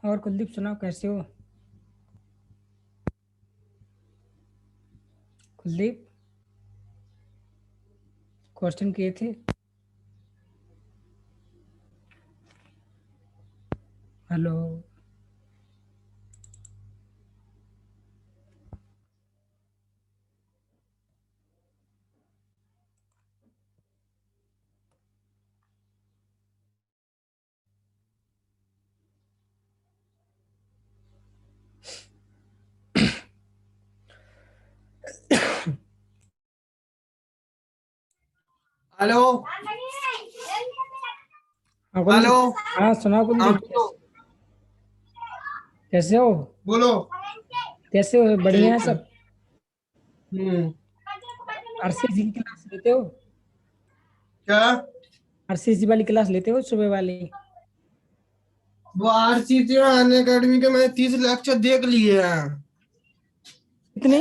और कुलदीप सुनाओ, कैसे हो कुलदीप? क्वेश्चन किए थे। हेलो। हेलो। हाँ हेलो। कुलदीप, हाँ सुनाओ हाँ कुलदीप। बोलो। कैसे हो? बोलो। कैसे हो? बढ़िया है ठीक है। सब। हम्म। आरसीसी की क्लास लेते हो? क्या? आरसीसी वाली क्लास लेते हो, सुबह वाली? वो आरसीसी अन अकेडमी के मैंने 30 लेक्चर देख लिए हैं। कितने?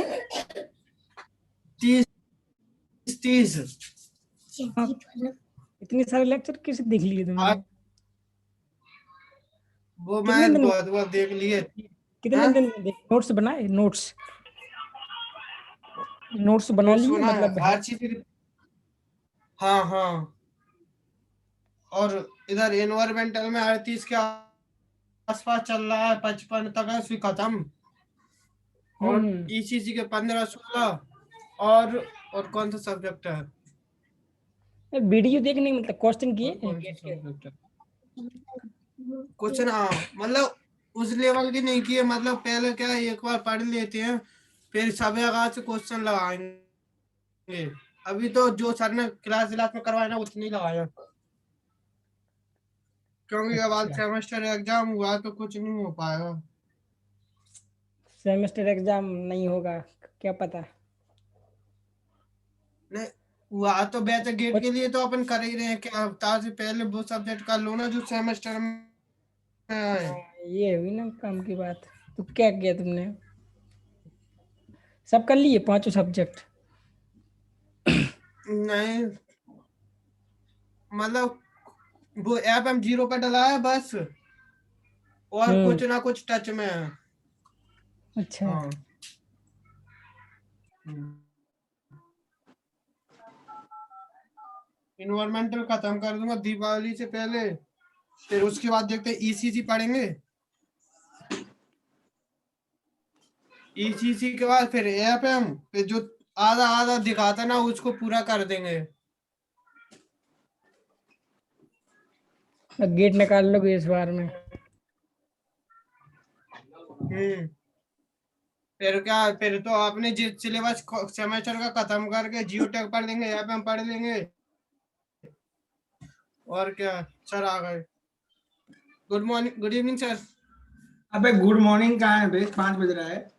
30। 30। हाँ, इतने सारे लेक्चर किसे देख लिए तुमने? वो कितने मैं दिन में बहुत बार देख लिए। कितने हाँ? दिन में नोट्स बनाए? नोट्स नोट्स बना नोट्स लिए बना है मतलब है? हर चीज। हाँ हाँ। और इधर एनवायरमेंटल में 38 के आसपास चल रहा है, 55 तक है उसकी खत्म। और हम्म। ईसीसी के 15 16। और कौन सा सब्जेक्ट है? वीडियो देखने मतलब क्वेश्चन किए और कौन सा गेट के? सब्जेक्ट है? कुछ ना, मतलब उस लेवल की नहीं किए, मतलब पहले क्या है, एक बार पढ़ लेते हैं फिर सब जगह से क्वेश्चन लगाएंगे। अभी तो जो सर ने क्लास में करवाया ना उतनी लगाया, क्योंकि अब आज अच्छा, सेमेस्टर एग्जाम हुआ तो कुछ नहीं हो पाएगा। सेमेस्टर एग्जाम नहीं होगा, क्या पता। नहीं हुआ तो बैच गेट कुछ के लिए तो अपन कर ही रहे हैं, क्या हफ्ता से पहले वो सब्जेक्ट कर लो ना जो सेमेस्टर में है। हाँ, ये हुई ना काम की बात। तो क्या किया तुमने? सब कर लिए पांचों सब्जेक्ट? नहीं, मतलब वो ऐप हम जीरो पर डला है बस, और हम्म। कुछ ना कुछ टच में है। अच्छा। हाँ। इन्वायरमेंटल खत्म कर दूंगा दिवाली से पहले, फिर उसके बाद देखते हैं ईसीसी पढ़ेंगे। ईसीसी के बाद फिर एएफएम, फिर जो आधा आधा दिखाता ना उसको पूरा कर देंगे। गेट निकाल लोगे इस बार में? हम्म। फिर क्या, फिर तो आपने जिस सिलेबस सेमेस्टर का खत्म करके जियो टेक पढ़ लेंगे, एएफएम पढ़ लेंगे। और क्या। सर आ गए। Good morning, good evening sir. अबे गुड मॉर्निंग कहाँ है बे? 5 बज रहा है।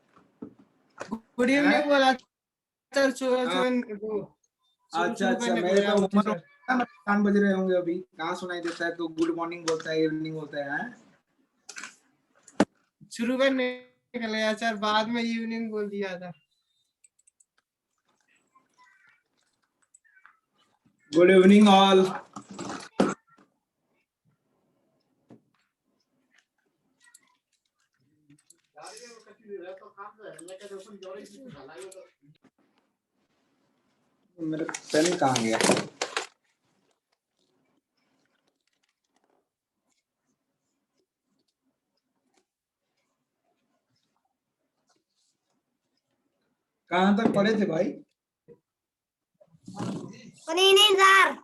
गुड इवनिंग बोला सर, सुबह हाँ, सुबह शुरू अच्छा शुरू अच्छा, करने को मेरे गया तो मुझे उम्र सर। होगा, मतलब 5 बज रहे होंगे अभी। कहाँ सुनाई देता है तो गुड मॉर्निंग बोलता है, इवनिंग बोलता है, हाँ? शुरू करने के लिए सर, बाद में इवनिंग बोल दिया था। Good evening all. मेरा पेन कहाँ गया? कहाँ तक पढ़े थे भाई? नहीं सर।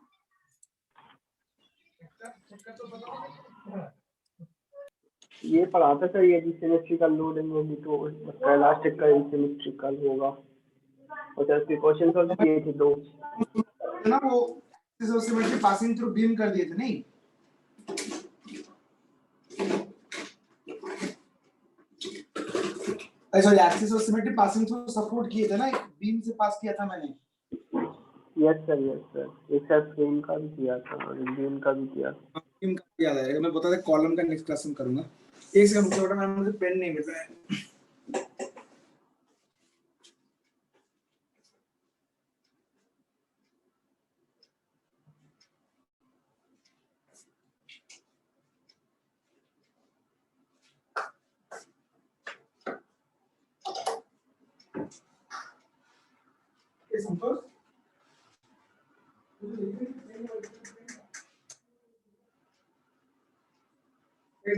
ये पढ़ा था सर, ये सिमेट्रिकल लोडिंग होगी तो उसका इलास्टिक का सिमेट्रिकल होगा, और सर उसके क्वेश्चन सॉल्व किए थे दो। ना वो सिमेट्री पासिंग थ्रू बीम कर दिए थे नहीं? Sorry, axis of symmetry passing through support किए थे ना, एक बीम से पास किया था मैंने। यस सर, एक सर फ्रेम का भी किया था और एक बीम का भी किया। बीम का याद आएगा, मैं बता दे कॉलम का नेक्स्ट क्लास में करूंगा। एक सेकंड रुको बेटा, मुझे पेन नहीं मिल रहा है। संतोष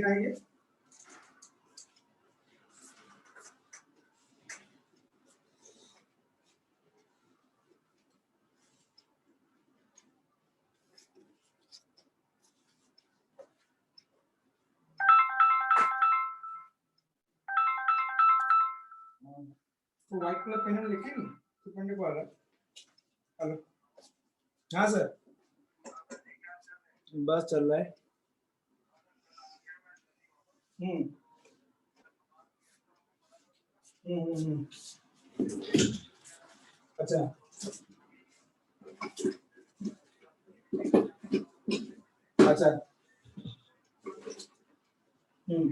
आइए। तो व्हाइट कलर पेन लेके नहीं तो पंडे को आ रहा। हेलो, हाँ सर, बस चल रहा है। हम्म हम्म। अच्छा अच्छा। हम्म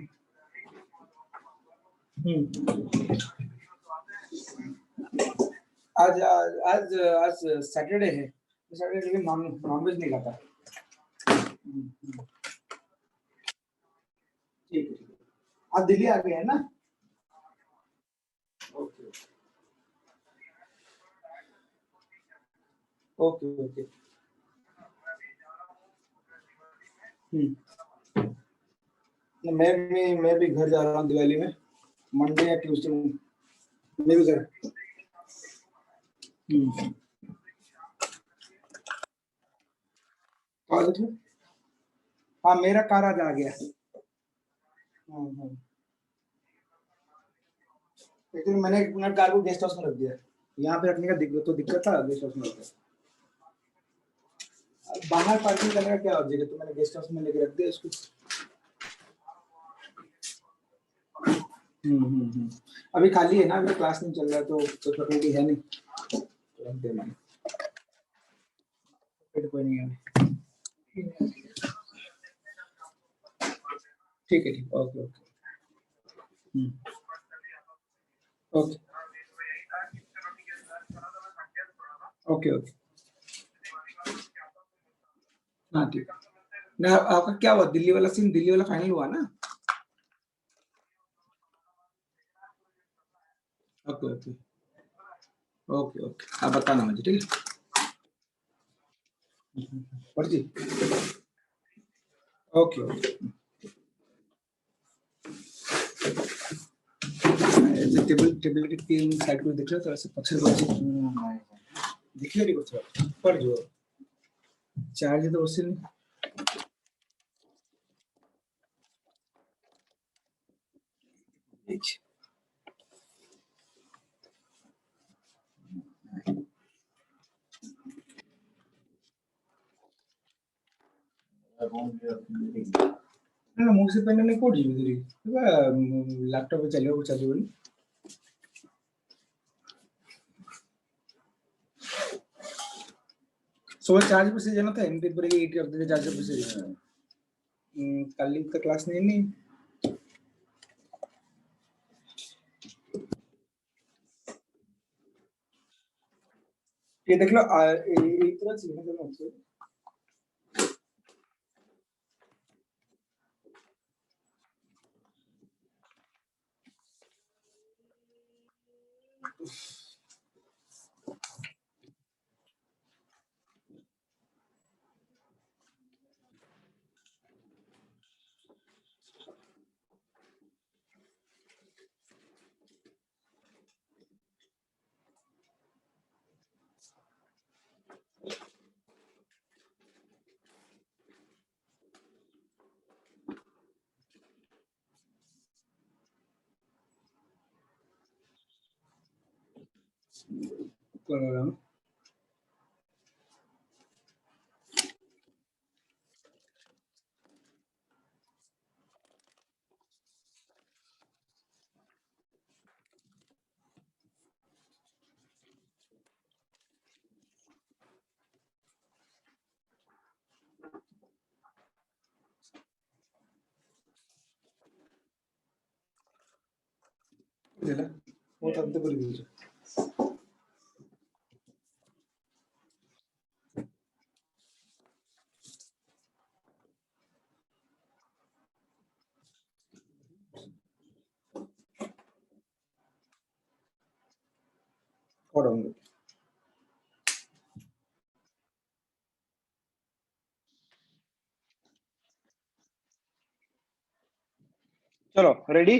हम्म। आज आज आज आज सैटरडे है, सैटरडे के नॉन वेज नहीं खाता। ठीक है। आप दिल्ली आ गए हैं ना? Okay okay okay. मैं भी घर जा रहा हूँ दिवाली में, मंडे या ट्यूसडे में मैं भी घर। कॉलेज में, हाँ मेरा कार आज आ गया। लेकिन मैंने अपना कार को गेस्ट हाउस में रख दिया, यहाँ पे रखने का दिक्कत था, गेस्ट हाउस में रख दिया। बाहर पार्किंग करने का क्या ऑब्जेक्ट है, तो मैंने गेस्ट हाउस में लेके रख दिया इसको। अभी खाली है ना, अभी क्लास नहीं चल रहा तो फैकल्टी है नहीं, तो रख दिया मैंने। कोई नहीं है, ठीक है ठीक, okay okay okay okay okay. हाँ ठीक है ना। आपका क्या हुआ, दिल्ली वाला सीन, दिल्ली वाला फाइनल हुआ ना? ओके ओके ओके ओके, आप बताना मुझे, ठीक है? जी, ओके ओके। टेबल के तीन साइड को देख रहे हो, ऐसे पत्थर को दिख रही कुछ पर जो चार्ज तो उससे नहीं। ना मुंह से पहले नहीं कोड जी लैपटॉप पे चलेगा, वो चलेगा नहीं। सुबह चार्ज पे से जाना था, एमटी पर 8 कर देते चार्ज पे से। कल तो क्लास नहीं ये देख लो, एक तरह से मतलब कर रहा हूँ। वो तब तक कर होंगे। चलो रेडी?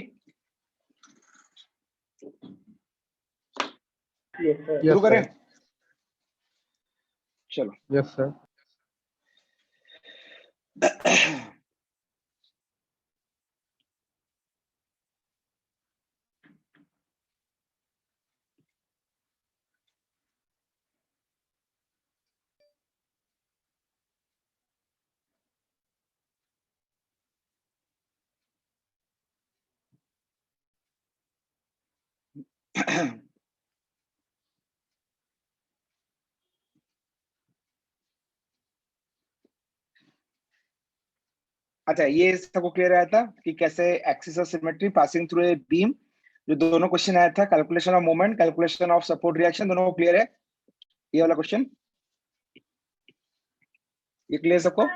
शुरू करें? चलो। Yes sir. अच्छा, ये सबको क्लियर आया था कि कैसे axis of symmetry passing through a beam, जो दोनों क्वेश्चन आया था, calculation of moment, calculation of support reaction, दोनों को क्लियर है? ये वाला क्वेश्चन ये क्लियर सबको?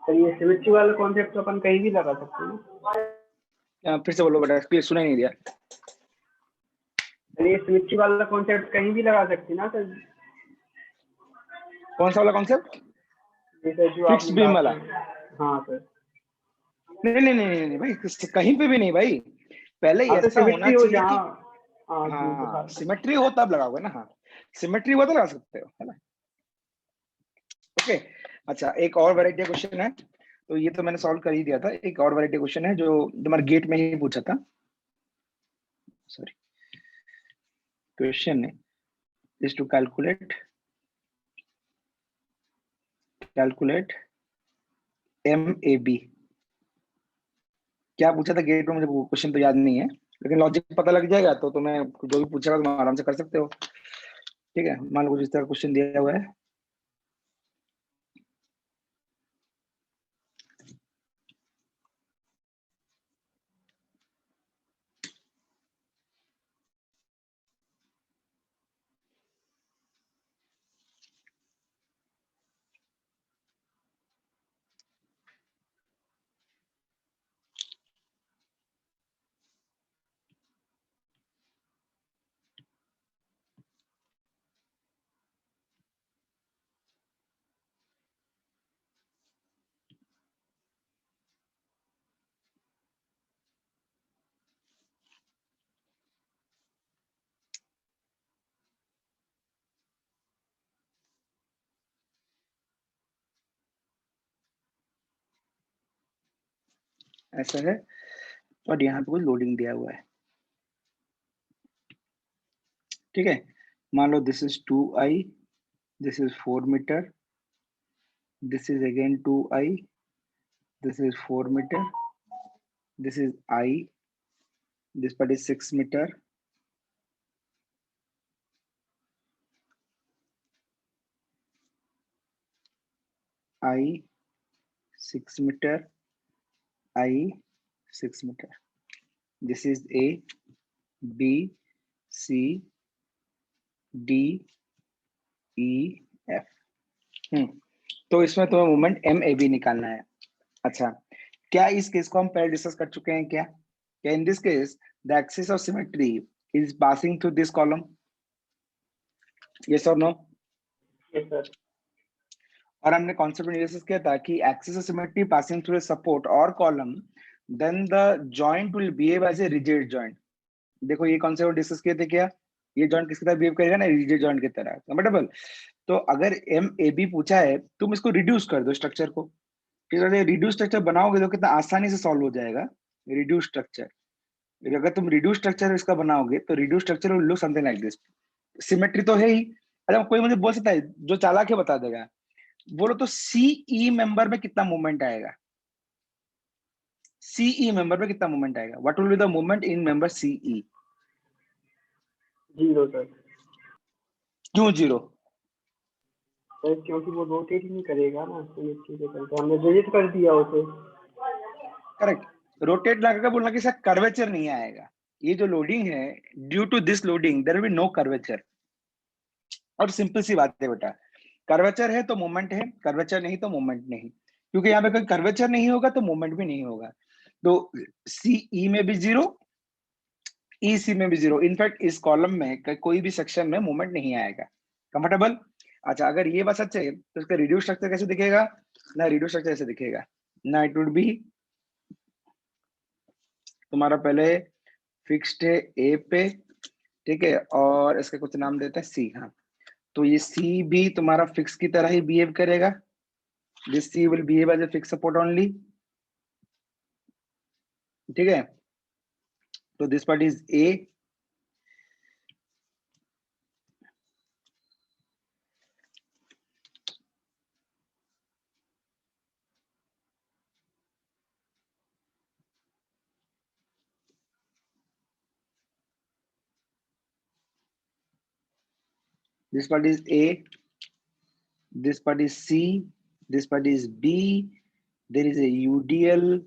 सही है सिमेट्री वाला कॉन्सेप्ट तो अपन कहीं भी लगा सकते हैं ना। फिर से बोलो बेटा, प्लीज सुना नहीं दिया। ये सिमेट्री वाला कॉन्सेप्ट कहीं भी लगा सकते हैं ना सर। कौन सा वाला कॉन्सेप्ट? जैसे जो फिक्स आपने बीम वाला? हाँ सर। नहीं भाई, कहीं पे भी नहीं भाई, पहले हाँ तो ऐसा होना सिमेट्री हो चाहिए जहाँ। कि हाँ जी हाँ बता। सिमेट्री हो तब लगाओगे ना। हाँ सिमेट्री हो तो लगा सकते हो, है ना। ओके अच्छा, एक और वैरायटी क्वेश्चन है, तो ये तो मैंने सॉल्व कर ही दिया था। एक और वैरायटी क्वेश्चन है जो तुम्हारे गेट में ही पूछा था। Sorry, question is to calculate MAB। क्या पूछा था गेट में, मुझे क्वेश्चन तो याद नहीं है, लेकिन लॉजिक पता लग जाएगा तो तुम्हें जो भी पूछेगा तुम आराम से कर सकते हो। ठीक है, मान लो कुछ इस तरह क्वेश्चन दिया हुआ है। ऐसा है और यहाँ पे कोई लोडिंग दिया हुआ है। ठीक है, मान लो this is 2i, this is 4 metre, this is again 2i, this is 4 metre, this is i, this part is 6 metre, i 6 metre, i 6 metre. This is A, B, C, D, E, F। तो इसमें तुम्हें moment MAB निकालना है। अच्छा, क्या इस case को हम पहले डिस्कस कर चुके हैं क्या? In this case the axis of symmetry is passing through this column, yes और नो? Yes sir. और हमने कॉन्सेप्ट डिस्कस किया था कि axis of symmetry passing through a support और column, then the joint will behave as a rigid joint. देखो ये concept discuss किए थे क्या? ये जॉइंट किसकी तरह बिहेव करेगा ना, रिजिड जॉइंट की तरह, कंफर्टेबल। तो अगर MAB पूछा है, तुम इसको रिड्यूस कर दो स्ट्रक्चर को। रिड्यूस स्ट्रक्चर बनाओगे तो कितना आसानी से सॉल्व हो जाएगा रिड्यूस स्ट्रक्चर। अगर तुम रिड्यूस स्ट्रक्चर इसका बनाओगे तो reduce structure will look something like this. Symmetry तो है ही। अच्छा, कोई मुझे बोल सकता है, जो चालाक है बता देगा, बोलो तो CE मेंबर में कितना मूवमेंट आएगा? CE मेंबर में कितना मूवमेंट आएगा? What will be the movement in member CE? 0 sir. क्यों 0? सर क्योंकि वो रोटेट ही नहीं करेगा ना, सिमेट्री के चलते हमने रिजिड कर दिया उसे। करेक्ट, रोटेट ना करके बोलना कि सर कर्वेचर नहीं आएगा। ये जो लोडिंग है, due to this loading there will be no curvature. और सिंपल सी बात है बेटा, कर्वेचर है तो मूवमेंट है, कर्वेचर नहीं तो मूवमेंट नहीं, क्योंकि यहाँ पे कोई कर्वेचर नहीं होगा तो मूवमेंट भी नहीं होगा। तो CE में भी 0, EC में भी 0। इनफैक्ट इस कॉलम में कोई भी सेक्शन में मूवमेंट नहीं आएगा। कंफर्टेबल? अच्छा, अगर ये बात सच है तो इसका रिड्यूस स्ट्रक्चर कैसे दिखेगा? ना रिड्यूस स्ट्रक्चर ऐसे दिखेगा ना, इट वुड बी तुम्हारा पहले फिक्स्ड है A पे, ठीक है, और इसका कुछ नाम देते हैं C। हाँ, तो ये C भी तुम्हारा फिक्स की तरह ही बिहेव करेगा। This C will behave as a fixed support only। ठीक है, तो this part is A, this part is A, this part is C, this part is B, there is a UDL।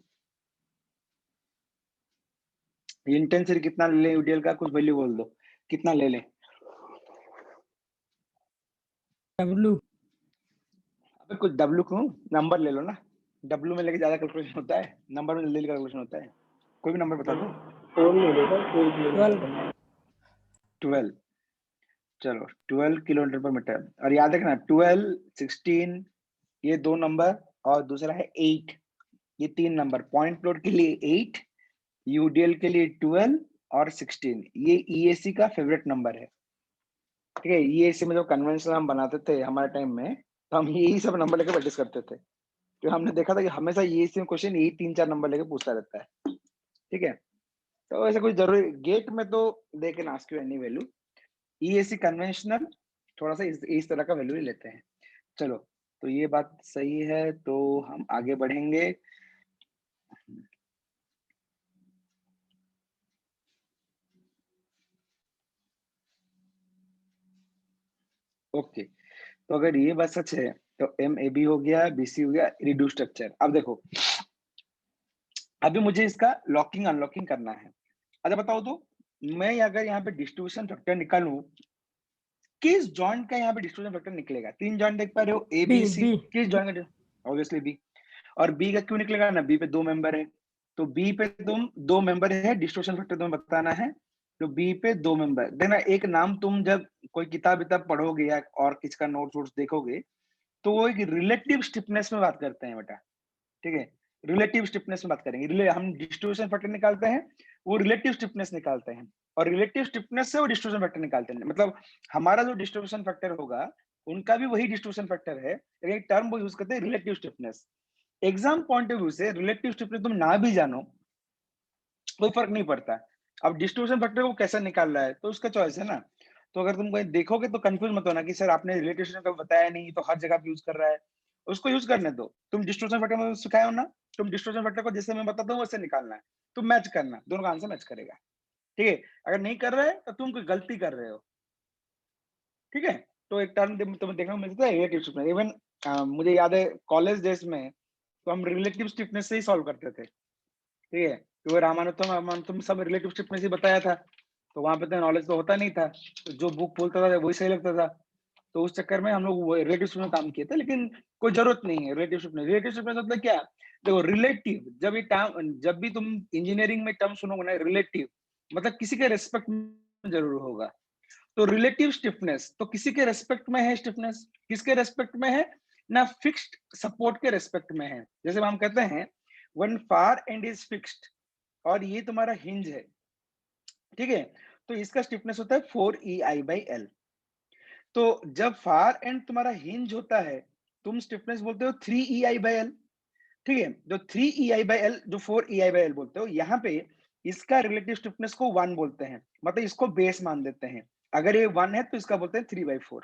Intensity कितना ले लें UDL का? कुछ value बोल दो, कितना ले लें? W। अबे कुछ W क्यों, नंबर ले लो ना। W में लेके ज्यादा कैलकुलेशन होता है, नंबर में जल्दी कैलकुलेशन होता है। कोई भी नंबर बता दो। 4 नहीं देगा, 12। चलो 12 किलोमीटर पर मीटर। और याद रखना 12, 16 ये 2 नंबर और दूसरा है 8, ये 3 नंबर। पॉइंट लोड के लिए 8, यूडीएल के लिए 12 और 16 ये ईएसी का फेवरेट नंबर है। ठीक है, ईएसी में जो कन्वेंशन हम बनाते थे हमारे टाइम में, तो हम यही सब नंबर लेकर प्रैक्टिस करते थे। तो हमने देखा था कि हमेशा ईएसी में क्वेश्चन यही 3-4 नंबर लेके पूछता रहता है। ठीक है, तो ऐसा कोई जरूरी गेट में तो they can ask you any value. EAC conventional थोड़ा सा इस तरह का वैल्यू ही लेते हैं। चलो, तो ये बात सही है, तो हम आगे बढ़ेंगे। ओके, तो अगर ये बात सच है तो एम ए बी हो गया, बीसी हो गया, रिड्यूस स्ट्रक्चर। अब देखो, अभी मुझे इसका लॉकिंग अनलॉकिंग करना है। अच्छा बताओ तो, मैं अगर यहाँ पे डिस्ट्रीब्यूशन फैक्टर निकालूं, किस जॉइंट का यहाँ पे डिस्ट्रीब्यूशन फैक्टर निकलेगा? 3 जॉइंट देख पा रहे हो, ए बी सी, किस जॉइंट का? Obviously B. और बी का क्यों निकलेगा ना, बी पे 2 मेंबर है, तो बी पे तुम 2 मेंबर है, डिस्ट्रीब्यूशन फैक्टर तुम्हें बताना है, तो बी पे 2 मेंबर देना। एक नाम तुम जब कोई किताब पढ़ोगे या और किसका नोट्स वोट्स देखोगे, तो वो एक रिलेटिव स्टिफनेस में बात करते हैं बेटा। ठीक है, रिलेटिव स्टिफनेस में बात करेंगे। हम डिस्ट्रीब्यूशन फैक्टर निकालते हैं, वो रिलेटिव स्टिफनेस निकालते हैं, और रिलेटिव स्टिफनेस से वो डिस्ट्रीब्यूशन फैक्टर निकालते हैं। मतलब हमारा जो डिस्ट्रीब्यूशन फैक्टर होगा, उनका भी वही डिस्ट्रीब्यूशन फैक्टर है, लेकिन एक टर्म वो यूज करते हैं relative stiffness. Exam point of view से रिलेटिव स्टिफनेस तुम ना भी जानो, कोई फर्क नहीं पड़ता। अब डिस्ट्रीब्यूशन फैक्टर को कैसे निकाल रहा है तो उसका चॉइस है ना। तो अगर तुम कहीं देखोगे तो कंफ्यूज मत होना कि सर आपने रिलेटिव स्टिफनेस कभी बताया नहीं, तो हर जगह पे यूज कर रहा है। उसको यूज करने दो। तुम डिस्ट्रीब्यूशन फैक्टर में सिखाया हो ना, तुम डिस्ट्रीब्यूशन फैक्टर को जैसे मैं बताता हूँ वैसे निकालना है, तुम मैच करना, दोनों का आंसर मैच करेगा। ठीक है, अगर नहीं कर रहे तो तुम कोई गलती कर रहे हो। ठीक है, तो एक टर्म तुम्हें देखने को मिलता है रिलेटिव स्टिफनेस। इवन मुझे याद है कॉलेज डेज में तो हम रिलेटिव स्टिफनेस से ही सॉल्व करते थे। ठीक है, तो रामानुजम सब रिलेटिव स्टिफनेस ही बताया था, तो वहां पे तो नॉलेज तो होता नहीं था, तो जो बुक बोलता था वही सही लगता था। तो उस चक्कर में हम लोग रिलेटिव स्टिफनेस काम किए थे, लेकिन कोई जरूरत नहीं है रिलेटिव स्टिफनेस। रिलेटिव स्टिफनेस मतलब क्या? देखो रिलेटिव, जब ये टर्म, जब भी तुम इंजीनियरिंग में टर्म सुनोगे ना रिलेटिव, मतलब किसी के रेस्पेक्ट में जरूर होगा। तो रिलेटिव स्टिफनेस तो किसी के रेस्पेक्ट में है, स्टिफनेस किसके रेस्पेक्ट में है ना, फिक्स्ड सपोर्ट के रेस्पेक्ट में है। जैसे हम कहते हैं one far and is fixed, और ये तुम्हारा हिंज है। ठीक है, तो इसका स्टिफनेस होता है 4EI/L। तो जब फार एंड तुम्हारा हिंज होता है, तुम स्टिफनेस बोलते हो 3EI/L। ठीक है, जो 3EI/L जो 4EI/L बोलते हो, यहाँ पे इसका रिलेटिव स्टिफनेस को 1 बोलते हैं, मतलब इसको बेस मान देते हैं। अगर ये 1 है तो इसका बोलते हैं 3/4।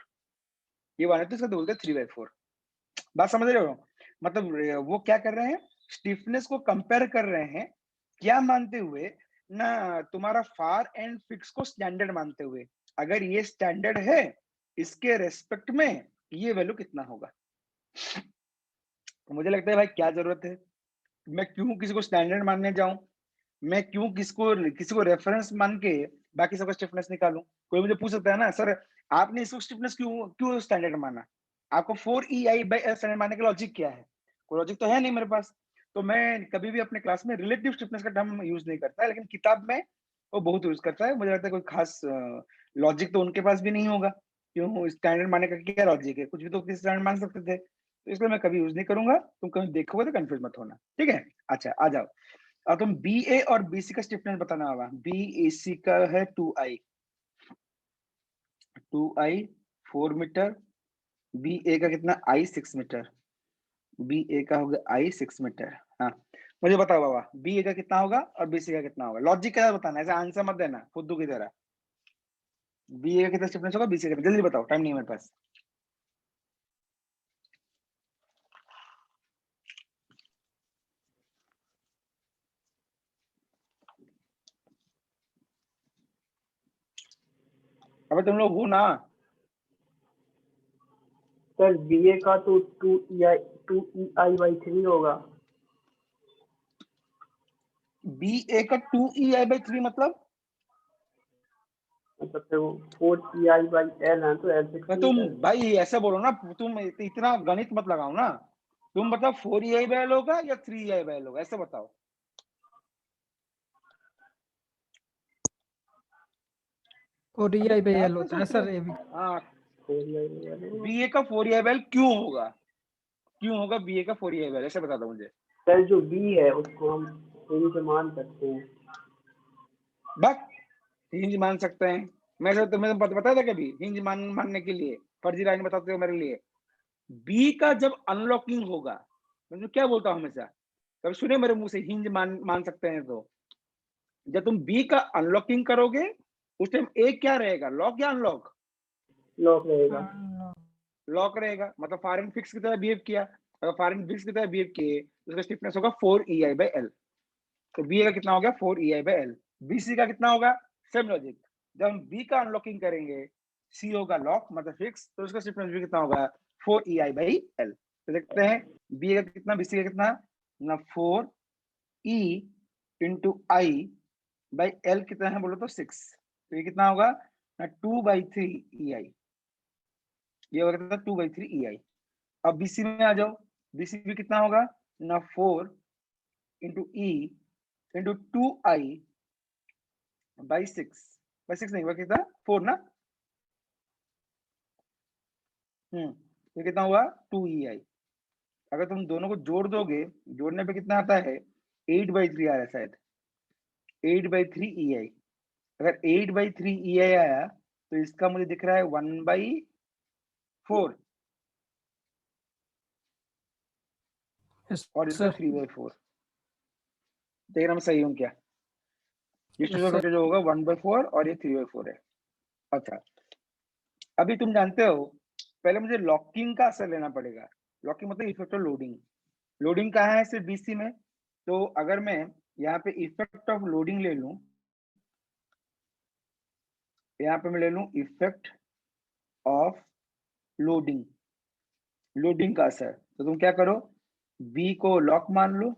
ये 1 है तो इसका बोलते हैं 3/4। बात समझ रहे हो? मतलब वो क्या कर रहे हैं, स्टिफनेस को कंपेयर कर रहे हैं, क्या मानते हुए ना, तुम्हारा फार एंड फिक्स को स्टैंडर्ड मानते हुए। अगर ये स्टैंडर्ड है, इसके रेस्पेक्ट में ये वैल्यू कितना होगा। तो मुझे लगता है भाई क्या जरूरत है, मैं क्यों किसी को स्टैंडर्ड मानने जाऊं, मैं क्यों किसी को रेफरेंस मान के बाकी सबका स्टिफनेस निकालूं। कोई मुझे पूछ सकता है ना, सर आपने इसको स्टिफनेस क्यों क्यों स्टैंडर्ड माना, आपको 4EI/L स्टैंडर्ड मानने का लॉजिक क्या है? कोई लॉजिक तो है नहीं मेरे पास। तो मैं कभी भी अपने क्लास में रिलेटिव स्टिफनेस का टर्म यूज नहीं करता, लेकिन किताब में वो बहुत यूज करता है। मुझे लगता है कोई खास लॉजिक तो उनके पास भी नहीं होगा, क्यों स्टैंडर्ड मानने का क्या लॉजिक है, कुछ भी तो किस स्टैंडर्ड मान सकते थे। तो इसलिए मैं कभी यूज नहीं करूंगा, तुम कभी देखोगे तो कंफ्यूज मत होना। ठीक है, अच्छा आ जाओ। अब तुम BA और BC का स्टिफनेस बताना होगा। BAC का है 2I 4 मीटर, BA का कितना I 6 मीटर, BA का होगा I 6 मीटर। हाँ, मुझे बताओ बाबा BA का कितना होगा और BC का कितना होगा, लॉजिक क्या बताना, ऐसा आंसर मत देना फुद्दू की तरह। BA का कितना स्टिफनेस होगा, BC का, जल्दी बताओ, टाइम नहीं है मेरे पास। अबे तुम लोग हो ना? सर बीए का तो 2EI/3 होगा। BA का 2EI/3 मतलब फिर वो 4EI/L है, तो L 6 तुम मीटर। भाई ऐसे बोलो ना, तुम इतना गणित मत लगाओ ना। तुम बताओ 4EI बाय एल होगा या 3EI बाय एल होगा, ऐसे बताओ। और EI बाय याद L कर होता है सकते हो? सर, ये भी। हाँ, 4EI बाय एल होगा। BA का 4EI बाय एल क्यों होगा, क्यों होगा BA का 4EI बाय एल, ऐसे बता दो मुझे। सर जो बी है उसको हम हिंज मान सकते हैं। बस हिंज मान सकते हैं। मैं तो तुम्हें बताया था कभी हिंज मानने के लिए फर्जी लाइन बताते हो मेरे लिए। बी का जब अनलॉकिंग होगा, मैं क्या बोलता हूँ हमेशा, कभी सुने मेरे मुंह से हिंज मान सकते हैं, तो जब तुम बी का अनलॉकिंग करोगे उस टाइम ए क्या रहेगा, लॉक या अनलॉक? लॉक रहेगा। लॉक रहेगा, मतलब फॉरेन फिक्स की तरह बिहेव किया। अगर फॉरेन फिक्स की तरह बिहेव किए तो उसका स्टिफनेस होगा 4EI बाय एल। तो बी का कितना हो गया 4EI बाय एल। बीसी का कितना होगा, सेम लॉजिक, जब हम बी का अनलॉकिंग करेंगे सी होगा लॉक मतलब फिक्स, तो उसका स्टिफनेस भी कितना होगा 4EI बाय एल। तो देखते हैं बी का कितना, बीसी का कितना ना, 4E into I by L कितना है बोलो तो 6। तो ये कितना होगा ना 2/3EI, ये होगा कितना 2/3EI। अब बीसी में आ जाओ, बीसी भी कितना होगा ना 4 into E into 2I by 6 नहीं हुआ कितना 4 ना, ये कितना हुआ 2EI। अगर तुम दोनों को जोड़ दोगे, जोड़ने पे कितना आता है 8/3 आ रहा है शायद, 8/3EI। अगर 8/3EI आया तो इसका मुझे दिख रहा है 1/4 और इसका 3/4। देखना मैं सही हूँ क्या, डिस्ट्रीब्यूशन जो होगा 1/4 और ये 3/4 है। अच्छा, अभी तुम जानते हो पहले मुझे लॉकिंग का असर लेना पड़ेगा। लॉकिंग मतलब इफेक्ट ऑफ लोडिंग। लोडिंग कहाँ है सिर्फ बीसी में, तो अगर मैं यहाँ पे इफेक्ट ऑफ लोडिंग ले लूं, यहाँ पे मैं ले लूं इफेक्ट ऑफ लोडिंग, लोडिंग का असर, तो तुम क्या करो बी को लॉक मान लो,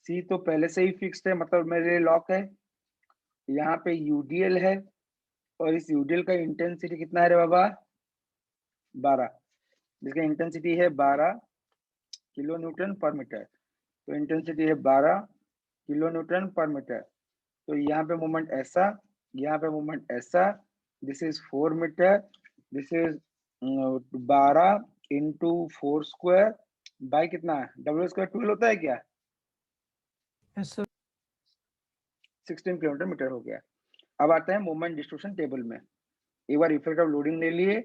सी तो पहले से ही फिक्स्ड है मतलब मेरे लिए लॉक है, यहाँ पे यूडीएल है और इस यूडीएल का इंटेंसिटी कितना है रे बाबा 12, जिसका इंटेंसिटी है 12 किलो न्यूटन पर मीटर। तो इंटेंसिटी है 12 किलो न्यूटन पर मीटर। तो यहाँ पे मोमेंट ऐसा, यहाँ पे मोमेंट ऐसा, this is 4 metre, this is 12 into 4 square by कितना डब्ल्यू स्क्वायर 12 होता है क्या, 16 किलोमीटर मीटर हो गया। अब आते हैं मोमेंट डिस्ट्रीब्यूशन टेबल में। एक बार इफेक्ट ऑफ लोडिंग ले लिए,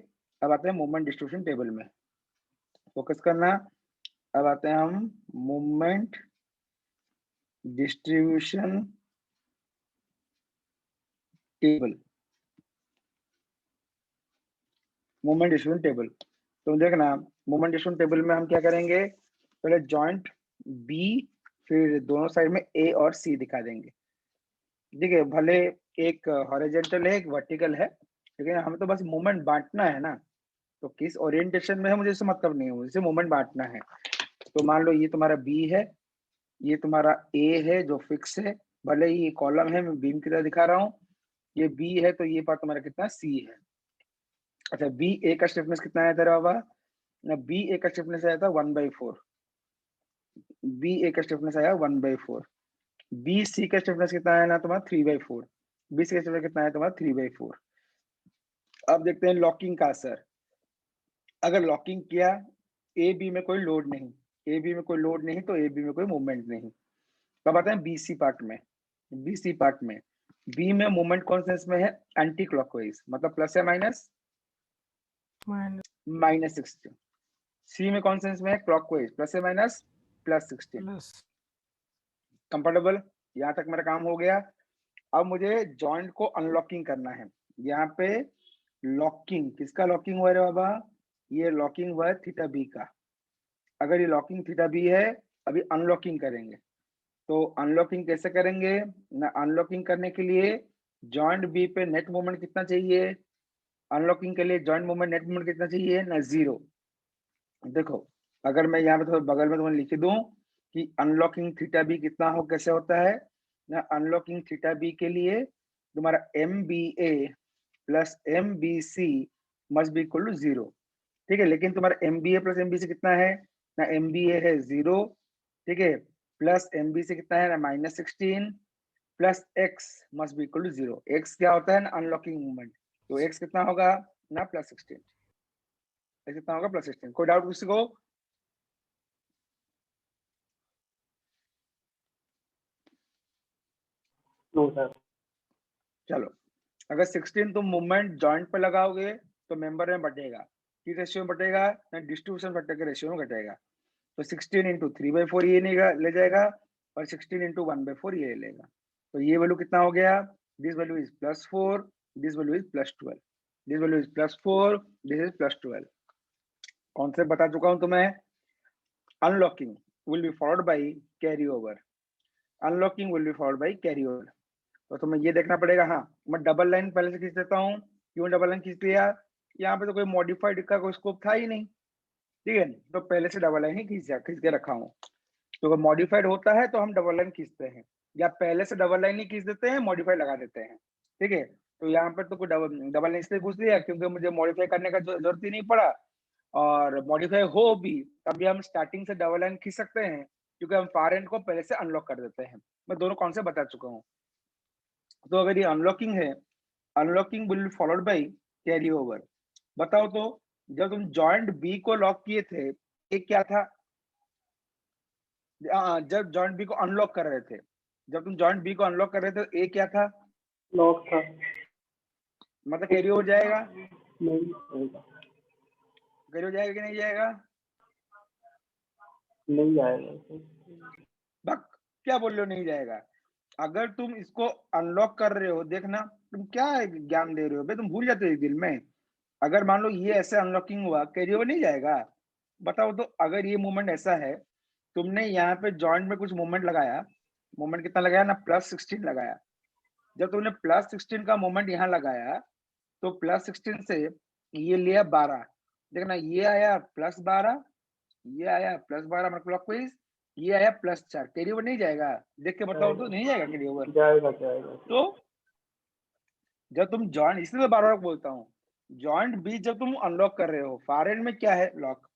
अब आते हैं मोमेंट डिस्ट्रीब्यूशन टेबल में, फोकस करना। अब आते हैं हम moment distribution table, moment distribution table. तो देखना मोमेंट डिस्ट्रीब्यूशन टेबल में हम क्या करेंगे, पहले जॉइंट बी, फिर दोनों साइड में ए और सी दिखा देंगे। ठीक है, भले एक हॉरिजॉन्टल है एक वर्टिकल है, लेकिन हमें तो बस मोमेंट बांटना है ना, तो किस ओरिएंटेशन में है मुझे इससे मतलब नहीं है, मुझे मोमेंट बांटना है। तो मान लो ये तुम्हारा बी है, ये तुम्हारा ए है जो फिक्स है, भले ही ये कॉलम है मैं बीम की तरह दिखा रहा हूँ, ये बी है तो ये पार्ट तुम्हारा कितना सी है। अच्छा, बी ए का स्टिफनेस कितना है तेरा बाबा ना, बी ए का स्टिफनेस आया था 1/4, बी ए का स्टिफनेस आया 1/4। बी सी का स्टिफनेस कितना है ना तुम्हारा 3/4, बी सी का स्टिफनेस कितना है तुम्हारा 3/4। अब देखते हैं लॉकिंग का असर। अगर लॉकिंग किया ए बी में कोई लोड नहीं, ए बी में कोई लोड नहीं तो ए बी में कोई मूवमेंट नहीं। तब आते हैं बीसी पार्ट में। बीसी पार्ट में बी में मूवमेंट कौन सेंस में है, एंटी क्लॉकवाइज मतलब प्लस या माइनस -16। सी में कौन सेंस में है क्लॉकवाइज प्लस या माइनस +16। कंफर्टेबल, यहाँ तक मेरा काम हो गया। अब मुझे जॉइंट को अनलॉकिंग करना है। यहाँ पे लॉकिंग, किसका लॉकिंग हुआ है बाबा, ये लॉकिंग हुआ है थीटा बी का। अगर ये लॉकिंग थीटा बी है, अभी अनलॉकिंग करेंगे। तो अनलॉकिंग कैसे करेंगे ना, अनलॉकिंग करने के लिए जॉइंट बी पे नेट मोमेंट कितना चाहिए, अनलॉकिंग के लिए जॉइंट मोमेंट नेट मोमेंट कितना चाहिए ना 0। देखो अगर मैं यहाँ पे थोड़ा बगल में तुम्हें लिख दूं कि अनलॉकिंग थीटा बी कितना हो कैसे होता है ना, अनलॉकिंग थीटा बी के लिए तुम्हारा MBA plus MBC must be equal to 0। ठीक है, लेकिन तुम्हारा MBA प्लस MBC कितना है ना MBA है 0, ठीक है, प्लस MB से कितना है ना -16 plus x must be equal to 0। x क्या होता है ना अनलॉकिंग मूवमेंट, तो x कितना होगा ना +16, x कितना होगा +16। कोई डाउट किसी को? No sir. चलो, अगर 16 तुम मूवमेंट जॉइंट पे लगाओगे तो मेंबर में बटेगा, किस रेशियो में बटेगा ना डिस्ट्रीब्यूशन फैक्टर के रेशियो में घटेगा। तो 16 इंटू 3/4 ये ले जाएगा और 16 इंटू 1/4 ये ले लेगा। तो ये वैल्यू कितना हो गया, this value is +4, this value is +12, this value is +4, this is +12। Concept बता चुका हूं तुम्हें। Unlocking will be followed by carry over, unlocking will be followed by carry over. तो तुम्हें ये देखना पड़ेगा। हाँ, मैं डबल लाइन पहले से खींच देता हूँ। क्यों डबल लाइन खींच लिया, यहाँ पे तो कोई मॉडिफाइड का कोई स्कोप था ही नहीं, ठीक है, तो पहले से डबल लाइन ही खींच के रखा हूँ। तो अगर मॉडिफाइड होता है तो हम डबल लाइन खींचते हैं, या पहले से डबल लाइन ही खींच देते हैं, मॉडिफाइड लगा देते हैं, ठीक है। तो यहाँ पर तो कोई डबल लाइन इसलिए पूछ लिया क्योंकि मुझे मॉडिफाई करने का जरूरत ही नहीं पड़ा, और मॉडिफाई हो भी तभी हम स्टार्टिंग से डबल लाइन खींच सकते हैं क्योंकि हम फार एंड को पहले से अनलॉक कर देते हैं। मैं दोनों कॉन्सेप्ट बता चुका हूँ। तो अगर ये अनलॉकिंग है, unlocking will be followed by carry over. बताओ तो, जब तुम जॉइंट बी को लॉक किए थे, एक क्या था, जब जॉइंट बी को अनलॉक कर रहे थे, जब तुम जॉइंट बी को अनलॉक कर रहे थे तो ए क्या था, लॉक था। मतलब कैरी हो जाएगा, नहीं होगा, कैरी हो जाएगा कि नहीं जाएगा? नहीं आएगा। बक, क्या बोल रहे हो नहीं जाएगा? अगर तुम इसको अनलॉक कर रहे हो, देखना तुम क्या ज्ञान दे रहे हो भाई, तुम भूल जाते हो एक दिन में। अगर मान लो ये ऐसे अनलॉकिंग हुआ, कैरी ओवर नहीं जाएगा? बताओ तो, अगर ये मूवमेंट ऐसा है, तुमने यहाँ पे जॉइंट में कुछ मूवमेंट लगाया, मूवमेंट कितना लगाया ना +16 लगाया। जब तुमने +16 का मूवमेंट यहाँ लगाया तो +16 से ये लिया 12, देखना ये आया +12, ये आया +12 मतलब क्लॉकवाइज, ये आया +4, कैरी ओवर नहीं जाएगा? देख के बताओ तो, नहीं जाएगा कैरी ओवर? जाएगा जाएगा। तो जब तुम जॉइंट, इसलिए मैं बार-बार बोलता हूँ, जॉइंट बी जब तुम अनलॉक कर रहे हो, फार एंड में क्या है लॉक,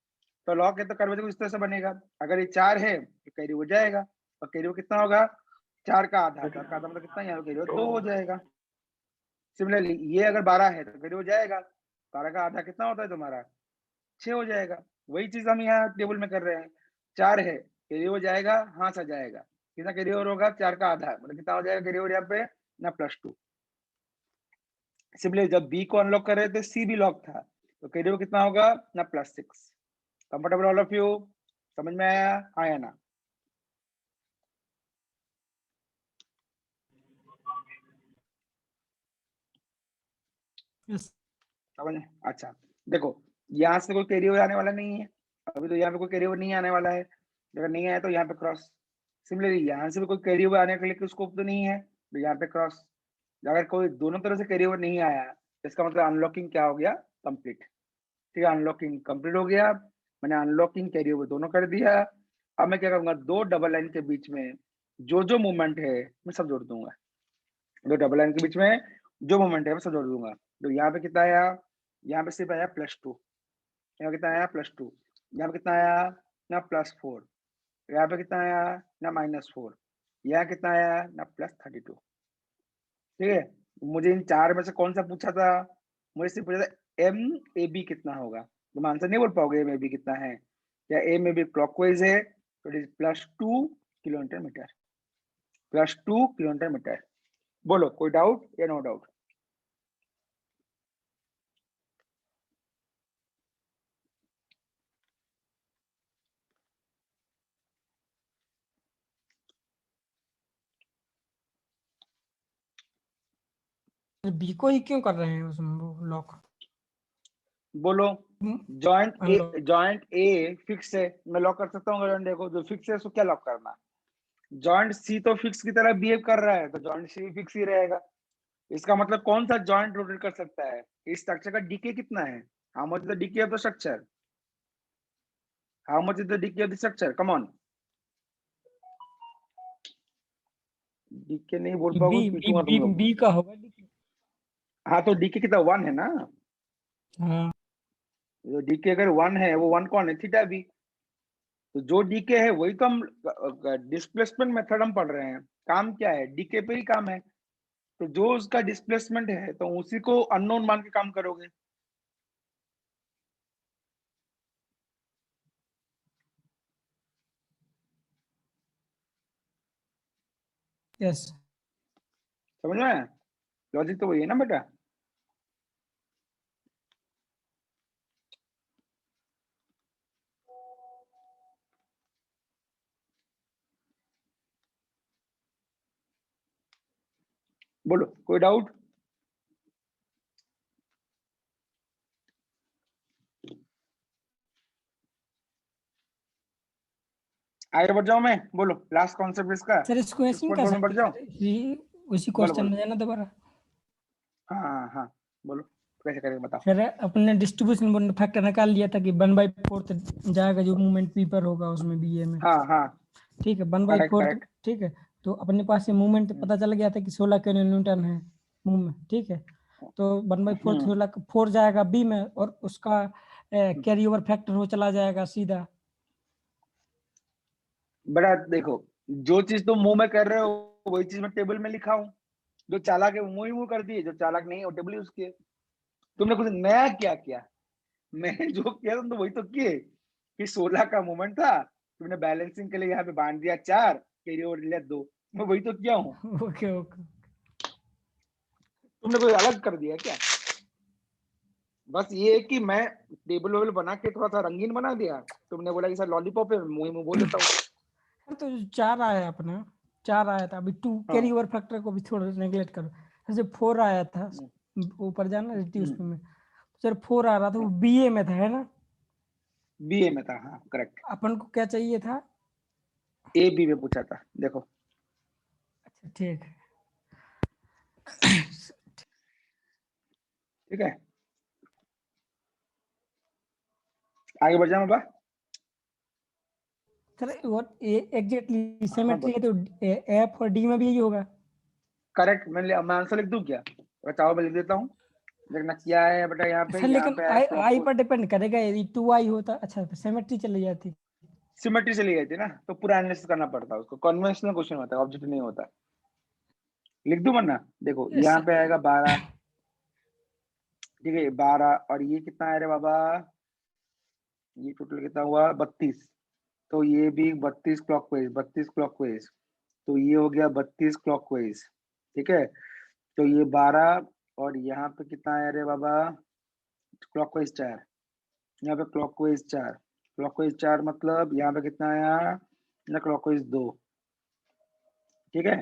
तो लॉक है तो कर्वेचर इस तरह से बनेगा। अगर ये 4 है तो कैरी हो जाएगा, और कैरी हो कितना होगा, 4 का आधा, 4 का आधा मतलब कितना, यहाँ कैरी हो 2 हो जाएगा। सिमिलरली ये अगर 12 है तो कैरी हो जाएगा, 12 का आधा कितना होता है तुम्हारा, 6 हो जाएगा। वही चीज हम यहाँ टेबल में कर रहे हैं, 4 है कैरी हो जाएगा, हाँ सा जाएगा, कितना कैरी ओवर होगा, 4 का आधा मतलब कितना हो जाएगा कैरी ओवर यहाँ पे ना +2। सिमिलरली जब बी को अनलॉक कर रहे थे, सी भी लॉक था, तो कैरी ओवर कितना होगा ना +6। Comfortable all of you? समझ में आया ना? यस समझ में? अच्छा देखो, यहाँ से कोई कैरी ओवर आने वाला नहीं है, अभी तो यहाँ पे कोई कैरी ओवर नहीं आने वाला है, अगर नहीं आया तो यहाँ पे क्रॉस। सिमिलरली यहाँ से भी कोई कैरी ओवर आने के लिए स्कोप तो नहीं है, तो यहाँ पे क्रॉस। अगर कोई दोनों तरह से कैरी ओवर नहीं आया, इसका मतलब अनलॉकिंग क्या हो गया, कंप्लीट। ठीक है, अनलॉकिंग कंप्लीट हो गया, मैंने अनलॉकिंग कैरी ओवर दोनों कर दिया। अब मैं क्या करूंगा, दो डबल लाइन के बीच में जो मूवमेंट है मैं सब जोड़ दूंगा, दो डबल लाइन के बीच में जो मूवमेंट है मैं सब जोड़ दूंगा। तो यहाँ पे कितना आया, यहाँ पे सिर्फ आया +2, यहाँ कितना आया +2, यहाँ पे कितना आया ना +4, यहाँ पे कितना आया ना -4, यहाँ कितना आया ना +32। ठीक है, मुझे इन चार में से कौन सा पूछा था, मुझे सिर्फ पूछा था MAB कितना होगा। तुम आंसर नहीं बोल पाओगे MAB कितना है, क्या MAB क्लॉकवाइज है तो it is +2 kilometre metre, +2 kilometre metre. बोलो कोई डाउट या नो डाउट? बी को ही क्यों कर रहे हैं उसमें लॉक? बोलो, अनलॉक जॉइंट ए फिक्स है, मैं लॉक कर सकता हूँ। अगर देखो जो फिक्स है उसको क्या लॉक करना, जॉइंट सी तो फिक्स की तरह बिहेव कर रहा है तो जॉइंट सी फिक्स ही रहेगा। इसका मतलब कौन सा जॉइंट रोटेट कर सकता है, इस स्ट्रक्चर का डीके कितना है, how much is the DK of the structure, how much is the DK of the structure, come on. DK नहीं बोल पाओगे बी पीटूंगा बी तुम लोग। बी का होगा डी। हाँ तो डीके कितना 1 है ना, हाँ डीके अगर 1 है, वो 1 कौन है, थीटा बी। तो जो डीके है वही तो हम डिस्प्लेसमेंट मेथड हम पढ़ रहे हैं। काम क्या है, डीके पे ही काम है। तो जो उसका डिस्प्लेसमेंट है तो उसी को अननोन मान के काम करोगे। यस समझ में आया? लॉजिक तो वही है ना बेटा। बोलो, कोई डाउट? आगे बढ़ जाओ मैं, बोलो लास्ट कॉन्सेप्ट इसका। सर, इसको ऐसे नहीं 6.4 कर में बढ़ सकते जाओ। सर, उसी बोलो क्वेश्चन बोलो। में जाना दोबारा। हाँ हाँ हाँ, बोलो कैसे करेंगे बताओ। सर अपने डिस्ट्रीब्यूशन फैक्टर निकाल लिया था कि 1/4 जाएगा जो मूवमेंट पी पर होगा उसमें बीए में। हाँ हाँ, ठीक है, करेक्ट 1/4। करेक्ट। ठीक है, तो अपने पास से मूवमेंट पता चल गया था कि 16 किलो न्यूटन है मूवमेंट। ठीक है, तो 1/4 4 जाएगा बी में और उसका कैरी ओवर फैक्टर हो चला जाएगा सीधा। बड़ा देखो, जो चीज तुम मुंह में कर रहे हो वही चीज मैं टेबल में लिखा हूँ। जो चालाक है वो मुंह ही मुंह कर दिए, जो चालाक नहीं है वो टेबल यूज किए। तुमने कुछ नया क्या किया? मैंने जो किया तुम तो वही तो किए कि 16 का मूवमेंट था, तुमने बैलेंसिंग के लिए यहाँ पे बांध दिया 4, कैरी ओवर लिया 2। मैं वही तो किया हूँ। Okay okay. तुमने कोई अलग कर दिया क्या? बस ये है कि मैं टेबल वेबल बना के थोड़ा सा रंगीन बना दिया। तुमने बोला कि सर लॉलीपॉप है, मुंह ही मुंह बोल देता हूँ। सर तो 4 आया अपना, 4 आया था अभी 2 हाँ। कैरी ओवर फैक्टर को भी थोड़ा नेगलेक्ट करो। जैसे 4 आया था ऊपर जाना रिड्यूस में, सर 4 आ रहा था वो बीए में था है ना? बीए में था, हाँ करेक्ट। अपन को क्या चाहिए था? ए बी में पूछा था, देखो। अच्छा ठीक है। ठीक है, आगे बढ़ जाओ बाबा। सर व्हाट एग्जैक्टली हाँ सिमेट्री बोलो। है तो एफ और डी में भी यही होगा। करेक्ट, मैं आंसर लिख दूं क्या? बताओ, मैं लिख देता हूँ। देखना क्या है बेटा, यहाँ पे सर लेकिन है आई क्लॉक। पर डिपेंड करेगा, यदि 2 आई होता अच्छा सिमेट्री चली जाती। सिमेट्री चली गई थी ना, तो पूरा एनालिसिस करना पड़ता है उसको। कन्वेंशनल क्वेश्चन होता है, ऑब्जेक्टिव नहीं होता। लिख दूं वरना? देखो यस यहाँ पे आएगा 12। ठीक है, 12 और ये कितना है रे बाबा? ये टोटल कितना हुआ? 32। तो ये भी 32 क्लॉकवाइज, 32 क्लॉकवाइज। तो ये हो गया 32 क्लॉकवाइज। ठीक है, तो ये 12 और यहाँ पे कितना है रे बाबा? क्लॉकवाइज 4। यहाँ पे क्लॉकवाइज 4, क्लॉकवाइज 4 मतलब यहाँ पे कितना आया ना? क्लॉकवाइज 2। ठीक है,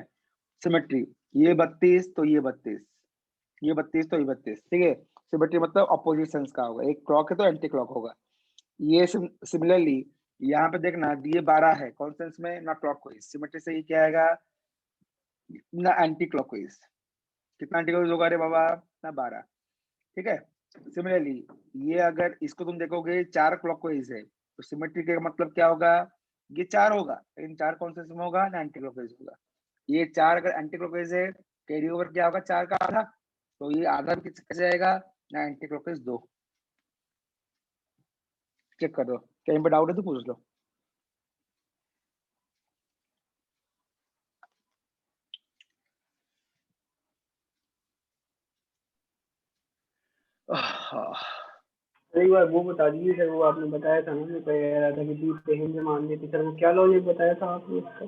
सिमेट्री। ये 32 तो ये 32, ये 32 तो ये 32। ठीक है, सिमेट्री मतलब अपोजिट सेंस का होगा, एक क्लॉक है तो एंटी क्लॉक होगा। ये सिमिलरली यहाँ पे देखना, ये 12 है कौन सेंस में? ना क्लॉकवाइज। सिमेट्री से ये क्या आएगा? ना एंटी क्लॉकवाइज। कितना एंटी क्लॉकवाइज होगा रे बाबा? ना 12। ठीक है, सिमिलरली ये अगर इसको तुम देखोगे 4 क्लॉकवाइज है तो सिमेट्री का मतलब क्या होगा? ये 4 होगा, लेकिन 4 कौन से में होगा? ना एंटी क्लॉकवाइज होगा। ये 4 अगर एंटी क्लॉकवाइज है, कैरी ओवर क्या होगा? 4 का आधा, तो ये आधा कैसे आएगा? ना एंटी क्लॉकवाइज 2। चेक कर दो, कहीं पर डाउट है तो पूछ लो। एक बार वो बता दीजिए सर, वो आपने बताया था ना, मैं कह रहा था कि डी पे हिंज मान ली थी सर, वो क्या लॉजिक बताया था आपने इसका?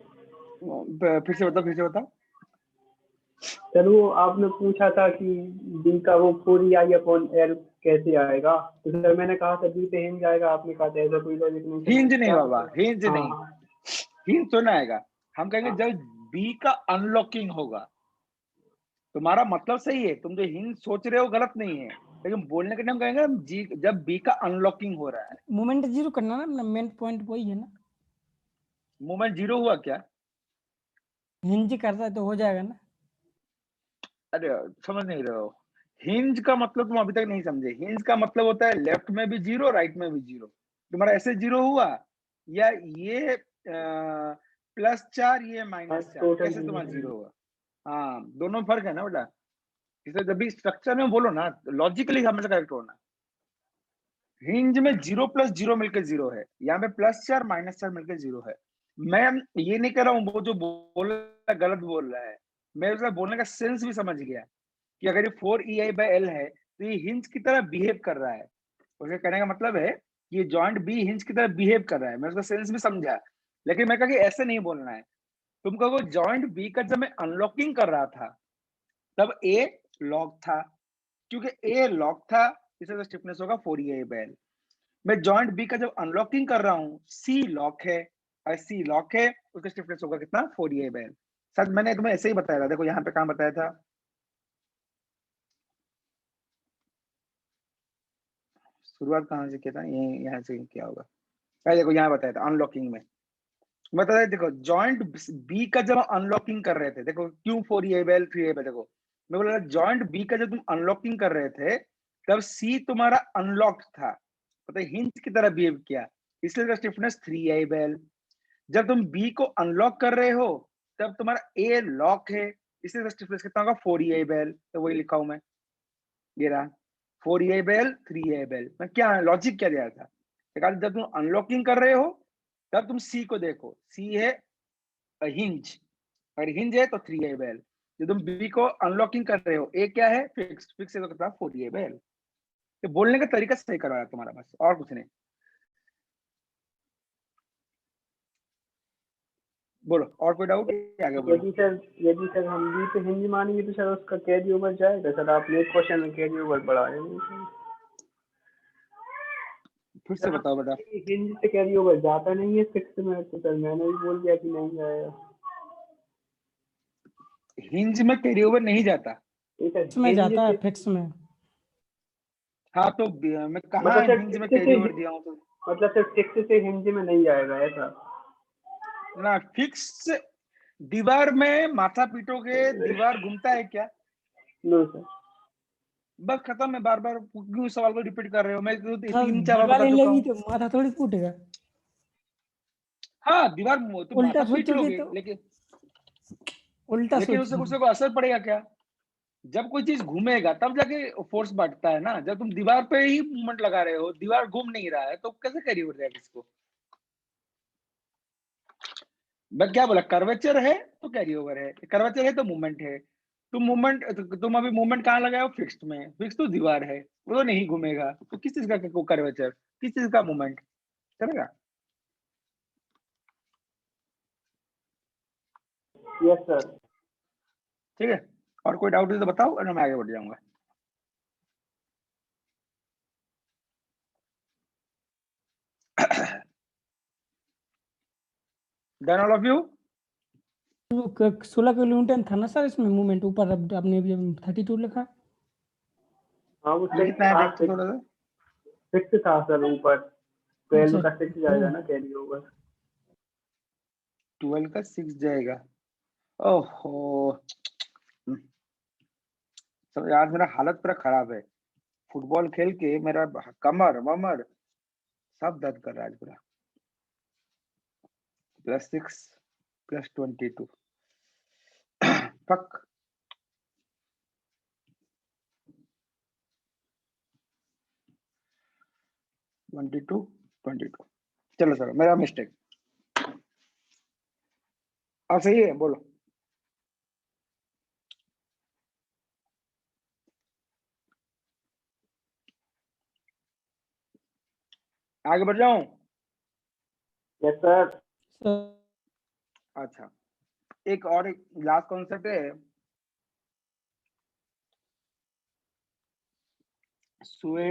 फिर से बताओ, फिर से बताओ। सर वो आपने पूछा था कि डी का वो 4EI/L कैसे आएगा, तो सर मैंने कहा था डी पे हिंज आएगा, आपने कहा था ऐसा कोई लॉजिक नहीं सर, हिंज नहीं क्या बाबा, बताया? हिंज हाँ नहीं। हाँ हिंज तो ना आएगा। हम कहेंगे हाँ। जब बी का अनलॉकिंग होगा। तुम्हारा मतलब सही है, तुम जो हिंज सोच रहे हो गलत नहीं है, लेकिन बोलने के टाइम कहेंगे जी जब बी का अनलॉकिंग हो रहा है। मूवमेंट जीरो करना ना, अपना मेन पॉइंट वही है ना। मूवमेंट जीरो हुआ क्या? हिंज करता है तो हो जाएगा ना। अरे समझ नहीं रहे हो। हिंज का मतलब तुम अभी तक नहीं समझे। हिंज का मतलब होता है लेफ्ट में भी जीरो, राइट में भी जीरो। तुम्हारा ऐसे जीरो हुआ, या ये +4 ये -4, टोटल कैसे तुम्हारा जीरो हुआ? हाँ, दोनों में फर्क है ना बेटा। इसलिए जब भी स्ट्रक्चर में बोलो ना, लॉजिकली हमेशा करेक्ट होना। हिंज में 0 + 0 मिलकर 0 है, यहाँ पे +4 -4 मिलकर 0 है। मैं ये नहीं कह रहा हूँ वो जो बोल रहा है गलत बोल रहा है, मैं उसका बोलने का सेंस भी समझ गया कि अगर ये 4EI/L है तो ये हिंज की तरह बिहेव कर रहा है। उसके कहने का मतलब है ये जॉइंट बी हिंज की तरह बिहेव कर रहा है, मैं उसका सेंस भी समझा, लेकिन मैं कहा कि ऐसे नहीं बोलना है। तुम कहो जॉइंट बी का जब मैं अनलॉकिंग कर रहा था तब ए लॉक था, क्योंकि ए लॉक था इसलिए स्टिफनेस होगा 4EI/L। मैं जॉइंट बी का जब अनलॉकिंग कर रहा हूँ सी लॉक है, और सी लॉक है उसका स्टिफनेस होगा कितना 4EI/L। सर मैंने तुम्हें ऐसे ही बताया था, देखो यहाँ पे कहाँ बताया था, शुरुआत कहाँ से किया था, ये यहाँ से किया होगा, देखो यहाँ बताया था अनलॉकिंग में। बता रहे देखो जॉइंट बी का जब अनलॉकिंग कर रहे थे, देखो क्यों 4EI/L 3EI/L, देखो मैं बोला जॉइंट बी का जब तुम अनलॉकिंग कर रहे थे तब सी तुम्हारा अनलॉक था, पता है हिंज की तरह बिहेव किया, इसलिए इसका स्टिफनेस 3EI/L। जब तुम बी को अनलॉक कर रहे हो तब तुम्हारा ए लॉक है, इसलिए इसका स्टिफनेस कितना होगा 4EI/L। तो वही लिखा हूं मैं, ये रहा 4EI/L 3EI/L। मैं क्या लॉजिक क्या दिया था, जब तुम अनलॉकिंग कर रहे हो तब तुम सी को देखो, सी है हिंज, अगर हिंज है तो 3EI/L। जब तुम बी को अनलॉकिंग कर रहे हो ए क्या है फिक्स, फिक्स है तो कितना 4EI/L। ये बोलने का तरीका सही करवाया तुम्हारा, बस और कुछ नहीं। बोलो और कोई डाउट, आगे बोलो। यदि सर हम बी पे हिंज मानेंगे तो सर उसका कैरी ओवर जाएगा सर, आपने एक क्वेश्चन में कैरी ओवर बढ़ाया नहीं सर। फिर से बताओ बेटा। हिंज से कैरी ओवर जाता नहीं है फिक्स में, तो सर मैंने भी बोल दिया कि नहीं जाएगा। हिंज में कैरी ओवर नहीं जाता, ठीक है में जाता है फिक्स में। हाँ तो मैं कहा मतलब सर हिंज में फिक्स कैरी से, ओवर दिया हूँ तो, मतलब सर फिक्स से हिंज में नहीं जाएगा ऐसा ना फिक्स दीवार में माथा पीटोगे दीवार घूमता है क्या, नो सर। बस खत्म है। बार बार क्यों सवाल को रिपीट कर रहे हो, मैं तो हाँ, 3-4 बार दीवार बता चुका हिलेगी हूँ। तो माथा थोड़ी फूटेगा, हाँ दीवार तुम उल्टा माथा पीट सोचोगे लोगे, तो लेकिन उल्टा उससे सोचोगे। कुछ को असर पड़ेगा क्या, जब कोई चीज घूमेगा तब जाके फोर्स बढ़ता है ना, जब तुम दीवार पे ही मूवमेंट लगा रहे हो दीवार घूम नहीं रहा है तो कैसे कैरी ओवर जाएगा इसको। मैं क्या बोला, कर्वेचर है तो कैरी ओवर है, कर्वेचर है तो मूवमेंट है। तुम अभी मूवमेंट कहाँ लगाए हो फिक्स्ड में, फिक्स तो दीवार है वो तो नहीं घूमेगा, तो किस चीज का कर्वेचर, किस चीज का मूवमेंट चलेगा। Yes sir. ठीक है, और कोई डाउट है तो बताओ और मैं आगे बढ़ जाऊंगा। Done all of you. 16 kilometre था ना सर इसमें मूवमेंट, ऊपर अब आपने भी 32 लिखा। हाँ वो ये कितना है देखते थोड़ा सा, फिक्स था सर ऊपर, 12 अच्छा, का 6 जाएगा ना कैरी ओवर। 12 का 6 जाएगा। ओहो सब यार मेरा हालत पूरा खराब है, फुटबॉल खेल के मेरा कमर वमर सब दर्द कर रहा है आज पूरा। +6 +22 फक। ट्वेंटी टू चलो सर मेरा मिस्टेक, अब सही है बोलो। आगे बढ़ जाऊं। Yes sir. अच्छा एक और लास्ट कॉन्सेप्ट है, स्वे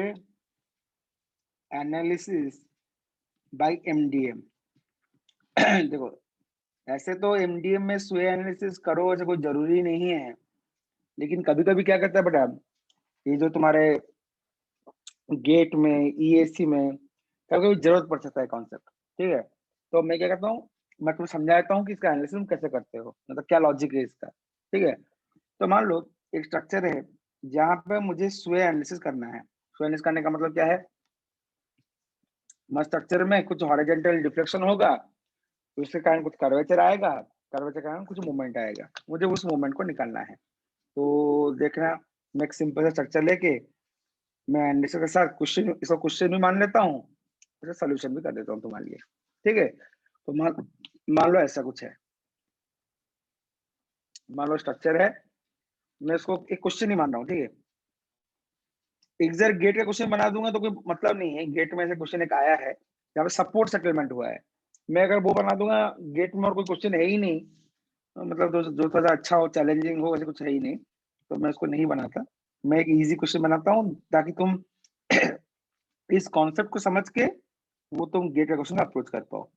एनालिसिस बाय एमडीएम। देखो ऐसे तो एमडीएम में स्वे एनालिसिस करो ऐसे कोई जरूरी नहीं है, लेकिन कभी कभी क्या करता है बेटा, ये जो तुम्हारे गेट में ईएसी में कभी कभी जरूरत पड़ सकता है कॉन्सेप्ट, ठीक है। तो मैं क्या करता हूँ, मैं तुम्हें समझाता हूँ कि इसका एनालिसिस तुम कैसे करते हो, मतलब क्या लॉजिक है इसका, ठीक है। तो मान लो एक स्ट्रक्चर है जहां पे मुझे स्वे एनालिसिस करना है, स्वे एनालिसिस करने का मतलब क्या है, स्ट्रक्चर में कुछ हॉरिजॉन्टल डिफ्लेक्शन होगा तो उसके कारण कुछ कर्वेचर आएगा, कर्वेचर के कारण कुछ मूवमेंट आएगा, मुझे उस मूवमेंट को निकालना है। तो देखना मैं एक सिंपल सा स्ट्रक्चर लेके मैं एनालिसिस के साथ क्वेश्चन, इसको क्वेश्चन भी मान लेता हूँ, इसे सोल्यूशन भी कर देता हूँ तुम्हारे लिए, ठीक है। तो मान लो ऐसा कुछ है, मान लो स्ट्रक्चर है, मैं इसको एक क्वेश्चन ही मान रहा हूँ, ठीक है। एग्जैक्ट गेट का क्वेश्चन बना दूंगा तो कोई मतलब नहीं है। गेट में ऐसे क्वेश्चन एक आया है जहाँ पे सपोर्ट सेटलमेंट हुआ है, मैं अगर वो बना दूंगा गेट में और कोई क्वेश्चन है ही नहीं, मतलब जो थोड़ा अच्छा हो, चैलेंजिंग हो, ऐसे कुछ है ही नहीं, तो मैं उसको नहीं बनाता। मैं एक इजी क्वेश्चन बनाता हूँ ताकि तुम इस कॉन्सेप्ट को समझ के वो तुम गेट का क्वेश्चन अप्रोच कर पाओ।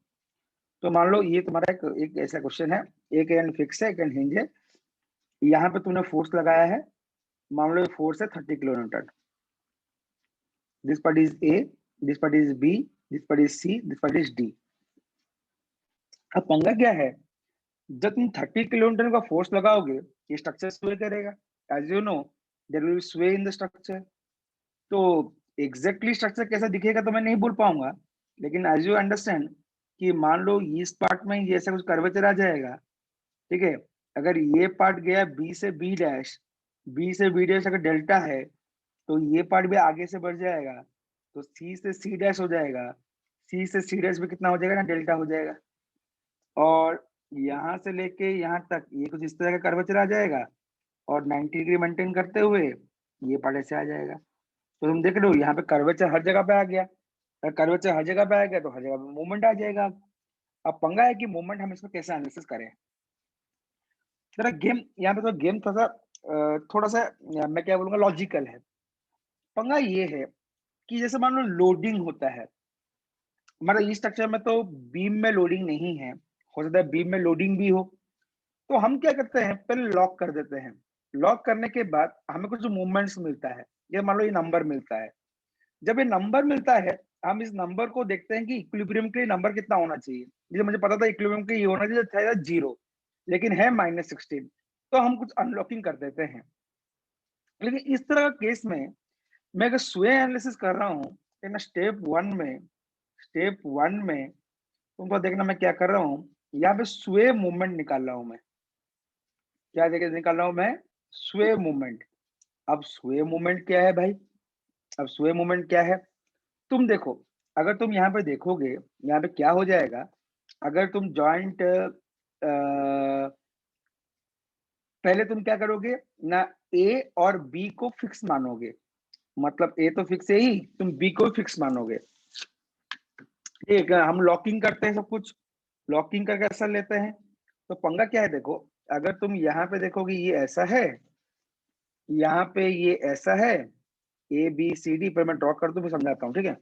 तो मान लो ये तुम्हारा एक ऐसा क्वेश्चन है, एक एंड फिक्स है, एक एंड हिंज है, यहाँ पे तुमने फोर्स लगाया है, मान लो ये फोर्स है 30 kilo Newton, this part is A, this part is B, this part is C, this part is D. अब पंगा क्या है, जब तुम 30 किलो न्यूटन का फोर्स लगाओगे ये स्ट्रक्चर स्वे करेगा, as you know there will be sway in the structure. तो एग्जैक्टली स्ट्रक्चर कैसा दिखेगा तो मैं नहीं बोल पाऊंगा, लेकिन एज यू अंडरस्टैंड कि मान लो इस पार्ट में ये ऐसा कुछ कर्वेचर आ जाएगा, ठीक है। अगर ये पार्ट गया बी से बी डैश, बी से बी डैश अगर डेल्टा है तो ये पार्ट भी आगे से बढ़ जाएगा, तो सी से सी डैश हो जाएगा, सी से सी डैश भी कितना हो जाएगा ना, डेल्टा हो जाएगा। और यहाँ से लेके यहाँ तक ये कुछ इस तरह का कर्वेचर आ जाएगा, और 90 डिग्री मेंटेन करते हुए ये पार्ट ऐसे आ जाएगा। तो तुम देख रहे हो यहाँ पे कर्वेचर हर जगह पे आ गया, अगर कर्वेचर हर जगह पे आ गया तो हर जगह पे मूवमेंट आ जाएगा। अब पंगा है कि मूवमेंट हम इसको कैसे एनालिसिस करें। जरा गेम यहाँ पे तो गेम थोड़ा सा मैं क्या बोलूंगा लॉजिकल है। पंगा ये है कि जैसे मान लो लोडिंग होता है, हमारा इस स्ट्रक्चर में तो बीम में लोडिंग नहीं है, हो सकता है बीम में लोडिंग भी हो, तो हम क्या करते हैं पहले लॉक कर देते हैं। लॉक करने के बाद हमें कुछ मूवमेंट्स मिलता है, ये मान लो ये नंबर मिलता है। जब ये नंबर मिलता है हम इस नंबर को देखते हैं कि इक्विलिब्रियम के लिए नंबर कितना होना चाहिए। जैसे मुझे पता था इक्विलिब्रियम के ये होना चाहिए था 0, लेकिन है -16, तो हम कुछ अनलॉकिंग कर देते हैं। लेकिन इस तरह का केस में मैं अगर स्वे एनालिसिस कर रहा हूँ स्टेप 1 में तुमको देखना मैं क्या कर रहा हूँ, यहाँ पे स्वे मूवमेंट निकाल रहा हूँ मैं। क्या देखे निकाल रहा हूँ मैं, स्वे मूवमेंट। अब स्वे मूवमेंट क्या है भाई, अब स्वे मूवमेंट क्या है, तुम देखो, अगर तुम यहाँ पे देखोगे यहाँ पे क्या हो जाएगा, अगर तुम जॉइंट पहले तुम क्या करोगे ना, ए और बी को फिक्स मानोगे, मतलब ए तो फिक्स है ही, तुम बी को फिक्स मानोगे। ठीक है, हम लॉकिंग करते हैं सब कुछ, लॉकिंग करके असर लेते हैं। तो पंगा क्या है देखो, अगर तुम यहाँ पे देखोगे ये ऐसा है, यहाँ पे ये ऐसा है, ए बी सी डी, पर मैं ड्रॉ कर दूं फिर समझाता हूँ, ठीक है।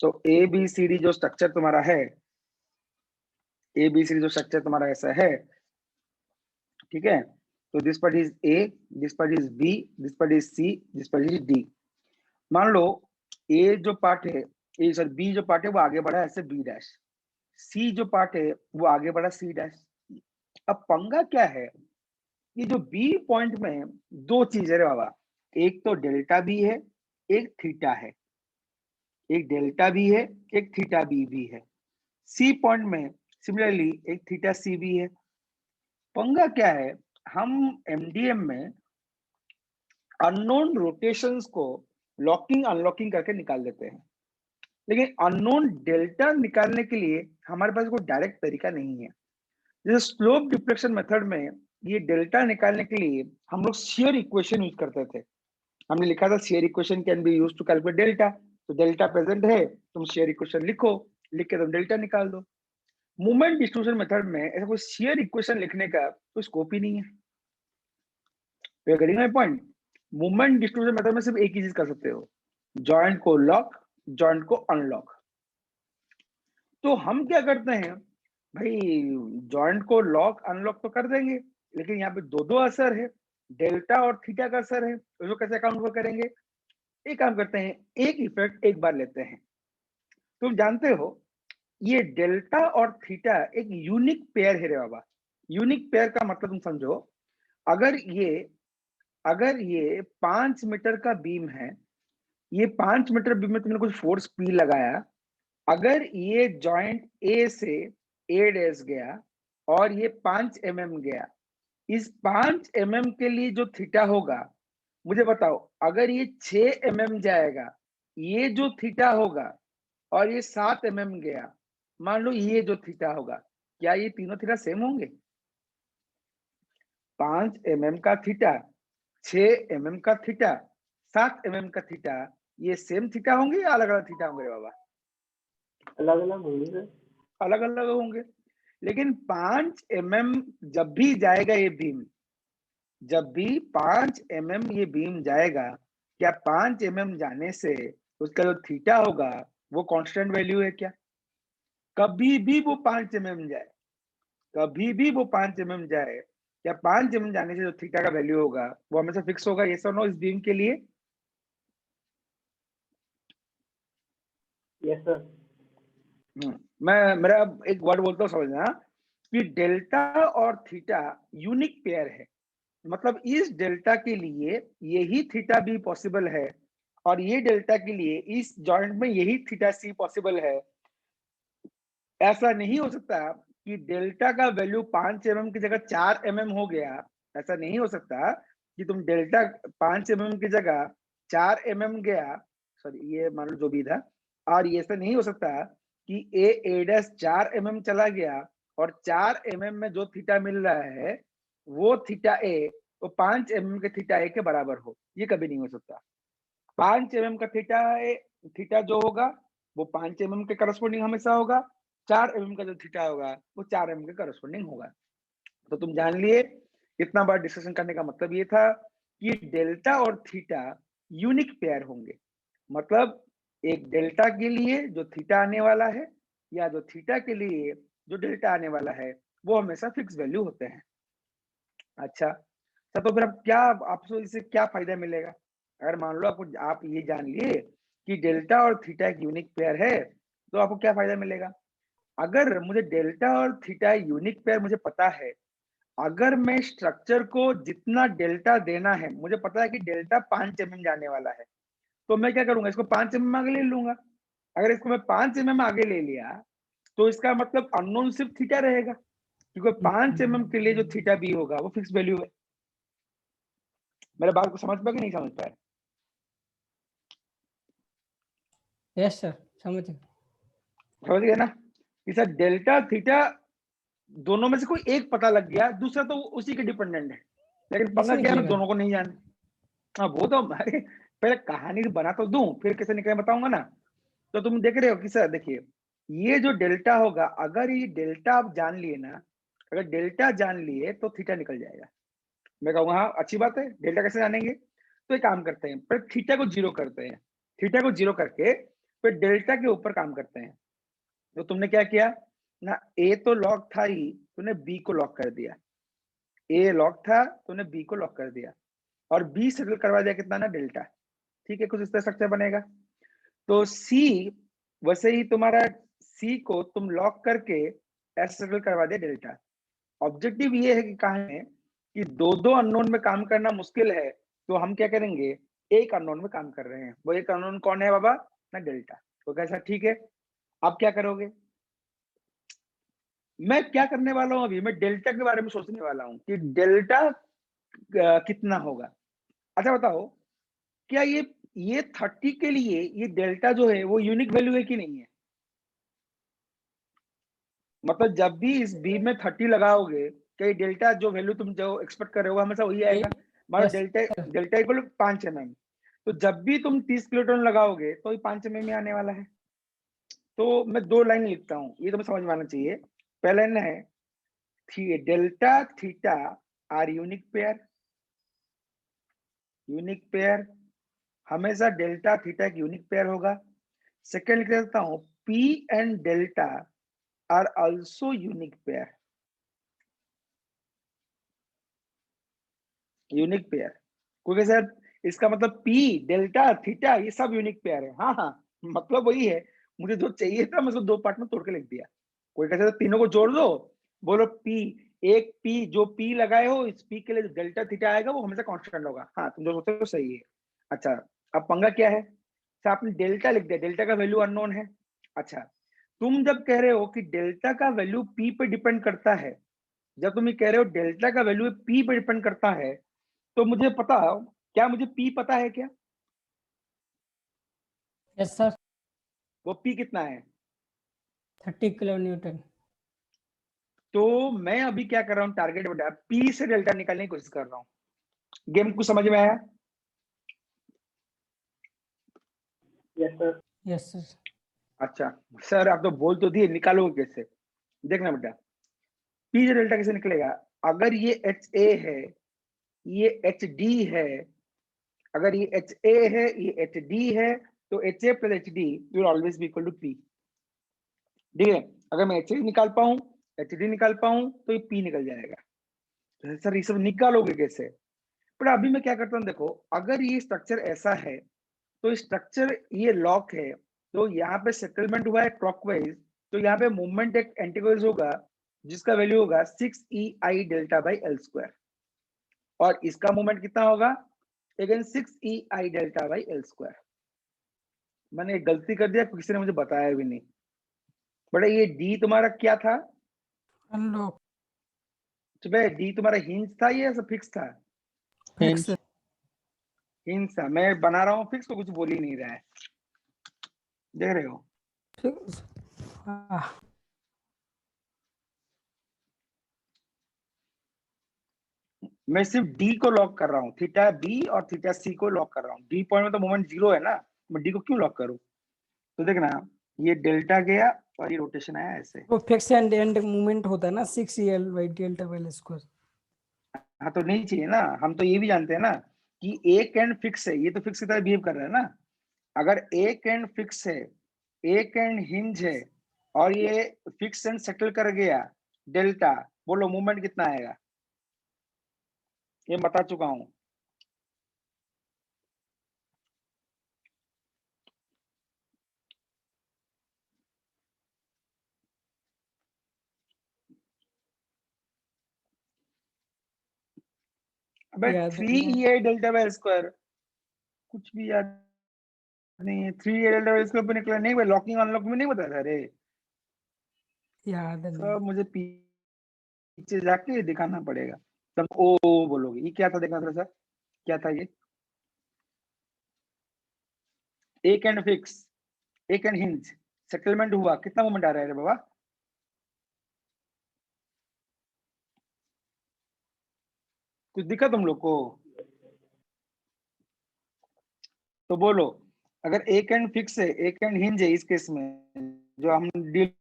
तो ए बी सी डी जो स्ट्रक्चर तुम्हारा है, ए बी सी डी जो स्ट्रक्चर तुम्हारा ऐसा है, ठीक है। तो this part is A, this part is B, this part is C, this part is D. मान लो ए जो पार्ट है, ए सॉरी बी जो पार्ट है वो आगे बढ़ा ऐसे बी डैश, सी जो पार्ट है वो आगे बढ़ा सी डैश। अब पंगा क्या है, ये जो बी पॉइंट में दो चीजें रे बाबा, एक तो डेल्टा बी है, एक थीटा है, एक डेल्टा बी है, एक थीटा बी भी है। सी पॉइंट में सिमिलरली एक थीटा सी भी है। पंगा क्या है, हम एमडीएम में अननोन रोटेशंस को लॉकिंग अनलॉकिंग करके निकाल देते हैं, लेकिन अननोन डेल्टा निकालने के लिए हमारे पास कोई डायरेक्ट तरीका नहीं है। जैसे स्लोप डिफ्लेक्शन मेथड में ये डेल्टा निकालने के लिए हम लोग शेयर इक्वेशन यूज करते थे। हमने लिखा था shear equation can be used to calculate delta, तो डेल्टा प्रेजेंट है, तुम शेयर इक्वेशन लिखो, लिख के तुम डेल्टा निकाल दो। मूवमेंट डिस्ट्रीब्यूशन मेथड में ऐसा कोई शेयर इक्वेशन लिखने का कोई स्कोप ही नहीं है। तो getting my point, movement distribution method में सिर्फ एक ही चीज कर सकते हो, जॉइंट को लॉक, जॉइंट को अनलॉक। तो हम क्या करते हैं भाई, जॉइंट को लॉक अनलॉक तो कर देंगे, लेकिन यहाँ पे दो दो असर है, डेल्टा और थीटा का असर है, तो कैसे अकाउंट करेंगे। एक काम करते हैं, एक इफेक्ट एक बार लेते हैं। तुम जानते हो ये डेल्टा और थीटा एक यूनिक पेयर है रे बाबा। यूनिक पेयर का मतलब तुम समझो, अगर ये 5 मीटर का बीम है, ये 5 मीटर बीम में तुमने कुछ फोर्स पी लगाया, अगर ये जॉइंट ए से ए डैश गया और ये 5 mm गया, इस 5 mm के लिए जो थीटा होगा मुझे बताओ, अगर ये 6 mm जाएगा, ये जो थीटा होगा, और ये 7 mm गया, मान लो ये जो थीटा होगा, क्या ये तीनों थीटा सेम होंगे? 5 mm का थीटा, 6 mm का थीटा, 7 mm का थीटा, ये सेम थीटा होंगे या अलग अलग थीटा होंगे बाबा? अलग अलग होंगे सर। अलग अलग होंगे। लेकिन 5 mm जब भी जाएगा ये बीम, जब भी 5 mm ये बीम जाएगा, क्या 5 mm जाने से उसका जो थीटा होगा वो कांस्टेंट वैल्यू है क्या? कभी भी वो 5 mm जाए, कभी भी वो 5 mm जाए, क्या 5 mm जाने से जो थीटा का वैल्यू होगा वो हमेशा फिक्स होगा? ये सब नो इस बीम के लिए? Yes sir. मैं मेरा अब एक वर्ड बोलता हूँ, समझना कि डेल्टा और थीटा यूनिक पेयर है। मतलब इस डेल्टा के लिए यही थीटा बी पॉसिबल है, और ये डेल्टा के लिए इस जॉइंट में यही थीटा सी पॉसिबल है। ऐसा नहीं हो सकता कि डेल्टा का वैल्यू 5 mm की जगह 4 mm हो गया। ऐसा नहीं हो सकता कि तुम डेल्टा 5 mm की जगह 4 mm गया, सॉरी ये मान लो जो भी था, और ये ऐसा नहीं हो सकता कि ए डैश 4 mm चला गया और 4 mm में जो थीटा मिल रहा है वो थीटा ए वो 5 mm के थीटा ए के बराबर हो। ये कभी नहीं हो सकता। 5 mm का थीटा जो होगा वो 5 mm के करस्पॉन्डिंग हमेशा होगा। 4 mm का जो थीटा होगा वो 4 mm के करस्पॉन्डिंग होगा। तो तुम जान लिए, इतना बार डिस्कशन करने का मतलब ये था कि डेल्टा और थीटा यूनिक पेयर होंगे। मतलब एक डेल्टा के लिए जो थीटा आने वाला है या जो थीटा के लिए जो डेल्टा आने वाला है वो हमेशा फिक्स वैल्यू होते हैं। अच्छा, तो फिर अब क्या आपको इससे क्या फायदा मिलेगा? अगर मान लो आप ये जान लिए कि डेल्टा और थीटा एक यूनिक पेयर है, तो आपको क्या फायदा मिलेगा? अगर मुझे डेल्टा और थीटा यूनिक पेयर मुझे पता है, अगर मैं स्ट्रक्चर को जितना डेल्टा देना है, मुझे पता है कि डेल्टा 5 mm जाने वाला है, तो मैं क्या करूंगा, इसको 5 mm आगे ले लूंगा। अगर इसको मैं 5 mm आगे ले लिया तो इसका मतलब अननोन सिर्फ थीटा रहेगा, क्योंकि 5 mm के लिए जो थीटा बी होगा वो फिक्स वैल्यू है। मेरे बात को समझ पाए कि नहीं समझ पाए? यस सर, समझ गए। समझ गए ना कि सर डेल्टा थीटा दोनों में से कोई एक पता लग गया, दूसरा तो उसी के डिपेंडेंट है। लेकिन पंगा इसमें क्या है, मैं निकलेगा। दोनों को नहीं जाने। हाँ वो तो अरे पहले कहानी बना तो दूं, फिर कैसे निकले बताऊंगा ना। तो तुम देख रहे हो कि सर देखिए, ये जो डेल्टा होगा, अगर ये डेल्टा आप जान लिए ना, अगर डेल्टा जान लिए तो थीटा निकल जाएगा। मैं कहूँगा हाँ अच्छी बात है, डेल्टा कैसे जानेंगे? तो एक काम करते हैं, पर थीटा को जीरो करते हैं। थीटा को जीरो करके फिर डेल्टा के ऊपर काम करते हैं। तो तुमने क्या किया ना, ए तो लॉक था ही, तूने बी को लॉक कर दिया। ए लॉक था, तूने बी को लॉक कर दिया, और बी सेटल करवा दिया कितना ना, डेल्टा। ठीक है, कुछ इस तरह स्ट्रक्चर बनेगा। तो सी वैसे ही तुम्हारा सी को तुम लॉक करके एस सेटल करवा दिया डेल्टा। ऑब्जेक्टिव ये है कि कहा है कि दो दो अननोन में काम करना मुश्किल है, तो हम क्या करेंगे, एक अननोन में काम कर रहे हैं। वो एक अननोन कौन है बाबा? ना डेल्टा। तो कैसा, ठीक है। आप क्या करोगे? मैं क्या करने वाला हूं, अभी मैं डेल्टा के बारे में सोचने वाला हूं कि डेल्टा कितना होगा। अच्छा बताओ, क्या ये 30 के लिए ये डेल्टा जो है वो यूनिक वैल्यू है कि नहीं है? मतलब जब भी इस बी में 30 लगाओगे, क्या डेल्टा जो वैल्यू तुम जो एक्सपेक्ट कर रहे हो हमेशा वही आएगा? मान yes delta sir. Delta equal 5 mm, तो जब भी तुम 30 किलोटन लगाओगे तो ये 5 mm में आने वाला है। तो मैं दो लाइन लिखता हूँ, ये तुम्हें समझ में आना चाहिए। पहला लाइन है delta theta are unique pair. Unique pair हमेशा डेल्टा थीटा एक यूनिक पेयर होगा। सेकंड लिख देता हूं, P and delta are also unique pair. Unique pair क्योंकि सर इसका मतलब पी डेल्टा थीटा ये सब यूनिक पेयर है। हाँ हाँ, मतलब वही है, मुझे जो चाहिए था मैं उसको दो पार्ट में तोड़ के लिख दिया। कोई कहते तो तीनों को जोड़ दो, बोलो पी, एक पी जो पी लगाए हो, इस पी के लिए जो डेल्टा थीटा आएगा वो हमेशा कांस्टेंट होगा। हाँ तुम जो सोचते हो सही है। अच्छा, अब पंगा क्या है, तो आपने डेल्टा लिख दिया, डेल्टा का वैल्यू अननोन है। अच्छा, तुम जब कह रहे हो कि डेल्टा का वैल्यू पी पे डिपेंड करता है, जब तुम ये कह रहे हो डेल्टा का वैल्यू पी पे डिपेंड करता है, तो मुझे पता क्या मुझे पी पता है क्या? यस सर, वो पी कितना है? 30 किलो न्यूटन। तो मैं अभी क्या कर रहा हूँ, टारगेट बेटा पी से डेल्टा निकालने की कोशिश कर रहा हूँ। गेम को समझ में आया? Yes sir. Yes sir. अच्छा सर आप तो बोल तो दिए, निकालोगे कैसे? देखना बेटा, पी से डेल्टा कैसे निकलेगा? अगर ये एच ए है, ये एच डी है, अगर ये एच ए है, ये एच डी है, तो H A plus H D will always be equal to P. ठीक है, अगर मैं एच ए निकाल पाऊं, एच डी निकाल पाऊं, तो ये पी निकल जाएगा। तो सर ये सब निकालोगे कैसे? पर अभी मैं क्या करता हूँ, देखो अगर ये स्ट्रक्चर ऐसा है, तो स्ट्रक्चर ये लॉक है, तो यहाँ पे सेटलमेंट हुआ है क्लॉकवाइज, तो यहाँ पे मूवमेंट एक एंटीक्लॉकवाइज होगा, जिसका वैल्यू होगा 6EI delta by L square, और इसका मूवमेंट कितना होगा? Again 6EI delta by L square. मैंने एक गलती कर दिया, किसी ने मुझे बताया भी नहीं। बड़ा ये डी तुम्हारा क्या था? अनलॉक। डी तुम्हारा हिंज था या फिक्स था? फिक्स। हिंज था। मैं बना रहा हूँ फिक्स, तो कुछ बोल ही नहीं रहा है, देख रहे हो? फिक्स। हाँ। मैं सिर्फ डी को लॉक कर रहा हूँ, थीटा बी और थीटा सी को लॉक कर रहा हूँ। डी पॉइंट में तो मोमेंट जीरो है ना, मैं डी को क्यों लॉक करूँ? तो देखना, ये डेल्टा गया और ये रोटेशन आया ऐसे। वो फिक्स एंड मूवमेंट होता है ना 6EL by delta by L square. हाँ तो नहीं चाहिए ना, हम तो ये भी जानते हैं ना कि एक एंड फिक्स है, ये तो फिक्स की तरह बिहेव कर रहा है ना। अगर एक एंड फिक्स है, एक एंड हिंज है, और ये फिक्स एंड सेटल कर गया डेल्टा, बोलो मूवमेंट कितना आएगा? ये बता चुका हूं। अबे याद 3EI डेल्टा बाय स्क्वायर, कुछ भी याद नहीं है। 3EI डेल्टा बाय स्क्वायर पे निकला नहीं भाई, लॉकिंग अनलॉक में नहीं बता था। अरे याद नहीं। सब मुझे पीछे जाके दिखाना पड़ेगा, तब ओ बोलोगे। ये क्या था, देखना थोड़ा सा, क्या था ये? एक एंड फिक्स, एक एंड हिंज, सेटलमेंट हुआ, कितना मोमेंट आ रहा है रे बाबा? कुछ दिखा तुम लोग को? तो बोलो, अगर एक एंड फिक्स है, एक एंड हिंज है, इस केस में जो हम डील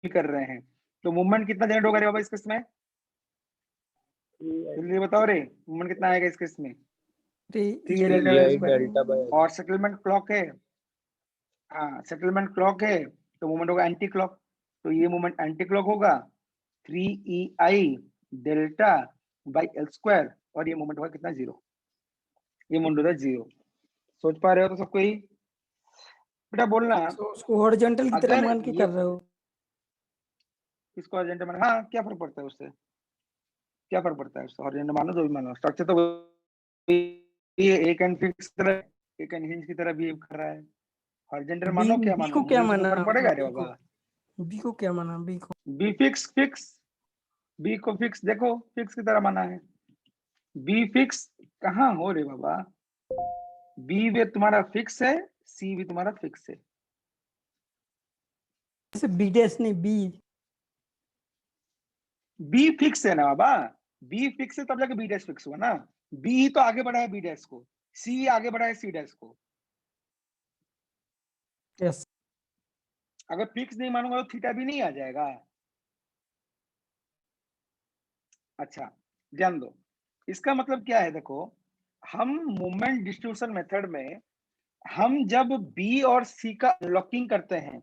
कर रहे हैं, तो मूवमेंट कितना जनरेट होगा रे बाबा इस केस में? जल्दी बताओ रे, मूवमेंट कितना आएगा इस केस में? 3EL डेल्टा बाय और सेटलमेंट क्लॉक है, हाँ सेटलमेंट क्लॉक है, तो मूवमेंट होगा एंटी क्लॉक, तो ये मूवमेंट एंटी क्लॉक होगा 3EI delta by L square, और ये मूवमेंट होगा कितना? जीरो। ये मूवमेंट होता है जीरो। सोच पा रहे हो तो सबको ही? बेटा बोलना, तो उसको हॉरिजॉन्टल की तरह अगर मान के ये कर रहे हो। इसको हॉरिजॉन्टल मानो, हाँ क्या फर्क पड़ता है उससे? क्या फर्क पड़ता है उससे? हॉरिजॉन्टल मानो जो भी मानो, स्ट्रक्चर तो ये एक एंड फिक्स की तरह, एक एंड हिंज की तरह बिहेव कर रहा है। हॉरिजॉन्टल बी मानो क्या बी मानो, को क्या मुझे उसमें माना? फर्क पड़ेगा रे बी को बाबा? बी को क्या माना? बी को बी फिक्स, फिक्स बी को फिक्स, देखो फिक्स की तरह माना है। बी फिक्स कहाँ हो रे बाबा? बी भी तुम्हारा फिक्स है, सी भी तुम्हारा फिक्स है। जैसे बी डैश नहीं, बी। बी फिक्स है ना बाबा, बी फिक्स है तब जाके बी डैश फिक्स हुआ ना। बी ही तो आगे बढ़ा है बी डैश को, सी आगे बढ़ा है सी डैश को। यस। अगर फिक्स नहीं मानूंगा तो थीटा भी नहीं आ जाएगा। अच्छा ध्यान दो, इसका मतलब क्या है? देखो, हम मूवमेंट डिस्ट्रीब्यूशन मेथड में हम जब बी और सी का अनलॉकिंग करते हैं,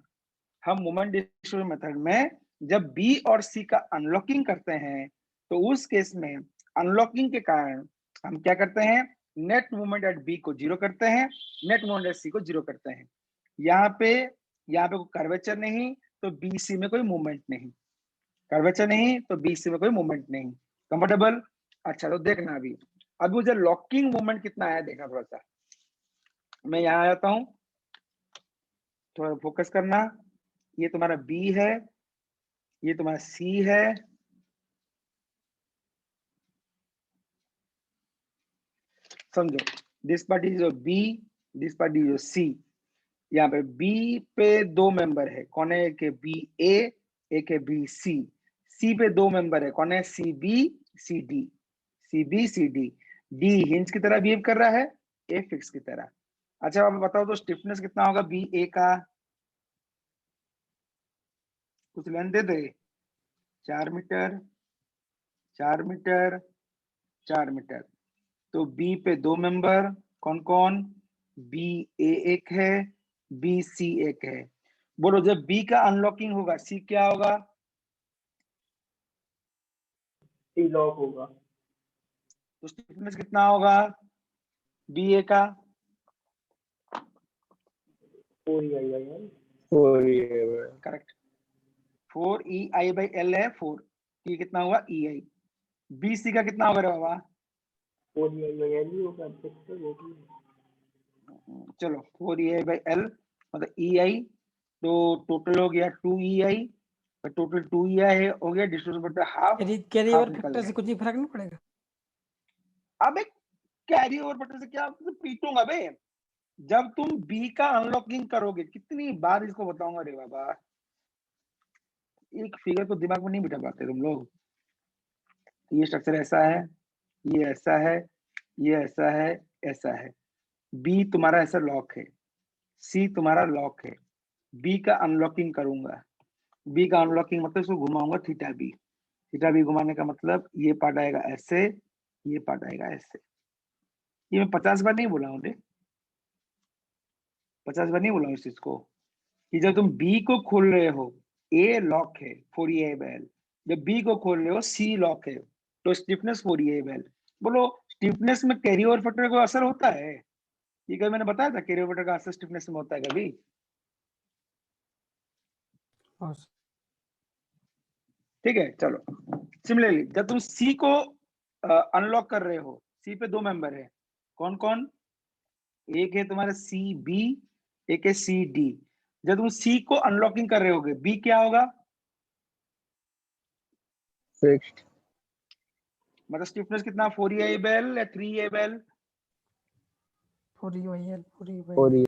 हम मूवमेंट डिस्ट्रीब्यूशन मेथड में जब बी और सी का अनलॉकिंग करते हैं, तो उस केस में अनलॉकिंग के कारण हम क्या करते हैं? नेट मूवमेंट एट बी को जीरो करते हैं, नेट मूवमेंट एट सी को जीरो करते हैं। यहाँ पे कोई कर्वेचर नहीं, तो बी सी में कोई मूवमेंट नहीं, कर्वेचर नहीं तो बी सी में कोई मूवमेंट नहीं। कंफर्टेबल? अच्छा तो देखना, अभी मुझे लॉकिंग मूवमेंट कितना आया देखना थोड़ा सा। मैं यहाँ आ जाता हूँ, थोड़ा फोकस करना। ये तुम्हारा बी है, ये तुम्हारा सी है, समझो this part is your B, this part is your C. यहाँ पे बी पे 2 मेंबर है, कौन है? एक है बी ए, एक है बी सी। सी पे 2 मेंबर है, कौन है? C B C D, C B C D. D hinge की तरह बिहेव कर रहा है, ए फिक्स की तरह। अच्छा अब बताओ तो स्टिफनेस कितना होगा बी ए का? कुछ लेन दे दे, 4 मीटर 4 मीटर 4 मीटर। तो बी पे 2 मेंबर, कौन कौन? बी ए एक है, बी सी एक है। बोलो जब बी का अनलॉकिंग होगा सी क्या होगा? सी लॉक होगा। तो स्टिफनेस कितना होगा बी ए का? 4EI। Correct, 4 E I by L है 4। ये कितना हुआ ई आई। बी सी का कितना होगा रे बाबा? 4EI ही होगा, देखते वो भी। चलो 4 ई आई बाई एल मतलब ई आई, तो टोटल हो गया 2 ई आई, टोटल 2 ई आई हो गया, डिस्ट्रीब्यूशन बटा हाफ, कैरी हाफ ओवर निकल फैक्टर से गया। कुछ भी फर्क नहीं पड़ेगा। अब एक कैरी ओवर बटन से क्या पीटूंगा बे? जब तुम बी का अनलॉकिंग करोगे, कितनी बार इसको बताऊंगा रे बाबा, एक फिगर तो दिमाग में नहीं बिठा पाते तुम लोग। ये स्ट्रक्चर ऐसा है, ये ऐसा है, ये ऐसा है, ऐसा है। बी तुम्हारा ऐसा लॉक है, सी तुम्हारा लॉक है। बी का अनलॉकिंग करूंगा, बी का अनलॉकिंग मतलब इसको घुमाऊंगा थीटा बी। थीटा बी घुमाने का मतलब ये पार्ट आएगा ऐसे, ये पार्ट आएगा ऐसे। ये मैं 50 बार नहीं बोला हूँ रे, 50 बार नहीं बोला हूँ इस चीज को, कि जब तुम बी को खोल रहे हो ए लॉक है 4EI/L, जब बी को खोल रहे हो सी लॉक है, तो स्टिफनेस 4EI/L। बोलो स्टिफनेस में कैरी ओवर फैक्टर का असर होता है? ये कभी मैंने बताया था कैरी ओवर फैक्टर का असर स्टिफनेस में होता है कभी? और ठीक है चलो। सिमिलरली जब तुम सी को अनलॉक कर रहे हो, सी पे 2 मेंबर है, कौन कौन? एक है तुम्हारा सी बी, एक है सी डी। जब तुम सी को अनलॉकिंग कर रहे होगे, बी क्या होगा? फिक्स्ड। मतलब स्टिफनेस कितना 4EI/L या 3EI/L? पूरी वही है, पूरी वही 4EI।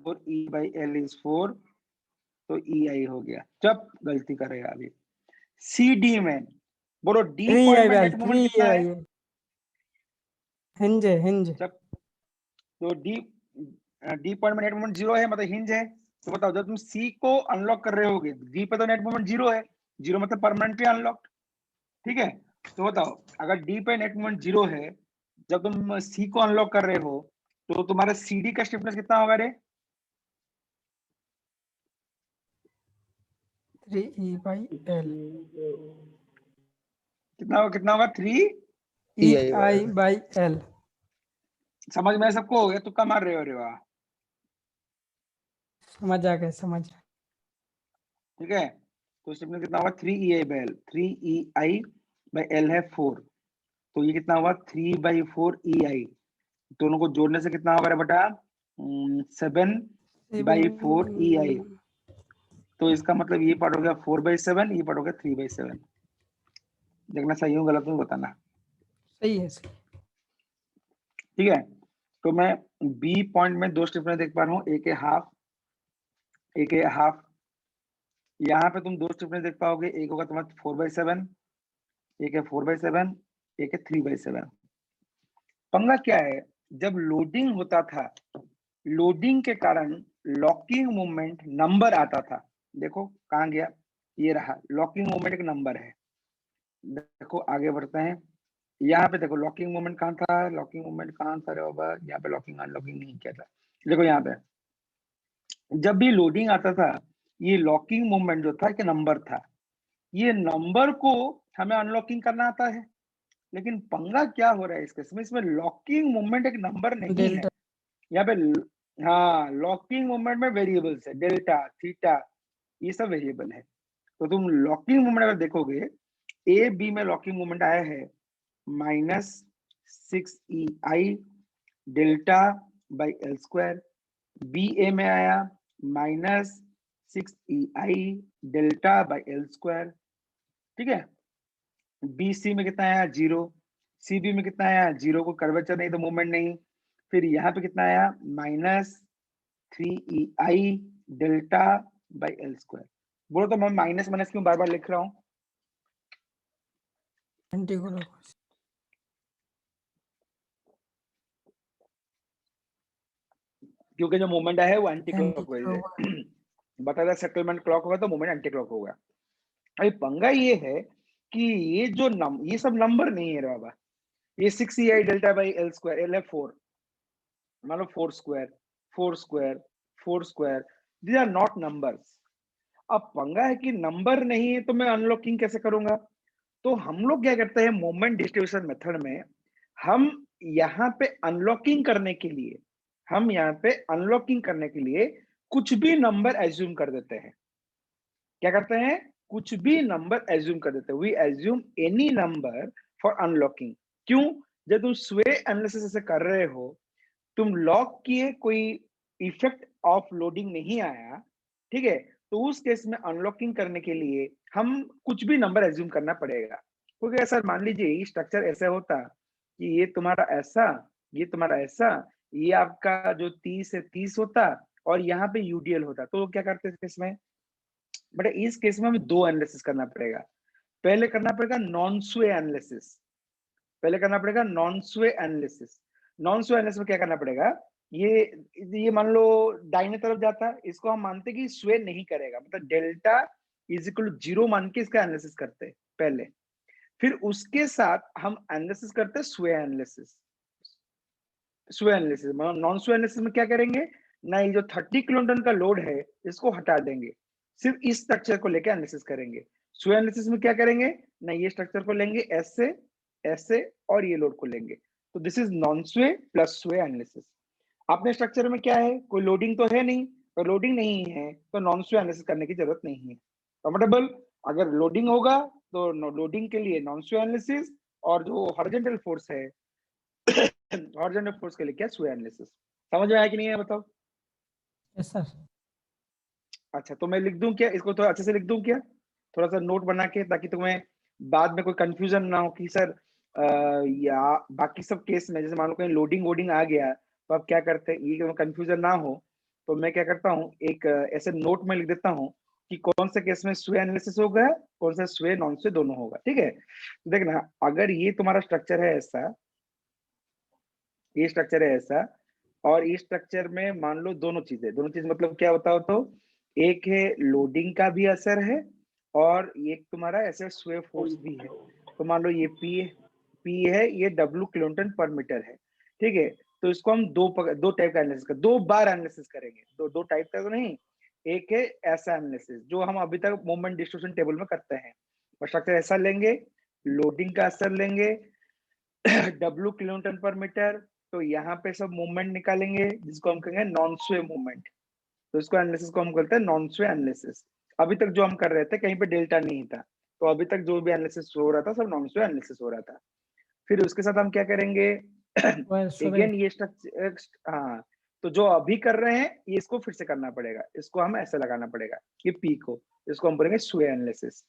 4E/L इज 4, तो EI हो गया। जब गलती करेगा अभी सी डी में, बोलो डी पॉइंट में नेट मोमेंट कितना है? हिंज है, हिंज। जब तो डी पॉइंट में नेट मोमेंट 0 है, मतलब हिंज है। तो बताओ जब तुम सी को अनलॉक कर रहे होगे, डी पे तो नेट मोमेंट 0 है, 0 मतलब परमानेंटली अनलॉक्ड। ठीक है, तो बताओ अगर डी पे नेट मोमेंट 0 है, जब तुम सी को अनलॉक कर रहे हो, तो तुम्हारा सी डी का स्टिफनेस कितना होगा रे? 3E/L कितना होगा 3? EI/L। समझ में सबको हो गया? तुक्का मार रहे हो रे वाह। समझ आ गए, समझ। ठीक है, तो स्टिफनेस कितना होगा 3EI/L। 3EI/L है 4, तो ये कितना हुआ 3/4 EI। दोनों को जोड़ने से कितना होगा रे बेटा? 7/4 EI। तो इसका मतलब ये पार्ट हो गया 4/7, ये पार्ट हो गया 3/7। देखना सही हो गलत हो बताना। सही है, सही। ठीक है, तो मैं बी पॉइंट में 2 स्टिफनेस देख पा रहा हूँ, एक है हाफ, एक है हाफ। यहाँ पे तुम 2 स्टिफनेस देख पाओगे, एक होगा तुम्हारा 4/7, एक है 4/7, एक है 3/7। पंगा क्या है, जब लोडिंग होता था, लोडिंग के कारण लॉकिंग मूवमेंट नंबर आता था। देखो कहाँ गया, ये रहा लॉकिंग मूवमेंट एक नंबर है। देखो आगे बढ़ते हैं, यहाँ पे देखो लॉकिंग मूवमेंट कहाँ था, लॉकिंग मूवमेंट कहाँ था रे बाबा? यहाँ पे लॉकिंग अनलॉकिंग नहीं किया था। देखो यहाँ पे जब भी लोडिंग आता था, ये लॉकिंग मूवमेंट जो था एक नंबर था, ये नंबर को हमें अनलॉकिंग करना आता है। लेकिन पंगा क्या हो रहा है इसमें लॉकिंग मूवमेंट एक नंबर नहीं है। डेल्टा। यहाँ पे हाँ लॉकिंग मूवमेंट में वेरिएबल्स है, डेल्टा थीटा ये सब वेरिएबल है। तो तुम लॉकिंग मूवमेंट अगर देखोगे, ए बी में लॉकिंग मूवमेंट आया है -6EI delta by L square. B A में आया -6EI delta by L square. ठीक है, बी सी में कितना आया 0, सी बी में कितना आया, 0, को कर्वेचर नहीं तो मूवमेंट नहीं। फिर यहाँ पे कितना आया, -3EI delta by L square. बोलो तो मैं माइनस माइनस क्यों बार बार लिख रहा हूँ? Anti clockwise. क्योंकि जो मूवमेंट है वो एंटी एंटी क्लॉकवाइज है। क्लॉकवाइज। बता सेटलमेंट क्लॉक होगा तो मूवमेंट एंटी क्लॉक होगा। अभी पंगा ये है कि ये सब नंबर नहीं है रे बाबा। ये 6EI delta by L square, L है 4, मान लो 4 square 4 square 4 square, these are not numbers. अब पंगा है कि नंबर नहीं है तो मैं अनलॉकिंग कैसे करूंगा? तो हम लोग क्या करते हैं मोमेंट डिस्ट्रीब्यूशन मेथड में, हम यहाँ पे अनलॉकिंग करने के लिए कुछ भी नंबर एज्यूम कर देते हैं। क्या करते हैं? कुछ भी नंबर एज्यूम कर देते हैं। We assume any number for unlocking. क्यों? जब तुम स्वे एनालिसिस से कर रहे हो, तुम लॉक किए, कोई इफेक्ट ऑफ लोडिंग नहीं आया, ठीक है, तो उस केस में अनलॉकिंग करने के लिए हम कुछ भी नंबर एज्यूम करना पड़ेगा। क्योंकि सर मान लीजिए ये स्ट्रक्चर ऐसे होता कि ये तुम्हारा ऐसा, ये तुम्हारा ऐसा, ये आपका जो 30 है 30 होता, और यहाँ पे यूडीएल होता, तो क्या करते हैं इसमें? बट इस केस में हमें 2 एनालिसिस करना पड़ेगा। पहले करना पड़ेगा नॉन स्वे एनालिसिस। नॉन स्वे एनालिसिस में क्या करना पड़ेगा? ये मान लो दाहिने तरफ जाता है, इसको हम मानते कि स्वे नहीं करेगा, मतलब डेल्टा इज इक्वल टू 0 मान के इसका एनालिसिस करते हैं पहले। फिर उसके साथ हम एनालिसिस करते हैं स्वे एनालिसिस। नॉन स्वे एनालिसिस में क्या करेंगे ना, ये जो 30 किलोन्यूटन का लोड है इसको हटा देंगे, सिर्फ इस स्ट्रक्चर को लेकर एनालिसिस करेंगे। स्वे एनालिसिस में क्या करेंगे ना, ये स्ट्रक्चर को लेंगे ऐसे ऐसे और ये लोड को लेंगे। तो दिस इज नॉन स्वे प्लस स्वे एनालिसिस। अपने स्ट्रक्चर में क्या है, कोई लोडिंग तो है नहीं, तो लोडिंग नहीं है तो नॉन स्वे एनालिसिस करने की जरूरत नहीं है। कंफर्टेबल? अगर लोडिंग होगा तो लोडिंग के लिए नॉन स्वे एनालिसिस, और जो हॉरिजॉन्टल फोर्स है हॉरिजॉन्टल फोर्स के लिए क्या, स्वे एनालिसिस। समझ में आया कि नहीं है बताओ? Yes sir. अच्छा, तो मैं लिख दूं क्या इसको, थोड़ा अच्छे से लिख दूं क्या, थोड़ा सा नोट बना के, ताकि तुम्हें बाद में कोई कंफ्यूजन ना हो कि सर या बाकी सब केस में जैसे मान लो कहीं लोडिंग वोडिंग आ गया तो आप क्या करते हैं, ये कंफ्यूजन ना हो, तो मैं क्या करता हूँ एक ऐसे नोट में लिख देता हूँ कि कौन से केस में स्वे एनालिसिस होगा, कौन सा स्वे नॉन स्वे दोनों होगा। ठीक है, तो देखना, अगर ये तुम्हारा स्ट्रक्चर है ऐसा, ये स्ट्रक्चर है ऐसा, और इस स्ट्रक्चर में मान लो दोनों चीज मतलब क्या बताओ तो, एक है लोडिंग का भी असर है और एक तुम्हारा ऐसे स्वे फोर्स भी है। तो मान लो ये पी है, ये W किलोन्यूटन पर मीटर है। ठीक है, तो इसको हम दो टाइप का एनालिसिस दो बार एनालिसिस करेंगे, दो टाइप का तो नहीं। एक है ऐसा एनालिसिस जो हम अभी तक मोमेंट डिस्ट्रीब्यूशन टेबल में करते हैं, और स्ट्रक्चर ऐसा लेंगे, लोडिंग का असर लेंगे W किलोन्यूटन पर मीटर, तो यहाँ पे सब मूवमेंट निकालेंगे जिसको हम कहेंगे नॉन स्वे मूवमेंट। तो इसको एनालिसिस को हम करते हैं नॉन स्वे एनालिसिस। अभी तक जो हम कर रहे थे कहीं पे डेल्टा नहीं था, तो अभी तक जो भी एनालिसिस हो रहा था सब नॉन स्वे एनालिसिस हो रहा था। फिर उसके साथ हम क्या करेंगे अगेन ये स्ट्रक्चर, हाँ, तो जो अभी कर रहे हैं ये इसको फिर से करना पड़ेगा, इसको हम ऐसे लगाना पड़ेगा ये पी को, इसको हम बोलेंगे स्वे एनालिसिस।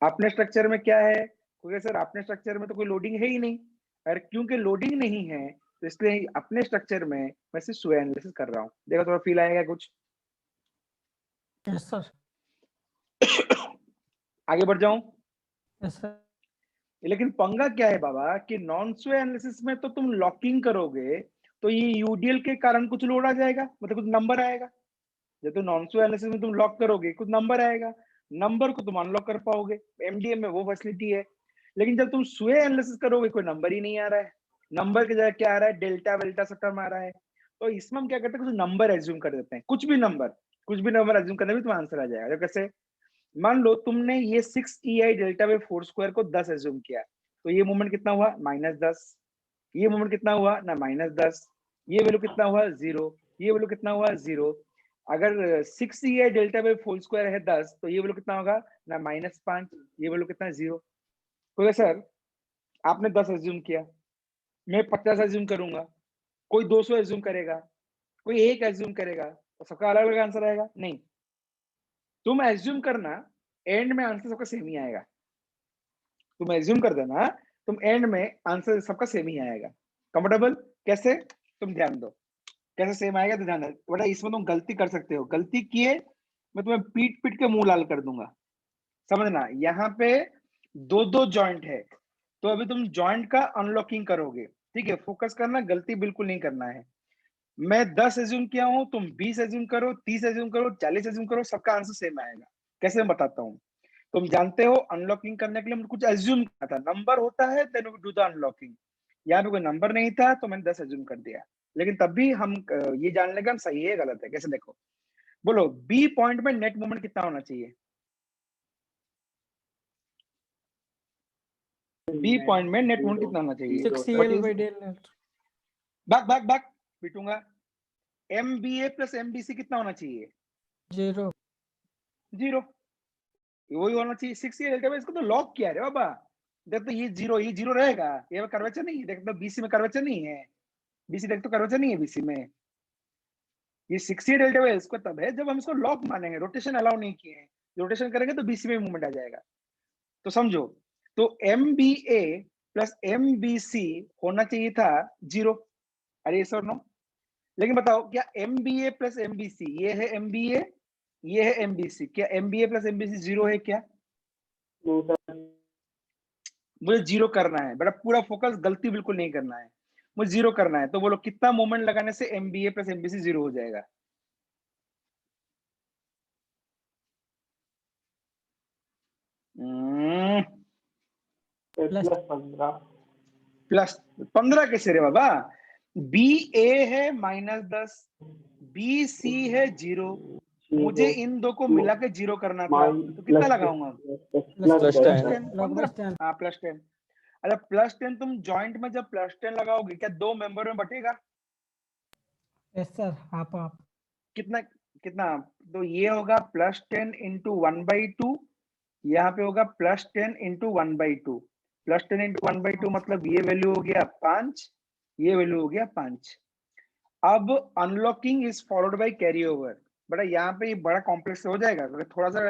अपने स्ट्रक्चर में क्या है, क्योंकि सर अपने स्ट्रक्चर में तो कोई लोडिंग है ही नहीं, और क्योंकि लोडिंग नहीं है तो इसलिए अपने स्ट्रक्चर में मैं सिर्फ स्वे एनालिसिस कर रहा हूँ। देखो थोड़ा फील आएगा कुछ? Yes sir. आगे बढ़ जाऊं? Yes sir. लेकिन पंगा क्या है बाबा कि नॉन स्वे एनालिसिस में तो तुम लॉकिंग करोगे तो ये यूडीएल के कारण कुछ लोड आ जाएगा, मतलब कुछ नंबर आएगा। जब तुम नॉन स्वे एनालिसिस में तुम लॉक करोगे कुछ नंबर आएगा, नंबर को तुम अनलॉक कर पाओगे, एमडीएम में वो फैसिलिटी है। लेकिन जब तुम स्वे एनालिसिस करोगे कोई नंबर ही नहीं आ रहा है, नंबर की जगह क्या आ रहा है, डेल्टा वेल्टा सब टर्म आ रहा है। तो इसमें हम क्या करते हैं, कुछ नंबर एज्यूम कर देते हैं, कुछ भी नंबर एज्यूम करने में तुम्हें आंसर आ जाएगा। कैसे? मान लो तुमने ये 6EI डेल्टा बाई 4 स्क्वायर को 10 एज्यूम किया, तो ये मूवमेंट कितना हुआ, -10। ये मूवमेंट कितना हुआ ना, -10। ये वैल्यू कितना हुआ, 0। ये वैल्यू कितना हुआ, 0। अगर 6EI डेल्टा बाई 4 स्क्वायर है 10, तो ये वैल्यू कितना होगा ना, -5। ये वैल्यू कितना है, 0। तो सर आपने 10 एज्यूम किया, मैं 50 एज्यूम करूंगा, कोई 200 एज्यूम करेगा, कोई 1 एज्यूम करेगा, तो सबका अलग अलग आंसर आएगा? नहीं, तुम एज्यूम करना, एंड में आंसर सबका सेम ही आएगा। तुम एज्यूम कर देना तुम एंड में आंसर सबका सेम ही आएगा। कंफर्टेबल? कैसे? तुम ध्यान दो कैसे सेम आएगा, तो ध्यान दो बेटा। इसमें तुम गलती कर सकते हो, गलती किए मैं तुम्हें पीट पीट के मुंह लाल कर दूंगा, समझना। यहाँ पे दो दो जॉइंट है, तो अभी तुम जॉइंट का अनलॉकिंग करोगे, ठीक है। फोकस करना, गलती बिल्कुल नहीं करना है। मैं 10 एज्यूम किया हूं, तुम 20 एज्यूम करो, 30 एज्यूम करो, 40 एज्यूम करो, सबका आंसर सेम आएगा। कैसे मैं बताता हूँ। तुम जानते हो अनलॉकिंग करने के लिए मुझे कुछ एज्यूम करना था, नंबर होता है then we do the unlocking. यहाँ पे कोई नंबर नहीं था तो मैंने 10 एज्यूम कर दिया, लेकिन तब भी हम ये जान लेंगे हम सही है गलत है। कैसे? देखो, बोलो बी पॉइंट में नेट मूवमेंट कितना होना चाहिए? बी पॉइंट में नेट मूवमेंट कितना होना चाहिए? 6CL/del net। Back back back पीटूंगा। MBA प्लस MBC कितना होना चाहिए? 0। 0। वही होना चाहिए 6 डेल्टा। इसको तो लॉक किया रे बाबा। देख तो ये जीरो रहेगा, ये कर्वेचर नहीं है। देख तो BC में कर्वेचर नहीं है, BC देख तो कर्वेचर नहीं है BC में। ये 6 डेल्टा वेव इसको तब है जब हम इसको लॉक मानेंगे, रोटेशन अलाउ नहीं किए हैं। रोटेशन करेंगे तो BC में मूवमेंट आ जाएगा। तो समझो, तो MBA प्लस MBC होना चाहिए था 0। अरे ये सर नो। लेकिन बताओ क्या MBA प्लस MBC, ये है MBA, ये है MBC, क्या MBA प्लस MBC 0 है क्या? मुझे 0 करना है बेटा, पूरा फोकस, गलती बिल्कुल नहीं करना है, मुझे 0 करना है। तो बोलो कितना मोमेंट लगाने से MBA प्लस MBC 0 हो जाएगा? प्लस 15 कैसे रे बाबा? BA है -10, BC है 0, मुझे इन दो को मिला के 0 करना था, तो कितना लगाऊंगा? +10। हाँ +10। अच्छा +10 तुम जॉइंट में जब +10 लगाओगे क्या 2 मेंबर में बटेगा? Yes sir, half half. कितना कितना? तो ये होगा +10 इंटू 1/2, यहाँ पे होगा +10 इंटू 1/2। +10 इंटू 1/2 मतलब ये वैल्यू हो गया 5, ये वैल्यू हो गया 5। अब unlocking is followed by carry over. बड़ा यहाँ पे ये बड़ा कॉम्प्लेक्स हो जाएगा, अगर थोड़ा सा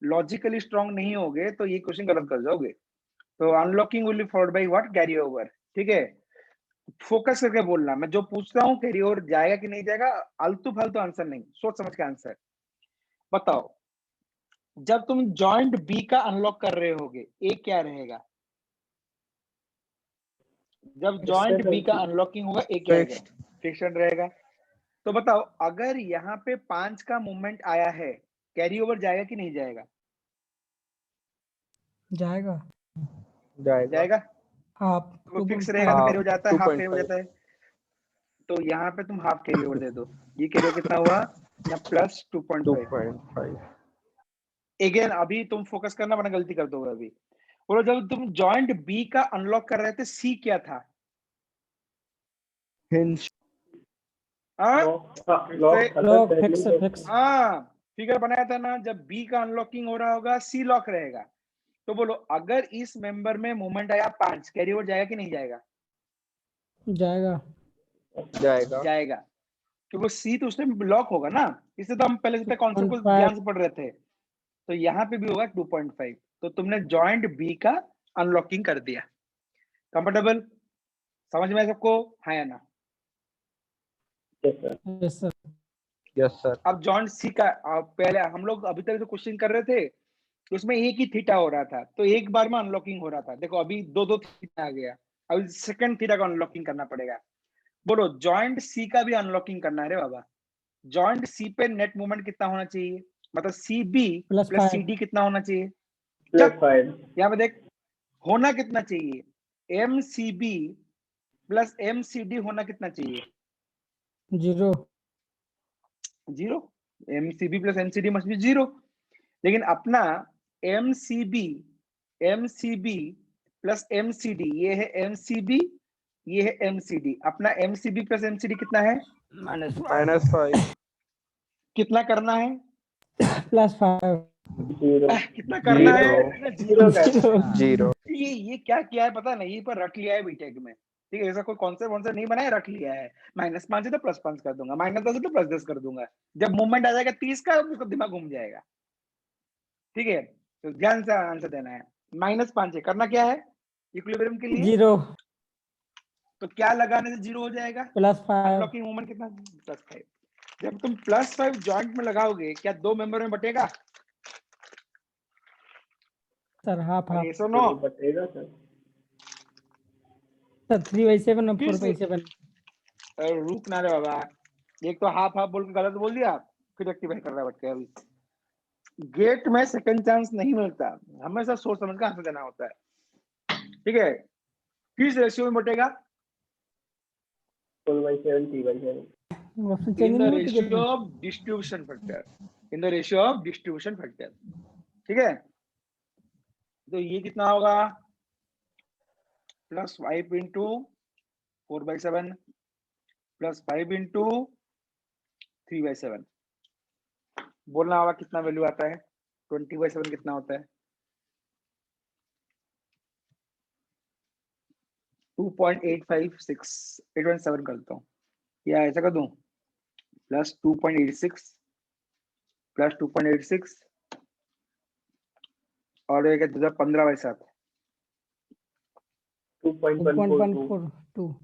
लॉजिकली स्ट्रांग नहीं होगे तो ये क्वेश्चन गलत कर जाओगे। तो unlocking will be followed by what? Carry over. ठीक है, फोकस करके बोलना, मैं जो पूछता हूँ कैरी ओवर जाएगा कि नहीं जाएगा, आलतू फालतू आंसर नहीं, सोच समझ के आंसर बताओ। जब तुम जॉइंट बी का अनलॉक कर रहे होगे, ए क्या रहेगा? जब जॉइंट बी का अनलॉकिंग होगा ए क्या रहेगा? फिक्स्ड रहेगा। तो बताओ अगर यहाँ पे 5 का मूवमेंट आया है, कैरी ओवर जाएगा कि नहीं जाएगा? जाएगा। जाएगा। हाफ तो फिक्स रहेगा तो कैरी हो जाता है, हाफ कैरी हो जाता है। तो यहाँ पे तुम हाफ कैरी ओवर दे दो। ये कैरी ओवर कितना हुआ? यहाँ +2.5। अगेन अभी तुम फोकस करना वरना गलती कर दोगे। अभी बोलो जब तुम जॉइंट बी का अनलॉक कर रहे थे, सी क्या था? हिंज। Lock fix. हाँ, फिगर बनाया था ना, जब बी का अनलॉकिंग हो रहा होगा सी लॉक रहेगा। तो बोलो अगर इस मेंबर में मूवमेंट आया 5, कैरी ओवर जाएगा कि नहीं जाएगा? जाएगा। जाएगा, क्योंकि सी तो उसमें लॉक होगा ना। इससे तो हम पहले से कॉन्सेप्ट को ध्यान से पढ़ रहे थे। तो यहाँ पे भी होगा 2.5। तो तुमने जॉइंट बी का अनलॉकिंग कर दिया। कंफर्टेबल? समझ में सबको? हाँ या ना? Yes sir. अब जॉइंट सी का पहले हम लोग अभी तक जो क्वेश्चन कर रहे थे उसमें एक ही थीटा हो रहा था, तो एक बार में अनलॉकिंग हो रहा था। देखो अभी दो थीटा आ गया, अभी सेकंड थीटा का अनलॉकिंग करना पड़ेगा। बोलो जॉइंट सी का भी अनलॉकिंग करना है रे बाबा। जॉइंट सी पे नेट मूवमेंट कितना होना चाहिए? मतलब CB प्लस CD कितना होना चाहिए? यहाँ पे देख, होना कितना चाहिए? MCB प्लस MCD होना कितना चाहिए? 0। 0। MCB plus MCD must be 0। लेकिन अपना MCB प्लस MCD, ये है MCB, ये है MCD। अपना MCB प्लस MCD कितना है? -5। कितना करना है? +5। कितना करना है? 0। ये क्या किया है पता नहीं, पर रख लिया है बीटेक में। ठीक है, ऐसा कोई कॉन्सेप्ट नहीं बनाया, रख लिया है। -5 है तो +5 कर दूंगा, -10 है तो +10 कर दूंगा। जब मूवमेंट आ जाएगा 30 का, उसका दिमाग घूम जाएगा। ठीक है, तो ध्यान से आंसर देना है। -5 है, करना क्या है? इक्विलिब्रियम के लिए 0 तो क्या लगाने से 0 हो जाएगा? +5 अनलॉकिंग मोमेंट कितना? +5। जब तुम +5 जॉइंट में लगाओगे क्या 2 मेंबर में बटेगा? Sir half half yes or no? बटेगा सर। सर 3/7 और फिर से 4/7 रुक ना रे बाबा, एक तो हाफ हाफ बोल के गलत बोल दिया, फिर रेक्टिफाई कर रहा है बट अभी गेट में सेकंड चांस नहीं मिलता, हमेशा सोच समझ कर आंसर देना होता है, ठीक है? किस रेशियो में बटेगा? 4/7 3/7 ऑप्शन चेंज इन द नहीं होती रेशियो कितना of distribution factor, in the ratio of distribution factor, ठीक है? तो ये कितना होगा? +5 इंटू 4/7 +5 इंटू 3/7, बोलना होगा कितना वैल्यू आता है? 20/7 कितना होता है? 2.856 8.7 करता हूँ या ऐसा कर दूं +2.86 +2.86 और ये क्या 15/7 2.142 2.142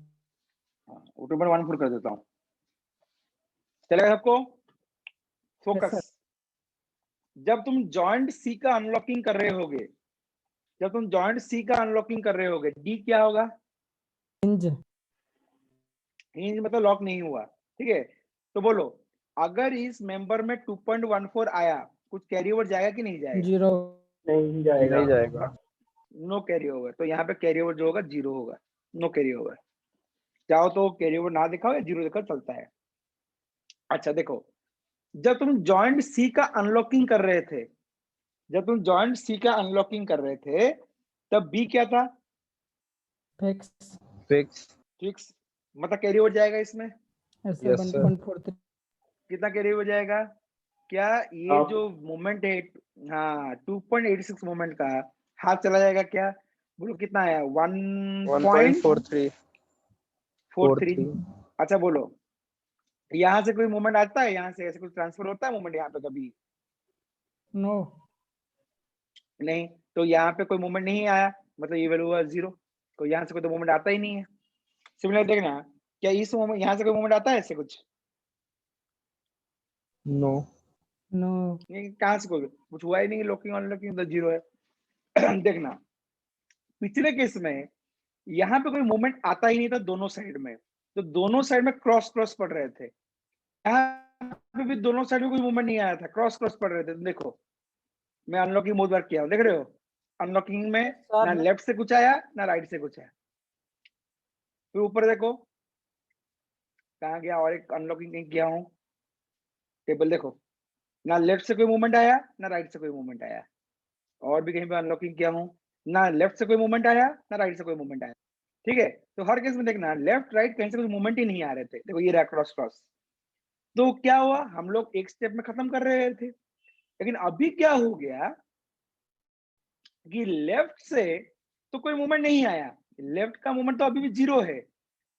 2.14 कर देता हूँ, चलेगा सबको? फोकस। जब तुम जॉइंट सी का अनलॉकिंग कर रहे होगे, जब तुम जॉइंट सी का अनलॉकिंग कर रहे होगे, डी क्या होगा? हिंज हिंज मतलब लॉक नहीं हुआ, ठीक है? तो बोलो अगर इस मेंबर में 2.14 आया, कुछ कैरी ओवर जाएगा कि नहीं जाएगा? 0 नहीं जाएगा। नो कैरी ओवर, तो यहाँ पे कैरी ओवर जो होगा 0 होगा, नो कैरी ओवर। चाहो तो कैरी ओवर ना दिखाओ या 0 दिखाओ, चलता है। अच्छा देखो, जब तुम जॉइंट सी का अनलॉकिंग कर रहे थे, जब तुम जॉइंट सी का अनलॉकिंग कर रहे थे, तब बी क्या था? फिक्स फिक्स, मतलब कैरी ओवर जाएगा इसमें? ऐसे 1.43 कितना कैरी ओवर जाएगा? क्या ये जो मोमेंट है, हाँ 2.86 मोमेंट का हाथ चला जाएगा क्या? बोलो कितना आया? 1.43। अच्छा बोलो, यहाँ से कोई मोमेंट आता है? यहाँ से ऐसे कुछ ट्रांसफर होता है मोमेंट यहाँ पे कभी? नो नहीं, तो यहाँ पे कोई मोमेंट नहीं आया, मतलब ये वैल्यू हुआ 0, तो यहाँ से कोई तो मोमेंट आता ही नहीं है। सिमिलर देखना, क्या इस मोमेंट यहाँ से कोई मोमेंट आता है ऐसे कुछ? नो नहीं, कहाँ से कोई कुछ हुआ ही नहीं, लॉकिंग अनलॉकिंग तो 0 है। देखना पिछले केस में यहाँ पे कोई मूवमेंट आता ही नहीं था दोनों साइड में, तो दोनों साइड में क्रॉस क्रॉस पड़ रहे थे। यहाँ पे भी दोनों साइड में कोई मूवमेंट नहीं आया था, क्रॉस क्रॉस पड़ रहे थे। तो देखो मैं अनलॉकिंग बहुत बार किया हूँ, देख रहे हो? अनलॉकिंग में ना लेफ्ट से कुछ आया ना राइट से कुछ आया। फिर ऊपर देखो कहाँ गया, और एक अनलॉकिंग नहीं किया हूँ, टेबल देखो, ना लेफ्ट से कोई मूवमेंट आया ना राइट से कोई मूवमेंट आया। और भी कहीं पे अनलॉकिंग किया हूँ, ना लेफ्ट से कोई मूवमेंट आया ना राइट से कोई मूवमेंट आया, ठीक है? तो हर केस में देखना लेफ्ट राइट कहीं से कुछ मूवमेंट ही नहीं आ रहे थे। देखो ये रहा क्रॉस क्रॉस, तो क्या हुआ, हम लोग एक स्टेप में खत्म कर रहे थे। लेकिन अभी क्या हो गया कि लेफ्ट से तो कोई मूवमेंट नहीं आया, लेफ्ट का मूवमेंट तो अभी भी 0 है,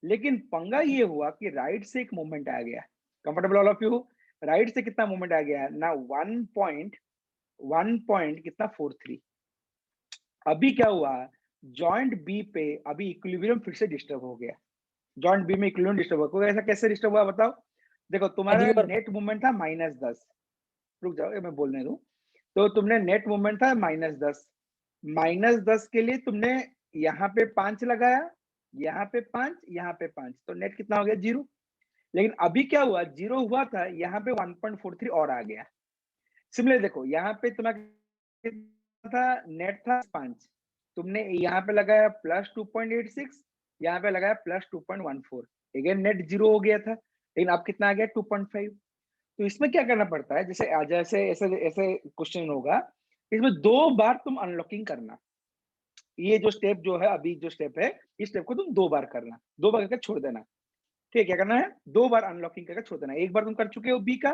लेकिन पंगा ये हुआ कि राइट से एक मूवमेंट आ गया। Comfortable all of you? Right से कितना मूवमेंट आ गया ना? 1 कितना 43। अभी क्या हुआ, जॉइंट बी पे अभी इक्विलिब्रियम फिर से डिस्टर्ब हो गया। जॉइंट बी में इक्विलिब्रियम डिस्टर्ब हुआ, ऐसा कैसे डिस्टर्ब हुआ बताओ? देखो तुम्हारा नेट मूवमेंट था -10, रुक जाओ मैं बोलने दूं। तो तुमने नेट मूवमेंट था -10, -10 के लिए तुमने यहाँ पे 5 लगाया, यहाँ पे 5, यहाँ पे 5, तो नेट कितना हो गया 0। लेकिन अभी क्या हुआ, 0 हुआ था, यहाँ पे 1.43 और आ गया। सिमिलर देखो यहाँ पे तुम्हारा था नेट था 5, तुमने यहाँ पे लगाया +2.86, यहाँ पे लगाया +2.14, अगेन नेट 0 हो गया था, लेकिन अब कितना आ गया 2.5। तो इसमें क्या करना पड़ता है, जैसे जैसे ऐसे ऐसे क्वेश्चन होगा, इसमें 2 बार तुम अनलॉकिंग करना। ये जो स्टेप जो है अभी जो स्टेप है, इस स्टेप को तुम 2 बार करना, 2 बार करके छोड़ देना। ठीक है, क्या करना है 2 बार अनलॉकिंग करके छोड़ देना। एक बार तुम कर चुके हो बी का,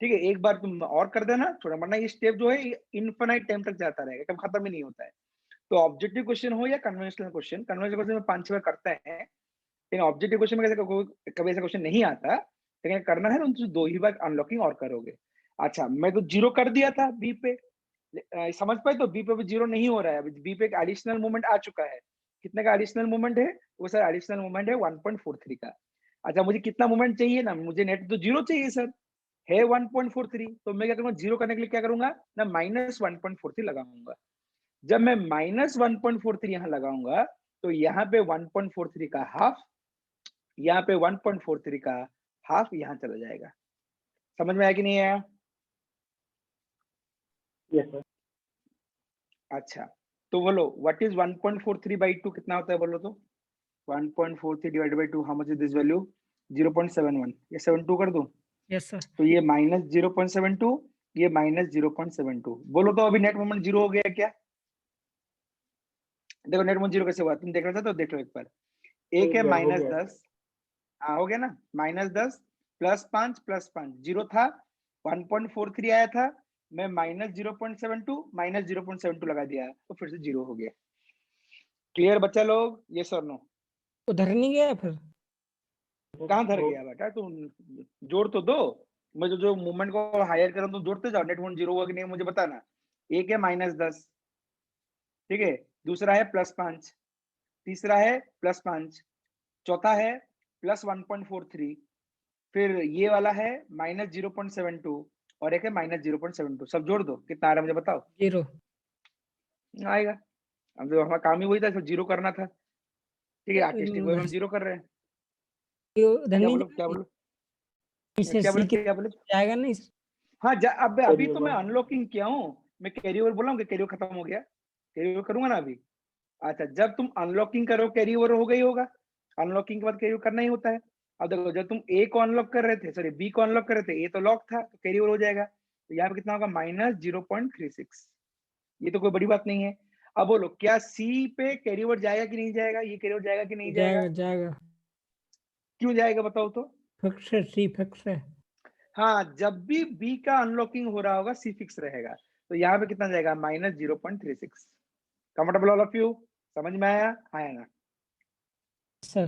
ठीक है, एक बार तुम और कर देना छोड़ा, वरना ये स्टेप जो है इनफिनाइट टाइम तक जाता रहेगा, कभी खत्म ही नहीं होता है। तो ऑब्जेक्टिव क्वेश्चन हो या कन्वेंशनल क्वेश्चन, कन्वेंशनल क्वेश्चन में 5-6 बार करते हैं, लेकिन ऑब्जेक्टिव क्वेश्चन में कभी ऐसा क्वेश्चन नहीं आता, लेकिन करना है तो 2 ही बार अनलॉकिंग और करोगे। अच्छा मैं तो 0 कर दिया था बी पे, समझ पाए? तो बी पे भी 0 नहीं हो रहा है, बी पे एक एडिशनल मूवमेंट आ चुका है, कितने का एडिशनल मोमेंट है? वो सर एडिशनल मोमेंट है 1.43 का। अच्छा मुझे कितना मोमेंट चाहिए ना, मुझे नेट तो जीरो चाहिए सर, है 1.43, तो मैं क्या करूंगा, जीरो करने के लिए क्या करूंगा ना, -1.43 लगाऊंगा। जब मैं -1.43 यहाँ लगाऊंगा तो यहाँ पे 1.43 का हाफ, यहाँ पे 1.43 का हाफ यहाँ चला जाएगा। समझ में आया कि नहीं आया? Yes sir. अच्छा तो बोलो व्हाट इज 1.43/2 कितना होता है बोलो तो? 1.43 divided by 2 how much is this value? 0.71, ये 72 कर दूं? Yes sir. तो ये -0.72, ये -0.72, बोलो तो अभी नेट मोमेंट जीरो हो गया क्या? देखो नेट मोमेंट जीरो कैसे हुआ, तुम देख रहे थे तो देख लो एक बार। एक है हो गया। -10, हाँ हो गया ना, -10 +5 +5 जीरो था, 1.43 आया था, मैं -0.72 लगा दिया तो फिर से जीरो हो गया। क्लियर बच्चा लोग? ये सर नो? उधर नहीं गया फिर? कहाँ धर गया बेटा, तुम जोड़ तो दो। मैं जो मूवमेंट को हायर कर रहा हूँ तुम जोड़ते जाओ, नेट मोमेंट जीरो हुआ कि नहीं मुझे बताना। एक है -10, ठीक है, दूसरा है +5, तीसरा है +5, चौथा है +1.43, फिर ये वाला है -0.72 और एक है -0.72, सब जोड़ दो कितना आ रहा है मुझे बताओ। 0। आएगा, अब जो हमारा काम ही वही था, सिर्फ जीरो करना था। ठीक है, आर्टिस्टिक वे में हम उधर जीरो कर रहे हैं। उधर क्या नहीं बोलो क्या बोलो इसे क्या सी बोले के क्या बोले? जाएगा नहीं? हाँ अब अभी तो मैं Carryover। अनलॉकिंग किया हूँ, मैं कैरी ओवर बोला हूँ कि कैरी ओवर खत्म हो गया, कैरी ओवर करूंगा ना अभी। अच्छा जब तुम अनलॉकिंग करो कैरी ओवर हो गई होगा, अनलॉकिंग के बाद कैरी ओवर करना ही होता है। अब देखो जब तुम ए को अनलॉक कर रहे थे, सॉरी बी को अनलॉक कर रहे थे, ए तो लॉक था तो कैरी ओवर हो जाएगा, तो यहाँ पे कितना होगा -0.36, ये तो कोई बड़ी बात नहीं है। अब बोलो क्या सी पे कैरी ओवर जाएगा कि नहीं जाएगा, ये कैरी ओवर जाएगा कि नहीं जाएगा? जाएगा जाएगा, क्यों जाएगा बताओ तो? फिक्स है, सी फिक्स है। हाँ जब भी बी का अनलॉकिंग हो रहा होगा सी फिक्स रहेगा, तो यहाँ पे कितना जाएगा -0.36। Comfortable all of you? समझ में आया? आया ना? सर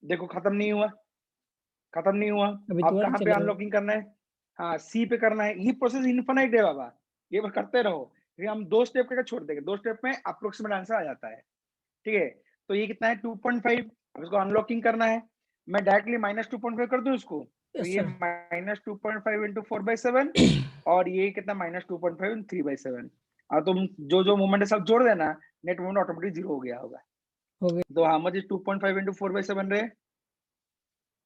देखो खत्म नहीं हुआ, खत्म नहीं हुआ। अभी अब तो और कहाँ पे चलेगा। अनलॉकिंग करना है? हाँ सी पे करना है, ये प्रोसेस इनफिनिट है बाबा, ये बस करते रहो। फिर हम दो स्टेप करके छोड़ देंगे, दो स्टेप में अप्रोक्सीमेट आंसर आ जाता है। ठीक है, तो ये कितना है 2.5, अब इसको अनलॉकिंग करना है, मैं डायरेक्टली -2.5 कर दूं इसको, तो यस ये सर। -2.5 इंटू 4/7 और ये कितना -2.5 3/7। और तुम जो जो मूवमेंट है सब जोड़ देना, नेट मूवमेंट ऑटोमेटिक जीरो हो गया होगा। हो गया। तो हाउ मच इज 2.5 इंटू 4/7 रहे?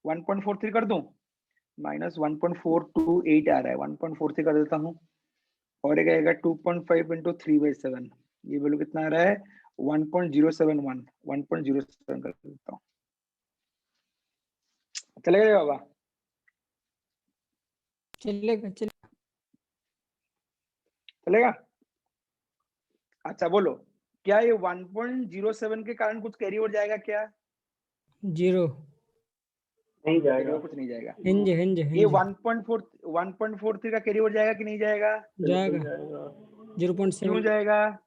1.43 कर दूं? -1.428 आ रहा है, 1.43 कर देता हूँ, और एक आएगा 2.5 इंटू 3/7, ये वैल्यू कितना आ रहा है 1.071, 1.07 कर देता हूँ। चलेगा बाबा? चलेगा चलेगा। चलेगा? अच्छा बोलो क्या ये 1.07 के कारण कुछ कैरी ओवर जाएगा क्या? 0। नहीं कैरी जाएगा। ओवर कुछ नहीं जाएगा। हिंज हिंज ये हिंज 1.43 का कैरी ओवर जाएगा कि नहीं जाएगा? जाएगा। जाएगा। 0.7। क्यों जाएगा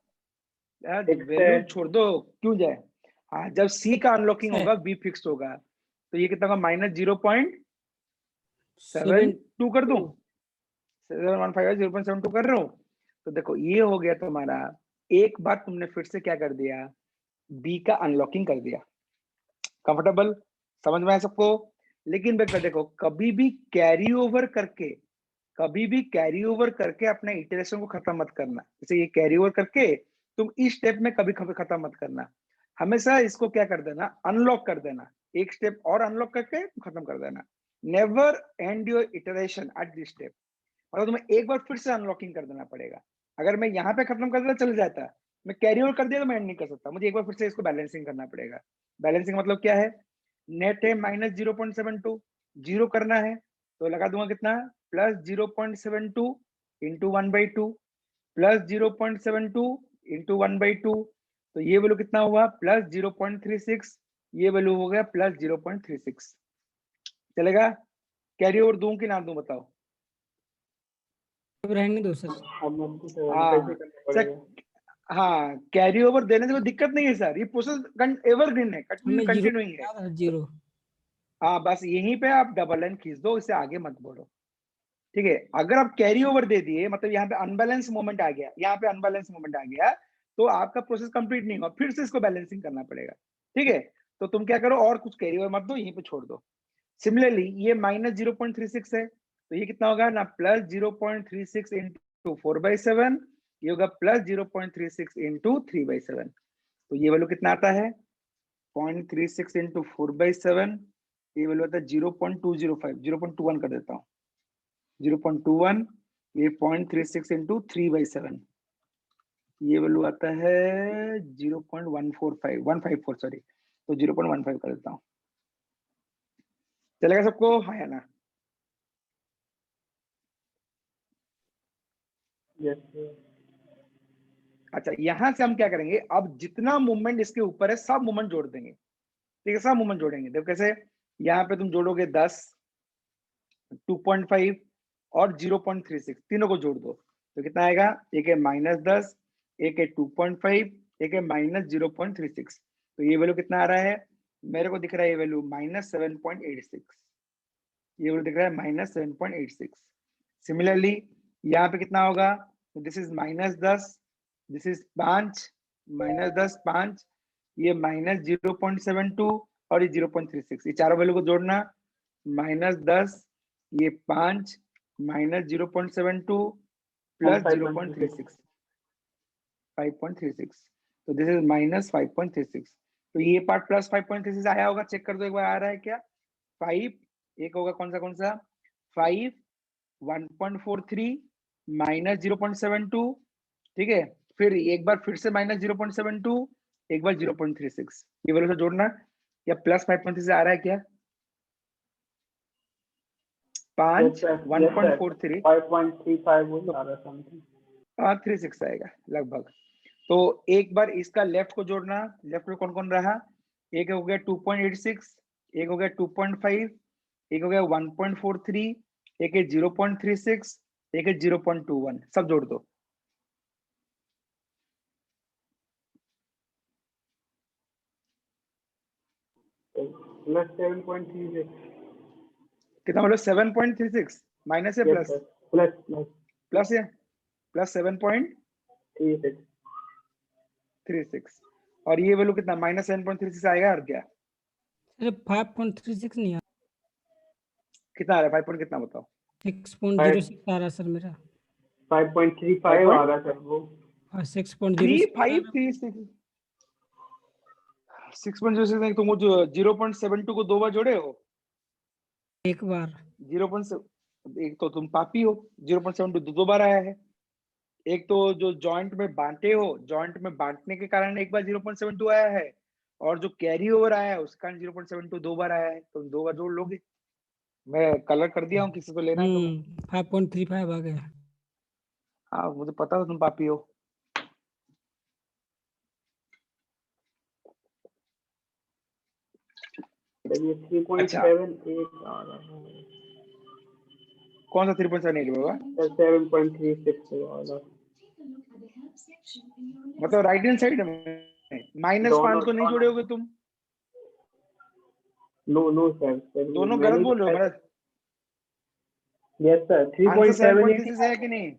यार, Fixed वैल्यू है। छोड़ दो, क्यों जाए? हाँ जब सी का अनलॉकिंग है। होगा बी फिक्स होगा, तो ये कितना होगा सेवन -0.72 कर दूं? 715 0.72 कर रहा हूँ। तो देखो ये हो गया तुम्हारा, एक बार तुमने फिर से क्या कर दिया, बी का अनलॉकिंग कर दिया। कंफर्टेबल? समझ में आया सबको? लेकिन बेटा देखो कभी भी कैरी ओवर करके, कभी भी कैरी ओवर करके अपने इटरेशन को खत्म मत करना। जैसे ये कैरी ओवर करके तुम इस स्टेप में कभी कभी खत्म मत करना, हमेशा इसको क्या कर देना, अनलॉक कर देना, एक स्टेप और अनलॉक करके खत्म कर देना। Never and your iteration at this step, मतलब तुम्हें एक बार फिर से अनलॉकिंग कर देना पड़ेगा। अगर मैं यहाँ पे खत्म कर देता चल जाता, मैं कैरी ओवर कर दिया तो मैं एंड नहीं कर सकता, मुझे एक बार फिर से इसको बैलेंसिंग करना पड़ेगा। बैलेंसिंग मतलब क्या है, नेट है -0.72, जीरो करना है तो लगा दूंगा कितना, +0.72 इंटू 1/2 +0.72 इंटू 1/2, तो ये वैल्यू कितना हुआ +0.36, ये वैल्यू हो गया +0.36। चलेगा? कैरी ओवर दूं कि ना दूं बताओ? रहने दो सर। अब हमको कैसे हाँ करना सर, पड़ेगा? हाँ कैरी ओवर देने से कोई दिक्कत नहीं है सर, ये प्रोसेस एवरग्रीन है, हमें 0 कंटिन्यूइंग है। याद है, 0। हाँ बस यहीं पे आप डबल लाइन खींच दो, इससे आगे मत बोलो। ठीक है, अगर आप कैरी ओवर दे दिए मतलब यहाँ पे अनबैलेंस मोमेंट आ गया, यहाँ पे अनबैलेंस मोमेंट आ गया, तो आपका प्रोसेस कंप्लीट नहीं होगा, फिर से इसको बैलेंसिंग करना पड़ेगा। ठीक है, तो तुम क्या करो, और कुछ कैरी ओवर मत दो, यहीं पे छोड़ दो। सिमिलरली ये -0.36 है, तो ये कितना होगा ना, +0.36 इंटू 4/7, ये होगा +0.36 इंटू 3/7। तो ये वैल्यू कितना आता है, 0.36 इंटू 4/7, ये वैल्यू आता है 0.205, 0.21 कर देता हूँ, 0.21, ये 0.36 इंटू 3/7, ये वैल्यू आता है 0.145, 154 सॉरी, तो 0.15 कर देता हूँ। चलेगा सबको, हाँ या ना? Yes sir. अच्छा, यहां से हम क्या करेंगे, अब जितना मूवमेंट इसके ऊपर है सब मूवमेंट जोड़ देंगे। ठीक है, सब मूवमेंट जोड़ेंगे। देखो कैसे, यहाँ पे तुम जोड़ोगे 10, 2.5 और 0.36, तीनों को जोड़ दो तो कितना आएगा, एक है -10, एक है 2.5, एक है -0.36। तो ये वैल्यू कितना आ रहा है, मेरे को दिख रहा है ये वैल्यू -7.86, ये वैल्यू दिख रहा है -7.86। सिमिलरली यहाँ पे कितना होगा, दिस इज -10, दिस इज 5, -10 5, ये -0.72 और ये 0.36, ये चारों वैल्यू को जोड़ना, -10, ये 5, -0.72 प्लस 0.36, 5.36, तो दिस इज -5.36। तो ये पार्ट +5.36 आया होगा, चेक कर दो एक बार आ रहा है क्या। 5 एक होगा कौन सा 5, 1.43 -0.72, ठीक है, फिर एक बार फिर से -0.72, एक बार 0.36, ये वैल्यू से जोड़ना, या +5.36 आ रहा है क्या, 5, 1.43, 5.35 वो आ रहा समथिंग। 36 आएगा लगभग। तो एक बार इसका लेफ्ट को जोड़ना, लेफ्ट में कौन कौन रहा, एक हो गया 2.86, एक हो गया 2.5, एक हो गया 1.43, एक है 0.36, एक है 0.21, सब जोड़ दो। +7.36, कितना बोलो, 7.36 माइनस या प्लस, प्लस प्लस या प्लस 7.36, और ये वैल्यू कितना -7.36 आएगा, और क्या अरे 5.36 नहीं आ, कितना आ रहा है, 5 कितना बताओ, 6.06 आ रहा सर मेरा। 5.35 आ रहा सर वो। 6.06 3536, 6.06 नहीं, तुम 0.72 को 2 बार जोड़े हो, एक बार 0.7, एक तो तुम पापी हो, 0.72 दो बार आया है, एक तो जो जॉइंट में बांटे हो, जॉइंट में बांटने के कारण एक बार 0.72 आया है, और जो कैरी ओवर आया है उसका 0.72 दो बार आया है, तो 2 बार जोड़ लोगे। मैं कलर कर दिया हूँ, किसी को लेना है तो 5.35 आ गया। हाँ, मुझे पता था तुम पापी हो। ये 3.78 आ रहा है। कौन सा 3.78 बाबा, 7.36 आ रहा। मतलब राइट हैंड साइड में -5 को नहीं जोड़े होगे तुम, नो सर, दोनों गलत बोल रहे हो मेरा। यस सर, 3.78 है कि नहीं,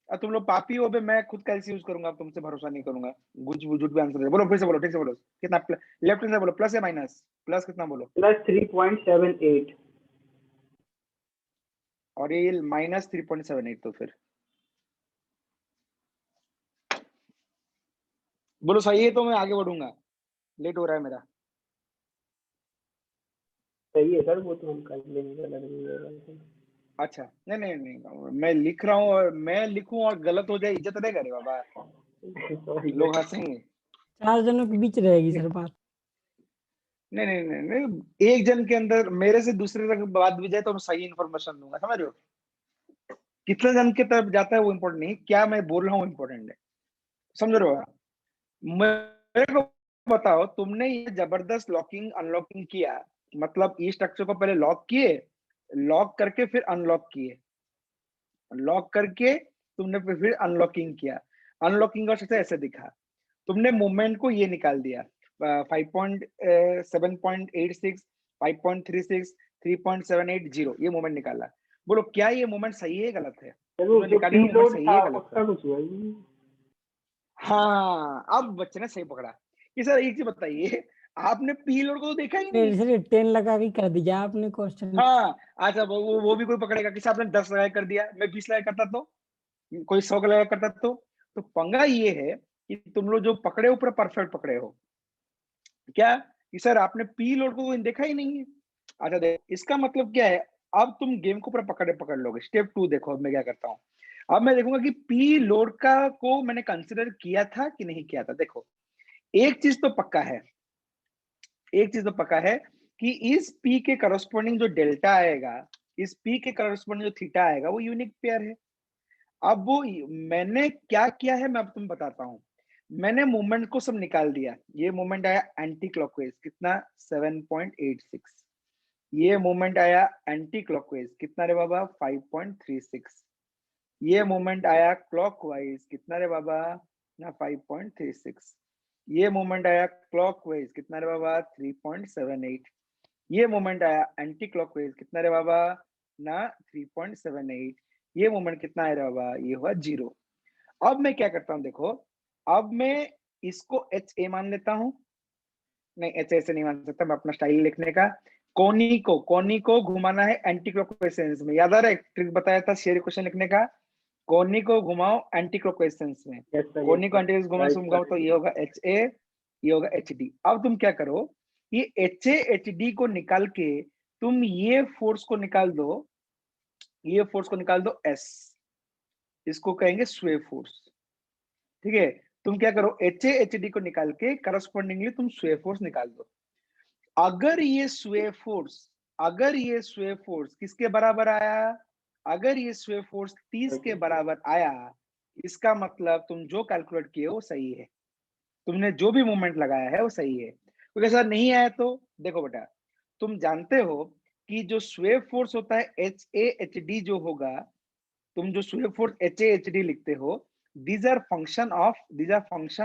तुम लोग पापी हो बे, मैं खुद कैसे यूज करूंगा, तुमसे भरोसा नहीं करूंगा, कुछ झूठ भी आंसर दे। बोलो फिर से, बोलो ठीक से बोलो, कितना लेफ्ट हैंड से बोलो, प्लस या माइनस, प्लस कितना बोलो, +3.78, और ये -3.78, तो फिर बोलो सही है तो मैं आगे बढ़ूंगा, लेट हो रहा है मेरा। सही है सर, वो तो हम कर लेंगे। अच्छा, नहीं नहीं नहीं, मैं लिख रहा हूँ, और मैं लिखूं और गलत हो जाए, इज्जत नहीं करे बाबा, लोग हंसेंगे। 4 जनों के बीच रहेगी सर बात। नहीं नहीं नहीं नहीं, एक जन के अंदर मेरे से दूसरे तक बात भी जाए तो मैं सही इन्फॉर्मेशन दूंगा, समझ रहे हो, कितने जन की तरफ जाता है वो इम्पोर्टेंट नहीं, क्या मैं बोल रहा हूँ इम्पोर्टेंट है, समझ रहे हो। मेरे को बताओ, तुमने ये जबरदस्त लॉकिंग अनलॉकिंग किया, मतलब ये स्ट्रक्चर को पहले लॉक किए, लॉक करके फिर अनलॉक किए, लॉक करके तुमने फिर अनलॉकिंग किया, अनलॉकिंग का स्ट्रक्चर ऐसे दिखा, तुमने मूवमेंट को ये निकाल दिया, 7.86, 5.36, 3.780, ये मूवमेंट निकाला। बोलो क्या ये मूवमेंट सही है गलत है, जो तुमने निकाली हुई मूवमेंट पीलोड सही था है गलत है, उसका कुछ हुआ ही नहीं। हाँ, अब बच्चे ने सही पकड़ा कि सर एक चीज बताइए, आपने पी लोड को तो देखा ही नहीं। सर 10 लगा के कर दिया आपने क्वेश्चन। हाँ, अच्छा वो भी कोई पकड़ेगा कि आपने 10 लगा कर दिया, मैं 20 लगा करता तो, कोई 100 लगा करता तो पंगा ये है कि तुम लोग जो पकड़े हो पूरा परफेक्ट पकड़े हो क्या, कि सर आपने पी लोड को देखा ही नहीं है। अच्छा देख, इसका मतलब क्या है, अब तुम गेम को पूरा पकड़ लोगे। स्टेप 2 देखो, अब मैं क्या करता हूँ। अब मैं देखूंगा कि पी लोड का को मैंने कंसिडर किया था कि नहीं किया था। देखो, एक चीज तो पक्का है, एक चीज तो पक्का है कि इस पी के करस्पॉन्डिंग जो डेल्टा आएगा, इस पी के करस्पॉन्डिंग जो थीटा आएगा, वो यूनिक पेयर है। अब वो मैंने क्या किया है मैं अब तुम बताता हूँ। मैंने मूवमेंट को सब निकाल दिया। ये मूवमेंट आया एंटी क्लॉकवाइज, कितना 7.86। ये मूवमेंट आया एंटी क्लॉकवाइज, कितना रे बाबा 5.36। ये मूवमेंट आया क्लॉकवाइज, कितना रे बाबा ना 5.36। ये मूवमेंट आया क्लॉकवाइज, कितना रे बाबा 3.78। ये मूवमेंट आया एंटी क्लॉकवाइज, कितना रे बाबा ना 3.78। ये मूवमेंट कितना है रे बाबा, ये हुआ 0। अब मैं क्या करता हूं, देखो, अब मैं इसको एच ए मान लेता हूं। नहीं, एच ऐसे नहीं मान सकता, मैं अपना स्टाइल लिखने का। कोनी को घुमाना है एंटी क्लॉकवाइज सेंस में। याद आ रहा है, ट्रिक बताया था शेयर क्वेश्चन लिखने का। कोनी को घुमाओ एंटी क्लॉकवाइज सेंस में। यस सर, कोनी को एंटी क्लॉकवाइज घुमाओ तो ये होगा एच ए, ये होगा एच डी। अब तुम क्या करो, ये एच ए एच डी को निकाल के तुम ये फोर्स को निकाल दो, ये फोर्स को निकाल दो एस, इसको कहेंगे स्वे फोर्स। ठीक है, तुम क्या करो, एच ए एच डी को निकाल के करस्पॉन्डिंगली तुम स्वे फोर्स निकाल दो। अगर ये स्वे फोर्स किसके बराबर आया, अगर ये स्वे फोर्स 30 के बराबर आया, इसका मतलब तुम जो कैलकुलेट किए वो सही है, तुमने जो भी मूवमेंट लगाया है वो सही है। क्योंकि ऐसा नहीं आया तो देखो बेटा, तुम जानते हो कि जो स्वे फोर्स होता है एच ए एच डी जो होगा, तुम जो sway force H A H D लिखते हो, these are function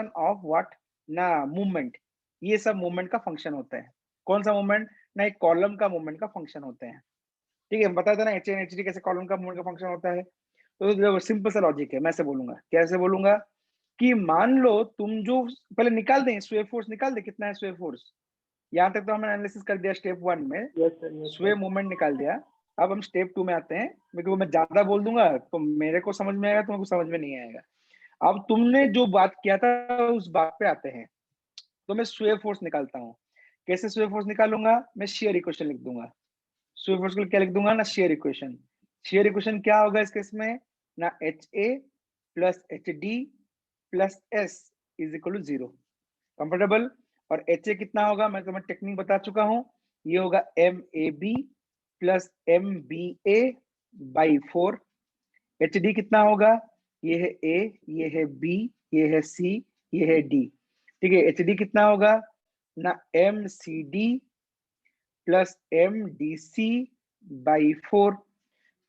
of what ना मूवमेंट। ये सब मूवमेंट का फंक्शन होता है। कौन सा मूवमेंट ना, एक कॉलम का मूवमेंट का फंक्शन होते हैं। ठीक है, बताया था ना एच एन एच डी कैसे कॉलम का मूवमेंट का फंक्शन होता है। तो सिंपल सा लॉजिक है, मैं से बोलूंगा, कैसे बोलूंगा कि मान लो तुम जो, पहले निकाल दें स्वे फोर्स, निकाल दे कितना है स्वे फोर्स। यहाँ तक तो हमने एनालिसिस कर दिया स्टेप 1 में, यस सर, यस स्वे सर। मूवमेंट निकाल दिया। अब हम स्टेप 2 में आते हैं, क्योंकि मैं ज्यादा बोल दूंगा तो मेरे को समझ में आएगा, तुमको समझ में नहीं आएगा। अब तुमने जो बात किया था उस बात पे आते हैं। तो मैं स्वे फोर्स निकालता हूँ। कैसे स्वे फोर्स निकालूंगा, मैं शेयर इक्वेशन लिख दूंगा। स्वे फोर्स के लिए क्या लिख दूंगा ना, शेयर इक्वेशन। शेयर इक्वेशन क्या होगा इस केस में ना, H A plus H D plus S is equal to 0। Comfortable. और एच ए कितना होगा, मैं तुम्हें टेक्निक बता चुका हूं, ये होगा M A B plus M B A by 4। H D कितना होगा, ये है ए, ये है बी, ये है सी, ये है डी। ठीक है, एच डी कितना होगा ना, M C D plus M D C by 4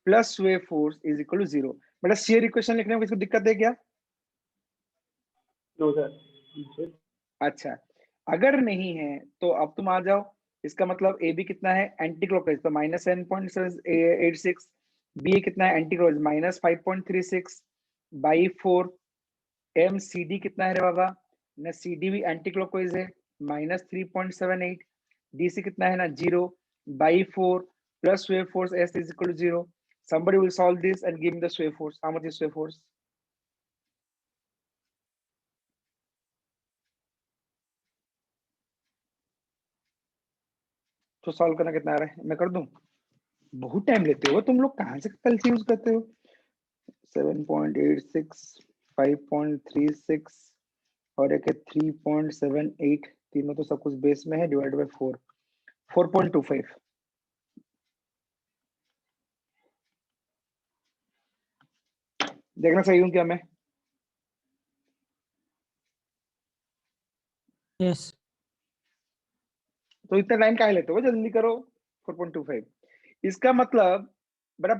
plus way force is equal to 0। मतलब शेयर इक्वेशन लिखने में किसी को दिक्कत है क्या? No sir. अच्छा, अगर नहीं है तो अब तुम आ जाओ। इसका मतलब ए बी कितना है एंटी क्लॉकवाइज, तो -7.86। बी कितना है एंटी क्लॉकवाइज, -5.36 बाई 4। एम सी डी कितना है रे बाबा ना, सी डी भी एंटी क्लॉकवाइज है, -3.78। डी सी कितना है ना, 0 बाई 4 plus wave force S is equal to 0। somebody will solve this and give me the sway force. How much is sway force? तो सॉल्व करना कितना आ रहा है, मैं कर दूं? बहुत टाइम लेते हो तुम लोग, कहां से कंफ्यूज करते हो। 7.86, 5.36 और एक है 3.78, तीनों तो सब कुछ बेस में है, डिवाइड बाय 4, 4.25। देखना सही हूं क्या मैं? यस। तो इतना टाइम काहे लेते हो, जल्दी करो। 4.25। इसका मतलब बड़ा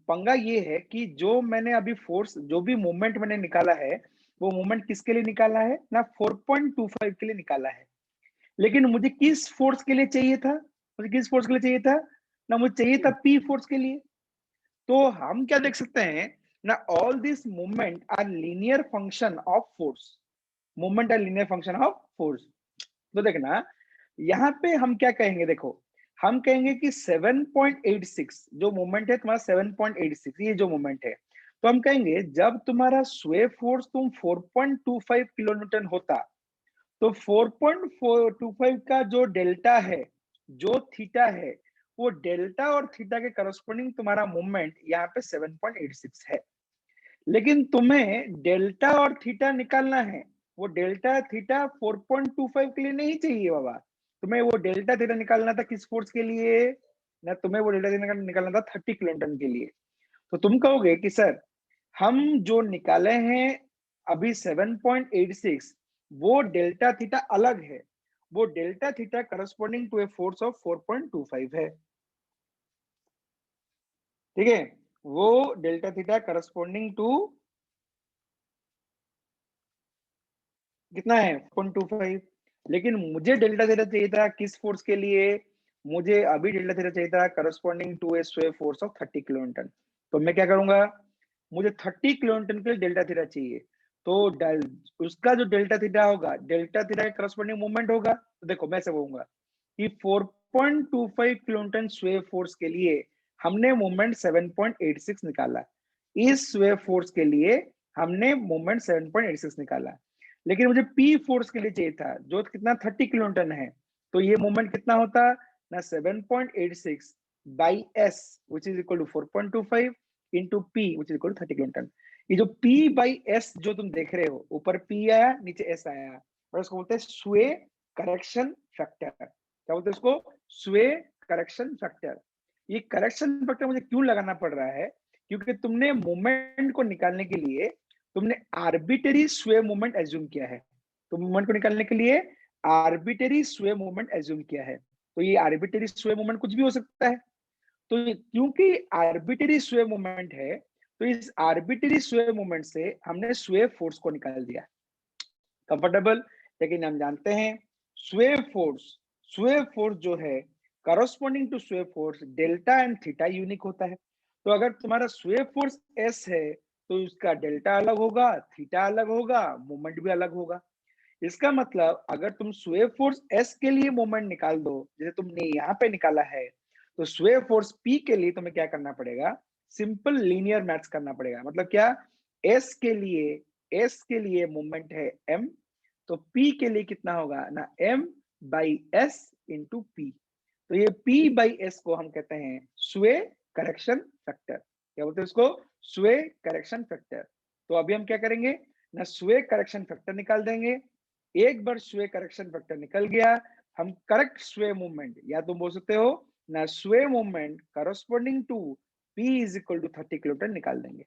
पंगा ये है कि जो मैंने अभी फोर्स, जो भी मूवमेंट मैंने निकाला है, वो मूवमेंट किसके लिए निकाला है ना, 4.25 के लिए निकाला है। लेकिन मुझे किस फोर्स के लिए चाहिए था, मुझे किस फोर्स के लिए चाहिए था ना, मुझे चाहिए था पी फोर्स के लिए। तो हम क्या देख सकते हैं ना, all this movement are linear function of force. Moment है लीनियर फंक्शन ऑफ फोर्स। तो देखना यहाँ पे हम क्या कहेंगे, देखो हम कहेंगे कि 7.86 जो मोमेंट है तुम्हारा 7.86, ये जो मोमेंट है, तो हम कहेंगे जब तुम्हारा स्वे फोर्स तुम 4.25 किलोन्यूटन होता, तो 4.425 का जो डेल्टा है, जो थीटा है, वो डेल्टा और थीटा के करस्पॉन्डिंग तुम्हारा मोमेंट यहाँ पे 7.86 है। लेकिन तुम्हें डेल्टा और थीटा निकालना है, वो डेल्टा थीटा 4.25 के लिए नहीं चाहिए बाबा, तुम्हें वो डेल्टा थीटा निकालना था किस फोर्स के लिए ना, तुम्हें वो डेल्टा थीटा निकालना था 30 किलोन्यूटन के लिए। तो तुम कहोगे कि सर हम जो निकाले हैं अभी 7.86 वो डेल्टा थीटा अलग है, वो delta theta corresponding to a force of 4.25 है, ठीक है, वो डेल्टा थीटा करस्पॉन्डिंग टू कितना है 4.25। लेकिन मुझे डेल्टा थीटा चाहिए था किस फोर्स के लिए, मुझे अभी डेल्टा थीटा चाहिए था करस्पॉन्डिंग टू ए स्वे फोर्स ऑफ 30 किलोन्यूटन। तो मैं क्या करूंगा, मुझे 30 किलोन्यूटन के लिए डेल्टा थीटा चाहिए, तो उसका जो डेल्टा थीटा होगा, डेल्टा थीटा का करस्पॉन्डिंग मोमेंट होगा। तो देखो मैं ऐसे बोलूंगा कि 4.25 किलोन्यूटन स्वे फोर्स के लिए हमने मोमेंट 7.86 निकाला, इस स्वे फोर्स के लिए हमने मोमेंट 7.86 निकाला, लेकिन मुझे पी फोर्स के लिए चाहिए था जो कितना 30 किलोन्यूटन है, तो ये मोमेंट कितना होता ना 7.86 by S which is equal to 4.25 into P which is equal to 30 kilonewton. ये जो P बाई एस जो तुम देख रहे हो, ऊपर P आया नीचे S आया, और उसको बोलते हैं स्वे करेक्शन फैक्टर। क्या बोलते हैं उसको, स्वे करेक्शन फैक्टर। ये करेक्शन फैक्टर मुझे क्यों लगाना पड़ रहा है, क्योंकि तुमने मोमेंट को निकालने के लिए तुमने आर्बिटरी स्वे मोमेंट एज्यूम किया है, तो मोमेंट को निकालने के लिए आर्बिटरी स्वे मोमेंट एज्यूम किया है। तो ये आर्बिटरी स्वे मोमेंट कुछ भी हो सकता है, तो क्योंकि आर्बिटरी स्वे मोमेंट है, तो इस आर्बिटरी स्वे मोमेंट से हमने स्वे फोर्स को निकाल दिया। कंफर्टेबल। लेकिन हम जानते हैं स्वे फोर्स जो है करस्पॉन्डिंग टू स्वे force delta and theta unique होता है। तो अगर तुम्हारा स्वे फोर्स एस है तो उसका डेल्टा अलग होगा, थीटा अलग होगा, मोमेंट भी अलग होगा। इसका मतलब अगर तुम स्वे फोर्स एस के लिए मोमेंट निकाल दो, जैसे तुमने यहाँ पे निकाला है, तो स्वे फोर्स पी के लिए तुम्हें क्या करना पड़ेगा, सिंपल लीनियर मैथ्स करना पड़ेगा। मतलब क्या, एस के लिए मोमेंट है एम, तो पी के लिए कितना होगा ना M by S into P. तो ये पी बाई एस को हम कहते हैं स्वे करेक्शन फैक्टर। क्या बोलते हैं उसको, स्वे करेक्शन फैक्टर। तो अभी हम क्या करेंगे ना, स्वे करेक्शन फैक्टर निकाल देंगे। एक बार स्वे करेक्शन फैक्टर निकल गया, हम करेक्ट स्वे मूवमेंट, या तुम बोल सकते हो ना sway movement corresponding to P is equal to 30 kilometre निकाल देंगे।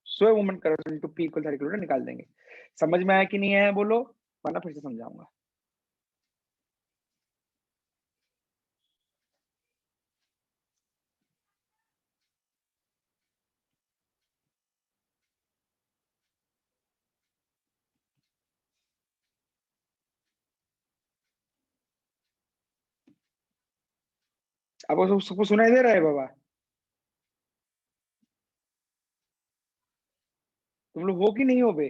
Sway movement corresponding to P equal 30 kilometre निकाल देंगे। समझ में आया कि नहीं आया बोलो, वरना फिर से समझाऊंगा। अब सबको सुनाई दे रहा है बाबा, तुम लोग हो कि नहीं हो बे?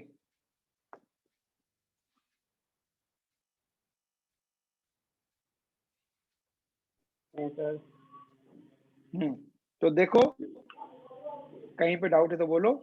सर तो देखो कहीं पे डाउट है तो बोलो।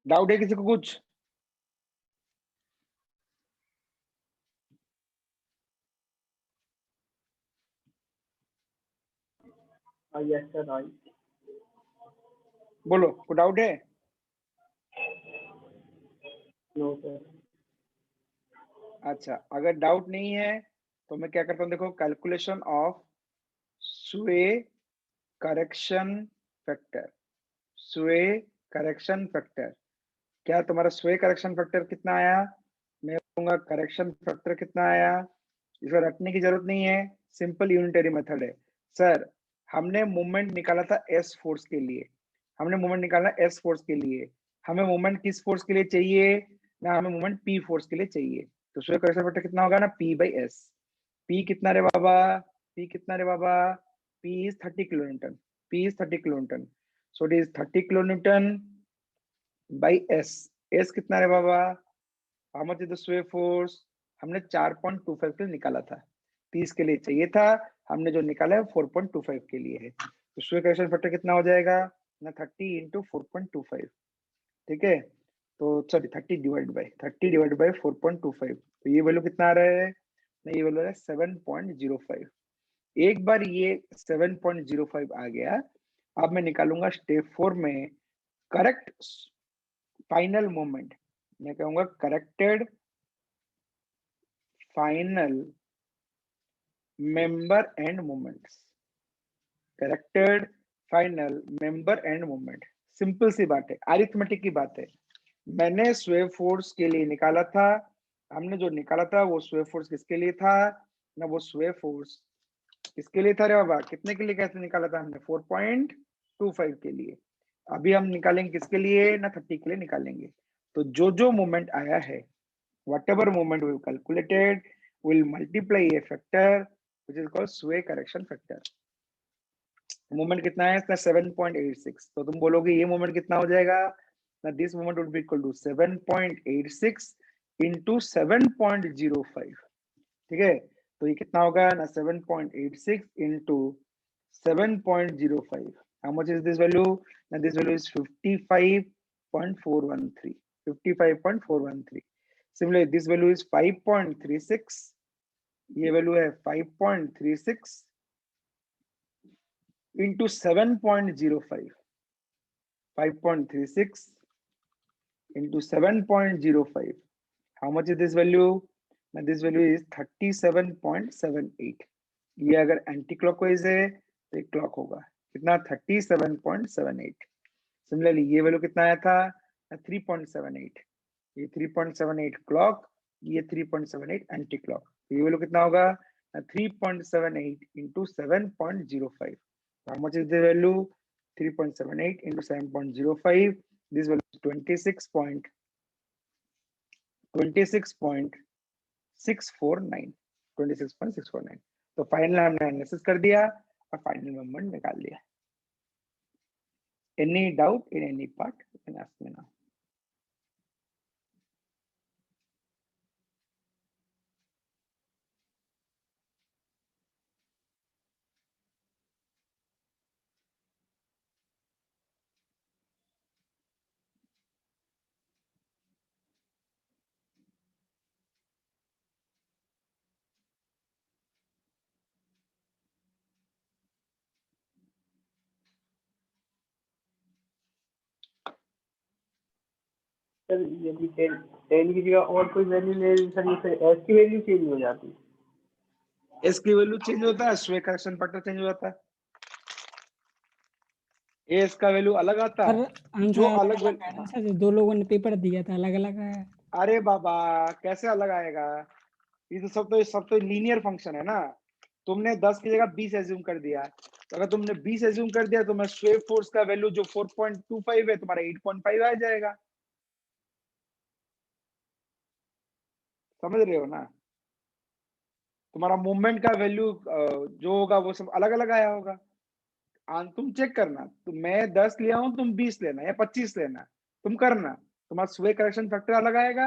डाउट है किसी को कुछ? यस सर आई। बोलो, कोई डाउट है? No sir. अच्छा, अगर डाउट नहीं है तो मैं क्या करता हूँ, देखो कैलकुलेशन ऑफ स्वे करेक्शन फैक्टर। स्वे करेक्शन फैक्टर, क्या तुम्हारा स्वे करेक्शन फैक्टर कितना आया, मैं निकालूंगा करेक्शन फैक्टर कितना आया, इसको रटने की जरूरत नहीं है, सिंपल यूनिटरी मेथड है। सर हमने मोमेंट निकाला था एस फोर्स के लिए, हमने मोमेंट निकाला एस फोर्स के लिए, हमें मोमेंट किस फोर्स के लिए चाहिए ना, हमें मोमेंट पी फोर्स के लिए चाहिए। तो उसका करेक्शन फैक्टर कितना होगा ना, पी बाई एस। पी कितना रे बाबा, पी कितना रे बाबा, P is 30 kilo newton, P is 30 kilo newton, so it is 30 kilo newton by S. S कितना रे बाबा, how much is the sway force, हमने 4.25 के लिए निकाला था, 30 के लिए चाहिए था, हमने जो निकाला है 4.25 के लिए है। तो स्वे करेक्शन फैक्टर कितना हो जाएगा ना, 30 इंटू 4.25, ठीक है। तो सॉरी 30 डिवाइड बाई 4.25, तो ये वैल्यू कितना आ रहा है ना, ये वैल्यू है 7.05। एक बार ये 7.05 आ गया, अब मैं निकालूंगा स्टेप 4 में करेक्ट फाइनल मोमेंट। मैं कहूंगा corrected final member end moments, corrected final member end moment. Simple सी बात है, अरिथमेटिक की बात है। मैंने स्वे फोर्स के लिए निकाला था, हमने जो निकाला था वो स्वे फोर्स किसके लिए था ना, वो स्वे फोर्स किसके लिए था रे बाबा, कितने के लिए कैसे निकाला था हमने, 4.25 के लिए। अभी हम निकालेंगे किसके लिए ना, 30 के लिए निकालेंगे। तो जो मोमेंट आया है, whatever moment we've calculated, will multiply a factor which is called sway correction factor. Moment कितना है इसका 7.86, तो तुम बोलोगे ये मोमेंट कितना हो जाएगा ना, this moment would be equal to 7.86 into 7.05, ठीक है। तो ये कितना होगा ना, 7.86 into 7.05, how much is this value ना, this value is 55.413, 55.413। Similarly, this value is 5.36, ये वैल्यू है 5.36 into 7.05, 5.36 into 7.05, how much is this value now, this value is 37.78। ये अगर एंटी क्लॉकवाइज है तो एक क्लॉक होगा कितना, 37.78। सिमिलरली ये वैल्यू कितना आया था 3.78, ये 3.78 क्लॉक, ये 3.78 एंटी क्लॉक, तो ये वैल्यू कितना होगा 3.78 into 7.05। how much is the value, 3.78 into 7.05, this value is 26.649। तो फाइनल हमने एनालिसिस कर दिया और फाइनल मोमेंट निकाल लिया। Any doubt in any part, you can ask me now. Sir यदि टेन की जगह और कोई वैल्यू ले सर, ये फिर एस की वैल्यू चेंज हो जाती है, एस की वैल्यू चेंज होता है, स्वे करेक्शन फैक्टर चेंज हो जाता है, एस का वैल्यू अलग आता सर है, आंसर जो अलग अलग अलग है ना सर, दो लोगों ने पेपर दिया था अलग अलग है। अरे बाबा कैसे अलग आएगा, ये तो सब तो लीनियर फंक्शन है ना। तुमने 10 की जगह 20 एज्यूम कर दिया, तो अगर तुमने 20 एज्यूम कर दिया तो मैं स्वे फोर्स का वैल्यू जो 4.25 है तुम्हारा 8.5 आ जाएगा, समझ रहे हो ना। तुम्हारा मूवमेंट का वैल्यू जो होगा वो सब अलग अलग आया होगा। तुम चेक करना, तो मैं 10 लिया हूं, तुम 20 लेना या 25 लेना, तुम करना, तुम्हारा स्वे करेक्शन फैक्टर अलग आएगा,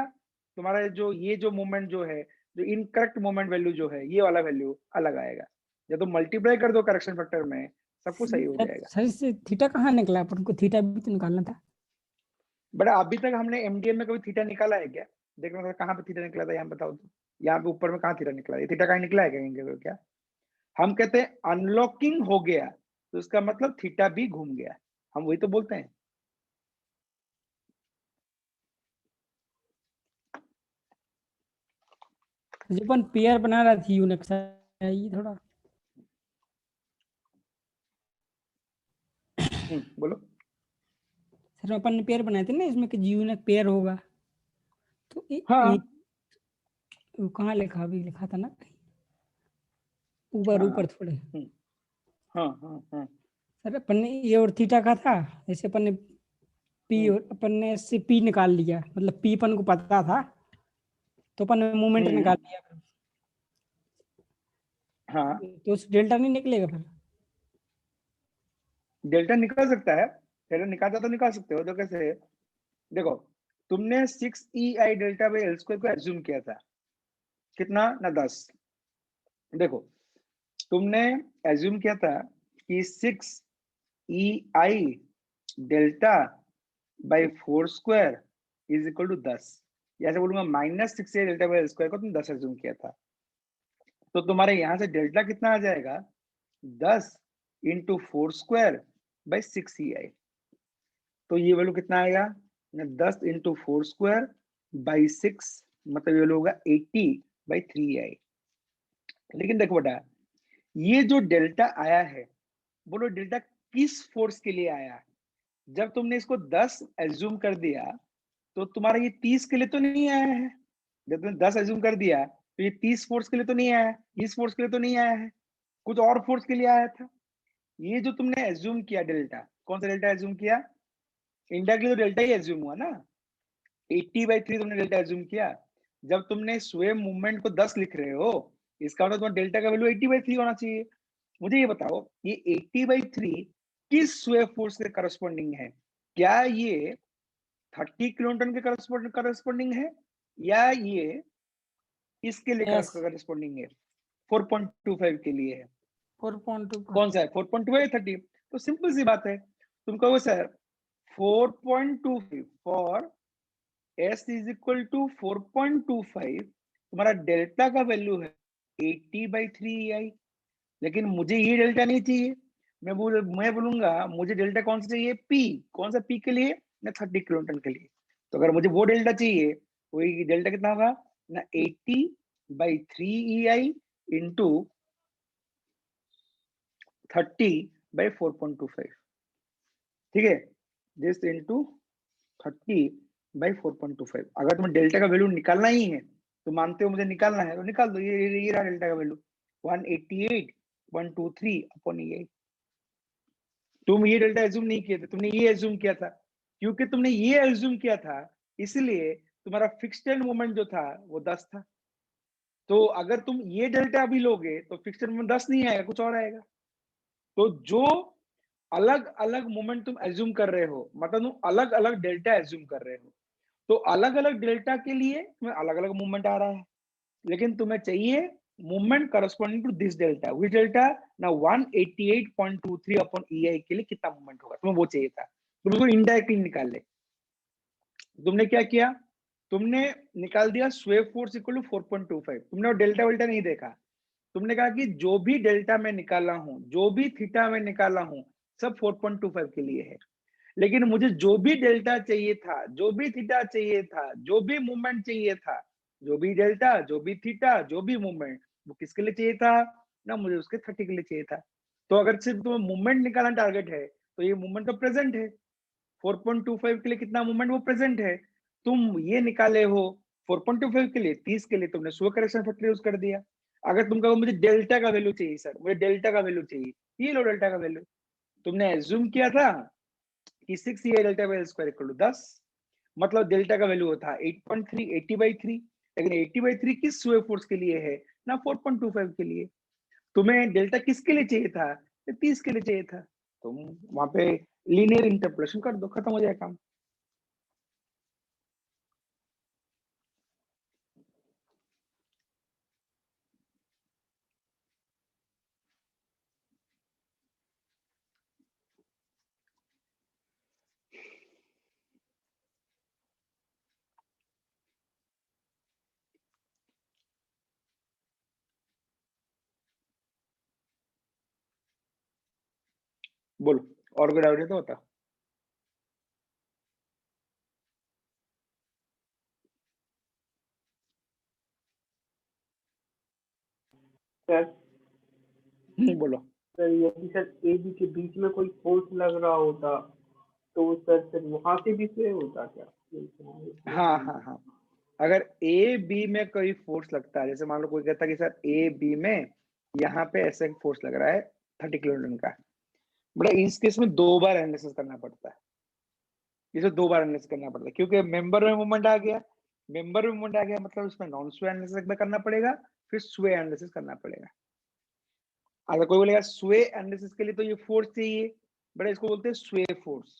तुम्हारा जो ये जो मूवमेंट जो है, जो इनकरेक्ट मूवमेंट वैल्यू जो है ये वाला वैल्यू अलग आएगा। जब तुम मल्टीप्लाई कर दो करेक्शन फैक्टर में सब कुछ सही हो जाएगा। सर से थीटा कहाँ निकला, अपन को थीटा भी तो निकालना था। बट अभी तक हमने एमडीएम में कभी थीटा निकाला है क्या, देखना था कहाँ पे थीटा निकला था, यहाँ बताओ तो, यहाँ पे ऊपर में कहाँ थीटा निकला, ये थीटा कहीं निकला है क्या, क्या हम कहते हैं अनलॉकिंग हो गया, तो इसका मतलब थीटा भी घूम गया, हम वही तो बोलते हैं। जो अपन पेयर बना रहा थी यूनिक सर, ये थोड़ा बोलो। सर अपन ने पेयर बनाए थे ना इसमें कि यूनिक पेयर होगा, तो हाँ वो कहाँ लिखा, अभी लिखा था ना ऊपर हाँ ऊपर थोड़े। हाँ हाँ हाँ सर अपन ने ये और थीटा का था, जैसे अपन ने पी और अपन ने इससे पी निकाल लिया, मतलब पी अपन को पता था तो अपन ने मोमेंट निकाल लिया, हाँ तो उस डेल्टा नहीं निकलेगा फिर। डेल्टा निकल सकता है, डेल्टा निकालता तो निकाल सकते हो। तो कैसे, देखो तुमने 6EI delta by L square को एज्यूम किया था, कितना ना 10। देखो तुमने एज्यूम किया था कि 6EI delta by 4 square is equal to 10, या ऐसे बोलूंगा -6EI delta by L square को तुम 10 एज्यूम किया था। तो तुम्हारे यहां से डेल्टा कितना आ जाएगा, 10 इंटू 4 स्क्वायर बाई 6EI। तो ये वैल्यू कितना आएगा, 10 इंटू 4 स्क्वायर बाई 6, मतलब ये वैल्यू होगा 80 बाई 3EI। लेकिन देखो बेटा, ये जो डेल्टा आया है, बोलो डेल्टा किस फोर्स के लिए आया। जब तुमने इसको 10 एज्यूम कर दिया तो तुम्हारा ये 30 के लिए तो नहीं आया है। जब तुमने 10 एज्यूम कर दिया तो ये 30 फोर्स के लिए तो नहीं आया है, इस फोर्स के लिए तो नहीं आया है, कुछ और फोर्स के लिए आया था। ये जो तुमने एज्यूम किया डेल्टा, कौन सा डेल्टा एज्यूम किया, इंडिया के लिए तो डेल्टा ही एज्यूम हुआ ना, 80/3 तुमने डेल्टा एज्यूम किया। जब तुमने स्वे मूवमेंट को 10 लिख रहे हो, इसका मतलब तुम्हारा डेल्टा का वैल्यू 80/3 होना चाहिए। मुझे ये बताओ, ये 80/3 किस स्वे फोर्स के करस्पॉन्डिंग है? क्या ये 30 किलोन्यूटन के करस्पॉन्डिंग है, या ये इसके लिए यस, करस्पॉन्डिंग है, 4.25 के लिए है? 4.2 कौन सा है, 4.2 है 30? तो सिंपल सी बात है, तुम कहो sir 4.25 for S is equal to 4.25, तुम्हारा डेल्टा का वैल्यू है 80/3EI। लेकिन मुझे ये डेल्टा नहीं चाहिए, मैं बोलूंगा मुझे डेल्टा कौन सा चाहिए, P। कौन सा P के लिए, ना 30 किलोन्यूटन के लिए। तो अगर मुझे वो डेल्टा चाहिए, वही डेल्टा कितना होगा ना, 80/3EI इंटू 30/4.25, ठीक है, दिस इंटू 30/4.25। अगर तुम्हें डेल्टा का वैल्यू निकालना ही है, तो मानते हो मुझे निकालना है, तो निकाल दो। ये रहा डेल्टा का वैल्यू 188.23/EI। तुम ये डेल्टा एज्यूम नहीं किए थे, तुमने ये एज्यूम किया था। क्योंकि तुमने ये एज्यूम किया था, इसलिए तुम्हारा फिक्स्ड एंड मोमेंट जो था वो 10 था। तो अगर तुम ये डेल्टा अभी लोगे तो फिक्स्ड एंड मोमेंट 10 नहीं आएगा, कुछ और आएगा। तो जो अलग अलग मोमेंट तुम एज्यूम कर रहे हो, मतलब तुम अलग अलग डेल्टा एज्यूम कर रहे हो, तो अलग अलग डेल्टा के लिए तुम्हें अलग अलग मूवमेंट आ रहा है। लेकिन तुम्हें चाहिए movement corresponding to this delta, which delta ना 188.23/EI के लिए कितना मूवमेंट होगा, तुम्हें वो चाहिए था। तुम उसको इनडायरेक्टली निकाल ले। तुमने क्या किया, तुमने निकाल दिया स्वे फोर्स इक्वल टू 4.25। तुमने वो डेल्टा वेल्टा नहीं देखा, तुमने कहा कि जो भी डेल्टा में निकाला हूं, जो भी थीटा में निकाला हूं, सब 4.25 के लिए है। लेकिन मुझे जो भी डेल्टा चाहिए था, जो भी थीटा चाहिए था, जो भी मूवमेंट चाहिए था, जो भी डेल्टा, जो भी थीटा, जो भी मूवमेंट, वो किसके लिए चाहिए था ना, मुझे उसके 30 के लिए चाहिए था। तो अगर सिर्फ तुम्हें मूवमेंट निकालना टारगेट है, तो ये मूवमेंट तो प्रेजेंट है। 4.25 के लिए कितना मूवमेंट, वो प्रेजेंट है। तुम ये निकाले हो 4.25 के लिए, 30 के लिए तुमने स्लो करेक्शन फैक्टर यूज कर दिया। अगर तुम कहो मुझे डेल्टा का वैल्यू चाहिए सर, मुझे डेल्टा का वैल्यू चाहिए, ये लो डेल्टा का वैल्यू। तुमने एज्यूम किया था कि 6EI delta by square equal to 10, मतलब डेल्टा का वैल्यू था 8.3, 80/3। लेकिन 80/3 किस स्वे फोर्स के लिए है ना, 4.25 के लिए। तुम्हें डेल्टा किसके लिए चाहिए था, 30 के लिए चाहिए था। तुम वहां पे लीनियर इंटरपोलेशन कर दो, खत्म हो जाए काम। बोलो, और कोई डाउट है तो बता। सर बोलो। सर यदि सर ए बी के बीच में कोई फोर्स लग रहा होता तो सर फिर वहां से भी स्वे होता क्या? हाँ हाँ हाँ, अगर ए बी में कोई फोर्स लगता है, जैसे मान लो कोई कहता है कि सर ए बी में यहाँ पे ऐसे फोर्स लग रहा है 30 किलोन्यूटन का, बड़ा इस केस में 2 बार एनालिसिस करना पड़ता है, इसे 2 बार एनालिसिस करना पड़ता है, क्योंकि मेंबर में मूवमेंट आ गया, मेंबर में मूवमेंट आ गया मतलब इसमें नॉन स्वे एनालिसिस में करना पड़ेगा, फिर स्वे एनालिसिस करना पड़ेगा। अगर कोई बोलेगा स्वे एनालिसिस के लिए तो ये फोर्स चाहिए, बड़ा इसको बोलते हैं स्वे फोर्स,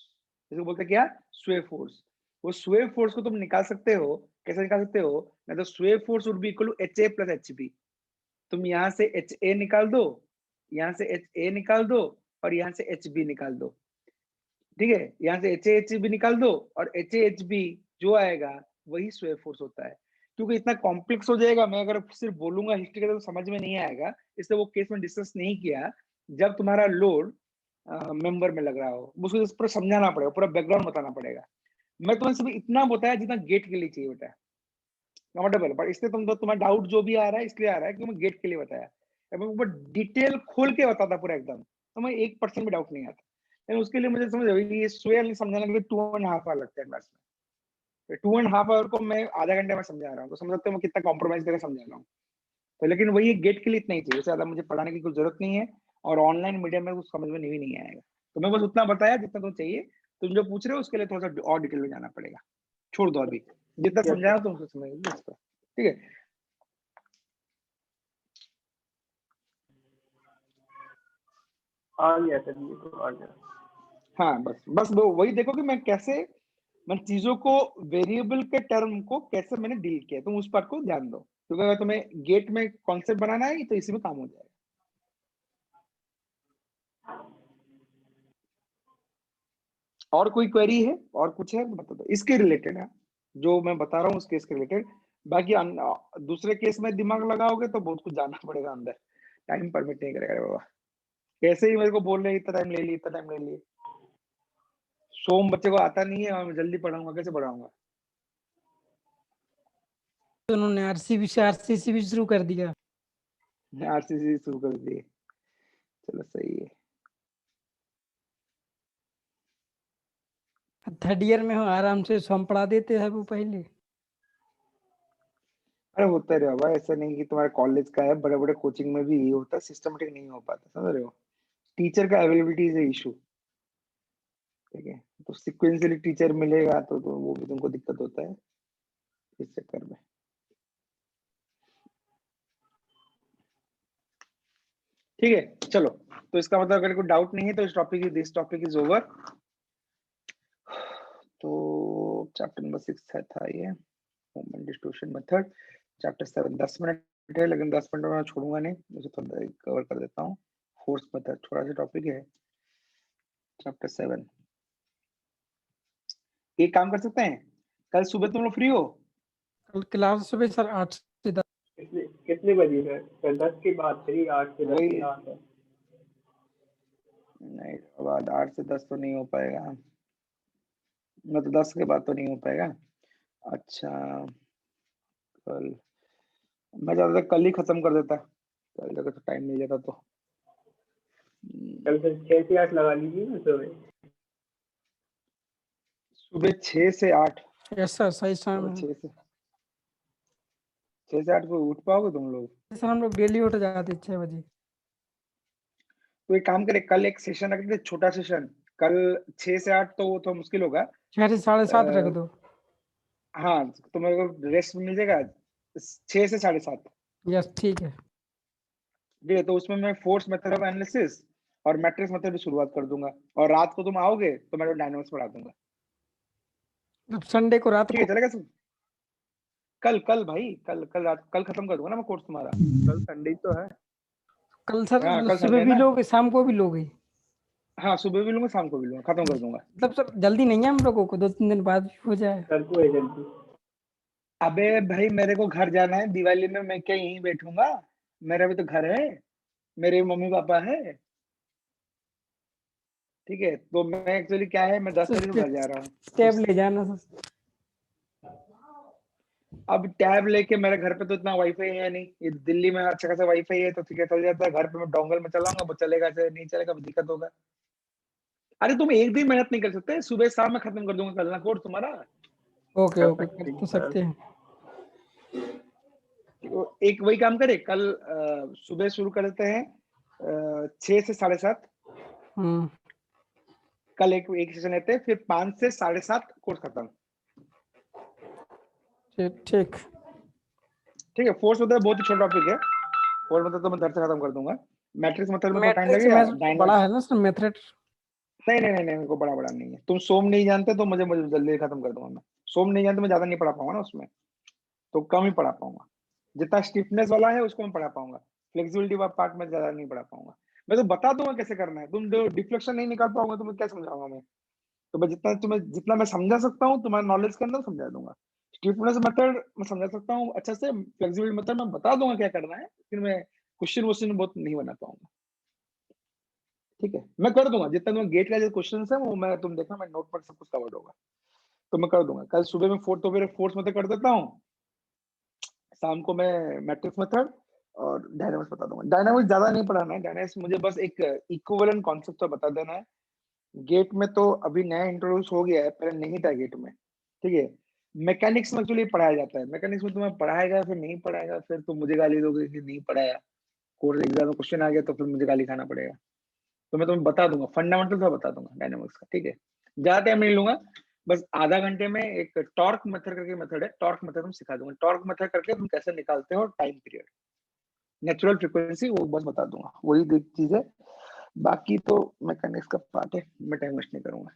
इसको बोलते हैं क्या, स्वे फोर्स। वो स्वे फोर्स को तुम निकाल सकते हो, कैसे निकाल सकते हो ना, तो स्वे force would be equal to H A plus H B. तुम यहाँ से एच ए निकाल दो, यहाँ से एच ए निकाल दो और यहाँ से एच बी निकाल दो, ठीक है, यहाँ से एच ए एच बी निकाल दो और एच ए एच बी जो आएगा वही स्वे फोर्स होता है। क्योंकि इतना कॉम्प्लेक्स हो जाएगा, मैं अगर सिर्फ बोलूंगा हिस्ट्री का तो समझ में नहीं आएगा, इसलिए वो केस में डिस्कस नहीं किया। जब तुम्हारा लोड मेंबर में लग रहा हो उसको इस पर समझाना पड़ेगा, पूरा बैकग्राउंड बताना पड़ेगा। मैं तुम्हें सिर्फ इतना बताया जितना गेट के लिए चाहिए होता है, कंफर्टेबल, पर इसलिए तुम्हारा डाउट जो भी आ रहा है इसलिए आ रहा है कि मैं गेट के लिए बताया, मैं ऊपर डिटेल खोल के बताता पूरा एकदम, तो मैं 1% भी डाउट नहीं आता। लेकिन उसके लिए मुझे समझ ये स्वे समझाने के लिए 2.5 आवर लगता है क्लास में, 2.5 आवर को मैं आधा घंटे में समझा रहा हूँ, तो समझ सकते हो मैं कितना कॉम्प्रोमाइज करके समझा रहा हूँ। तो लेकिन वही गेट के लिए इतना ही चाहिए, उससे ज्यादा मुझे पढ़ाने की कोई जरूरत नहीं है, और ऑनलाइन मीडियम में कुछ समझ में नहीं आएगा। तो मैं बस उतना बताया जितना तुम चाहिए, तुम जो पूछ रहे हो उसके लिए थोड़ा सा और डिटेल में जाना पड़ेगा, छोड़ दो अभी, जितना समझाया तुम उसको समझ लो, ठीक है। आ गया सर, ये तो आ गया। हाँ बस वो वही देखो कि मैं कैसे, मैं चीजों को, वेरिएबल के टर्म को कैसे मैंने डील किया, तुम उस पार्ट को ध्यान दो, क्योंकि अगर तुम्हें गेट में कॉन्सेप्ट बनाना है तो इसी में काम हो जाएगा। और कोई क्वेरी है, और कुछ है बता दो, इसके रिलेटेड है जो मैं बता रहा हूँ उस केस के रिलेटेड। बाकी दूसरे केस में दिमाग लगाओगे तो बहुत कुछ जानना पड़ेगा अंदर, टाइम परमिट नहीं करेगा बाबा। कैसे ही मेरे को बोल रहे इतना टाइम ले लिए, इतना टाइम ले लिए, सोम बच्चे को आता नहीं है और मैं जल्दी पढ़ाऊंगा, कैसे पढ़ाऊंगा। तो उन्होंने आरसीबी से आरसीसी भी शुरू कर दिया। आरसीसी शुरू कर दिए, चलो सही है। थर्ड ईयर में हो आराम से स्वयं पढ़ा देते हैं वो पहले। अरे होता रहे बाबा, ऐसा नहीं कि तुम्हारे कॉलेज का है, बड़े बड़े कोचिंग में भी ये होता है, सिस्टमेटिक नहीं हो पाता, समझ रहे हो। टीचर का अवेलेबिलिटी इज इशू, ठीक है, तो सिक्वेंशियली टीचर मिलेगा तो वो भी तुमको दिक्कत होता है इस चक्कर में। ठीक है चलो, तो इसका मतलब अगर कोई डाउट नहीं है तो इस दिस टॉपिक इज ओवर। तो चैप्टर नंबर 6 था ये, moment distribution method. Chapter 7 10 minute है, लेकिन 10 मिनट में मैं छोड़ूंगा नहीं, उसे थोड़ा कवर कर देता हूँ। फोर्स मेथड थोड़ा सा टॉपिक है, चैप्टर 7। एक काम कर सकते हैं, कल सुबह तुम लोग फ्री हो? कल क्लास सुबह सर 8 से 10। कितने बजे है सर? 10 की बात करी, 8 से 10 वही। की बात है। नहीं बाद 8 से 10 तो नहीं हो पाएगा, मतलब 10 के बाद तो नहीं हो पाएगा। अच्छा कल मैं ज्यादा कल ही खत्म कर देता, कल अगर तो टाइम मिल जाता तो। कल फिर 6 से 8 लगा लीजिए ना सुबह 6 से 8। यस सर सही शाम। 6 से 8 को उठ पाओगे तुम लोग? सर हम लोग डेली उठ जाते 6 बजे। तो एक काम करे, कल एक सेशन रख दे, छोटा सेशन, कल 6 से 8 तो वो तो मुश्किल होगा। 6 से 7:30 रख दो। हाँ तो मेरे को रेस्ट मिल जाएगा 6 से 7:30। यस ठीक है। ठीक है, तो उसमें मैं फोर्स मेथड ऑफ एनालिसिस और मैट्रिक्स मेथड भी शुरुआत कर दूंगा, और रात को तुम आओगे तो मैं डायनामिक्स पढ़ा दूंगा। अब संडे को रात ठीक को है चलेगा सर? कल भाई, कल रात, कल खत्म कर दूंगा ना मैं कोर्स तुम्हारा, कल संडे तो है। कल सर हाँ कल सुबह संडे भी ना, लोगे शाम को भी लोगे? हाँ सुबह भी लूंगा शाम को भी लूंगा, खत्म कर दूंगा। मतलब सर जल्दी नहीं है हम लोगों को, 2-3 दिन बाद भी हो जाए। सर को है जल्दी। अबे भाई मेरे को घर जाना है दिवाली में, मैं क्या यहीं बैठूंगा? मेरा भी तो घर है, मेरे मम्मी पापा है। ठीक है, तो मैं एक्चुअली क्या है, मैं 10 तारीख को घर जा रहा हूँ। टैब ले जाना सर। अब टैब लेके मेरे घर पे तो इतना वाईफाई है नहीं, ये दिल्ली में अच्छा खासा वाईफाई है तो ठीक है चल जाता है। घर पे मैं डोंगल में चलाऊंगा, वो चलेगा, चाहे नहीं चलेगा, दिक्कत होगा। अरे तुम एक दिन मेहनत नहीं कर सकते? सुबह शाम में खत्म कर दूंगा कल ना कोर्स तुम्हारा। ओके कर ओके सकते कर हैं तो सर। सकते हैं। तो एक वही काम करे, कल सुबह शुरू करते हैं 6 से 7:30, हम्म, कल एक सेशन लेते हैं, फिर 5 से 7:30 कोर्स खत्म। ठीक। ठीक है, फोर्स मतलब बहुत ही छोटा टॉपिक है, फोर्स मतलब तो मैं 10 से खत्म कर दूंगा। मैट्रिक्स मतलब में थोड़ा टाइम मैट्रिक्स लगेगा। में बड़ा है ना सर मेथड। नहीं नहीं नहीं नहीं, मेरे को बड़ा नहीं है। तुम सोम नहीं जानते तो मुझे जल्दी खत्म कर दूंगा मैं। सोम नहीं जानते, मैं ज्यादा नहीं पढ़ा पाऊंगा ना उसमें, तो कम ही पढ़ा पाऊंगा। जितना स्टिफनेस वाला है उसको मैं पढ़ा पाऊंगा, फ्लेक्सिबिलिटी वाला पार्ट में ज्यादा नहीं पढ़ा पाऊंगा। मैं तो बता दूंगा कैसे करना है, तुम जो डिफ्लेक्शन नहीं निकाल पाओगे तो मैं क्या समझाऊंगा मैं। तो मैं जितना मैं समझा सकता हूँ तुम्हारे नॉलेज के अंदर समझा दूंगा। स्टिफनेस मेथड मैं समझा सकता हूँ अच्छा से, फ्लेक्सिबिलिटी मेथड मैं बता दूंगा क्या करना है, फिर मैं क्वेश्चन बहुत नहीं बना पाऊंगा। ठीक है, मैं कर दूंगा जितना तुम गेट का जो क्वेश्चन है वो मैं, तुम देखना मैं नोट पर सब कुछ कवर्ड होगा, तो मैं कर दूंगा। कल सुबह में फोर्थ मेथड कर देता हूँ, शाम को मैं मैट्रिक्स मेथड और डायनामिक्स बता दूंगा। डायनामिक्स ज्यादा नहीं पढ़ाना है, डायनामिक्स मुझे बस एक इक्विवेलेंट कॉन्सेप्ट तो बता देना है। गेट में तो अभी नया इंट्रोड्यूस हो गया है, पहले नहीं था गेट में। ठीक है, मैकेनिक्स में एक्चुअली पढ़ाया जाता है। मैकेनिक्स में तुम्हें पढ़ाएगा फिर नहीं पढ़ाएगा, फिर तुम मुझे गाली दोगे कि नहीं पढ़ाया, कोर्स एग्जाम में क्वेश्चन आ गया तो फिर मुझे गाली खाना पड़ेगा। तो मैं तुम्हें बता दूंगा, फंडामेंटल तो बता दूंगा डायनामिक्स का। ठीक है, ज्यादा टाइम नहीं लूंगा, बस आधा घंटे में एक टॉर्क मेथड करके मेथड है, टॉर्क मेथड तुम सिखा दूंगा। टॉर्क मेथड करके तुम कैसे निकालते हो टाइम पीरियड, नेचुरल फ्रीक्वेंसी, वो बस बता दूंगा। वही चीज है, बाकी तो मैकेनिक्स का पार्ट है, मैं टाइम वेस्ट नहीं करूंगा।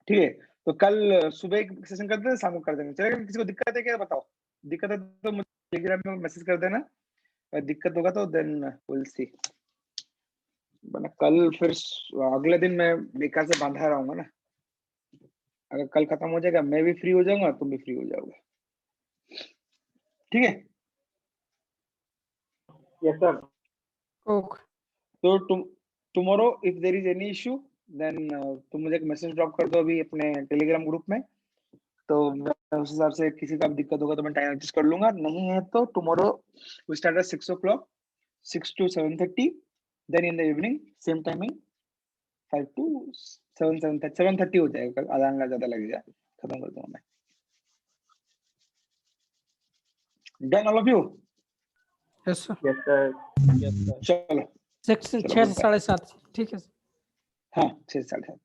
ठीक है, तो कल सुबह एक सेशन करते हैं, शाम को कर देंगे, चलेगा? किसी को दिक्कत है क्या बताओ? दिक्कत है तो मुझे टेलीग्राम में मैसेज कर देना, अगर दिक्कत होगा तो देन विल सी। वरना कल फिर अगले दिन मैं बेकार से बांधा रहूंगा ना। अगर कल खत्म हो जाएगा, मैं भी फ्री हो जाऊंगा, तुम भी फ्री हो जाओगे। ठीक है, यस सर। ओके। तो tomorrow if there is any issue then तुम मुझे एक मैसेज ड्रॉप कर दो अभी अपने टेलीग्राम ग्रुप में, तो मैं उस हिसाब से किसी का भी दिक्कत होगा तो मैं टाइम एडजस्ट कर लूंगा। नहीं है तो tomorrow we start at 6 o'clock, 6 to 7:30, then in the evening same timing 5 to 7:30 हो जाएगा। कल आधा घंटा ज्यादा लगेगा, खत्म कर दूंगा मैं। Done all of you? Yes sir. Yes sir. चलो 6 से चलो, 7:30। ठीक है। हाँ 6 से 7:30।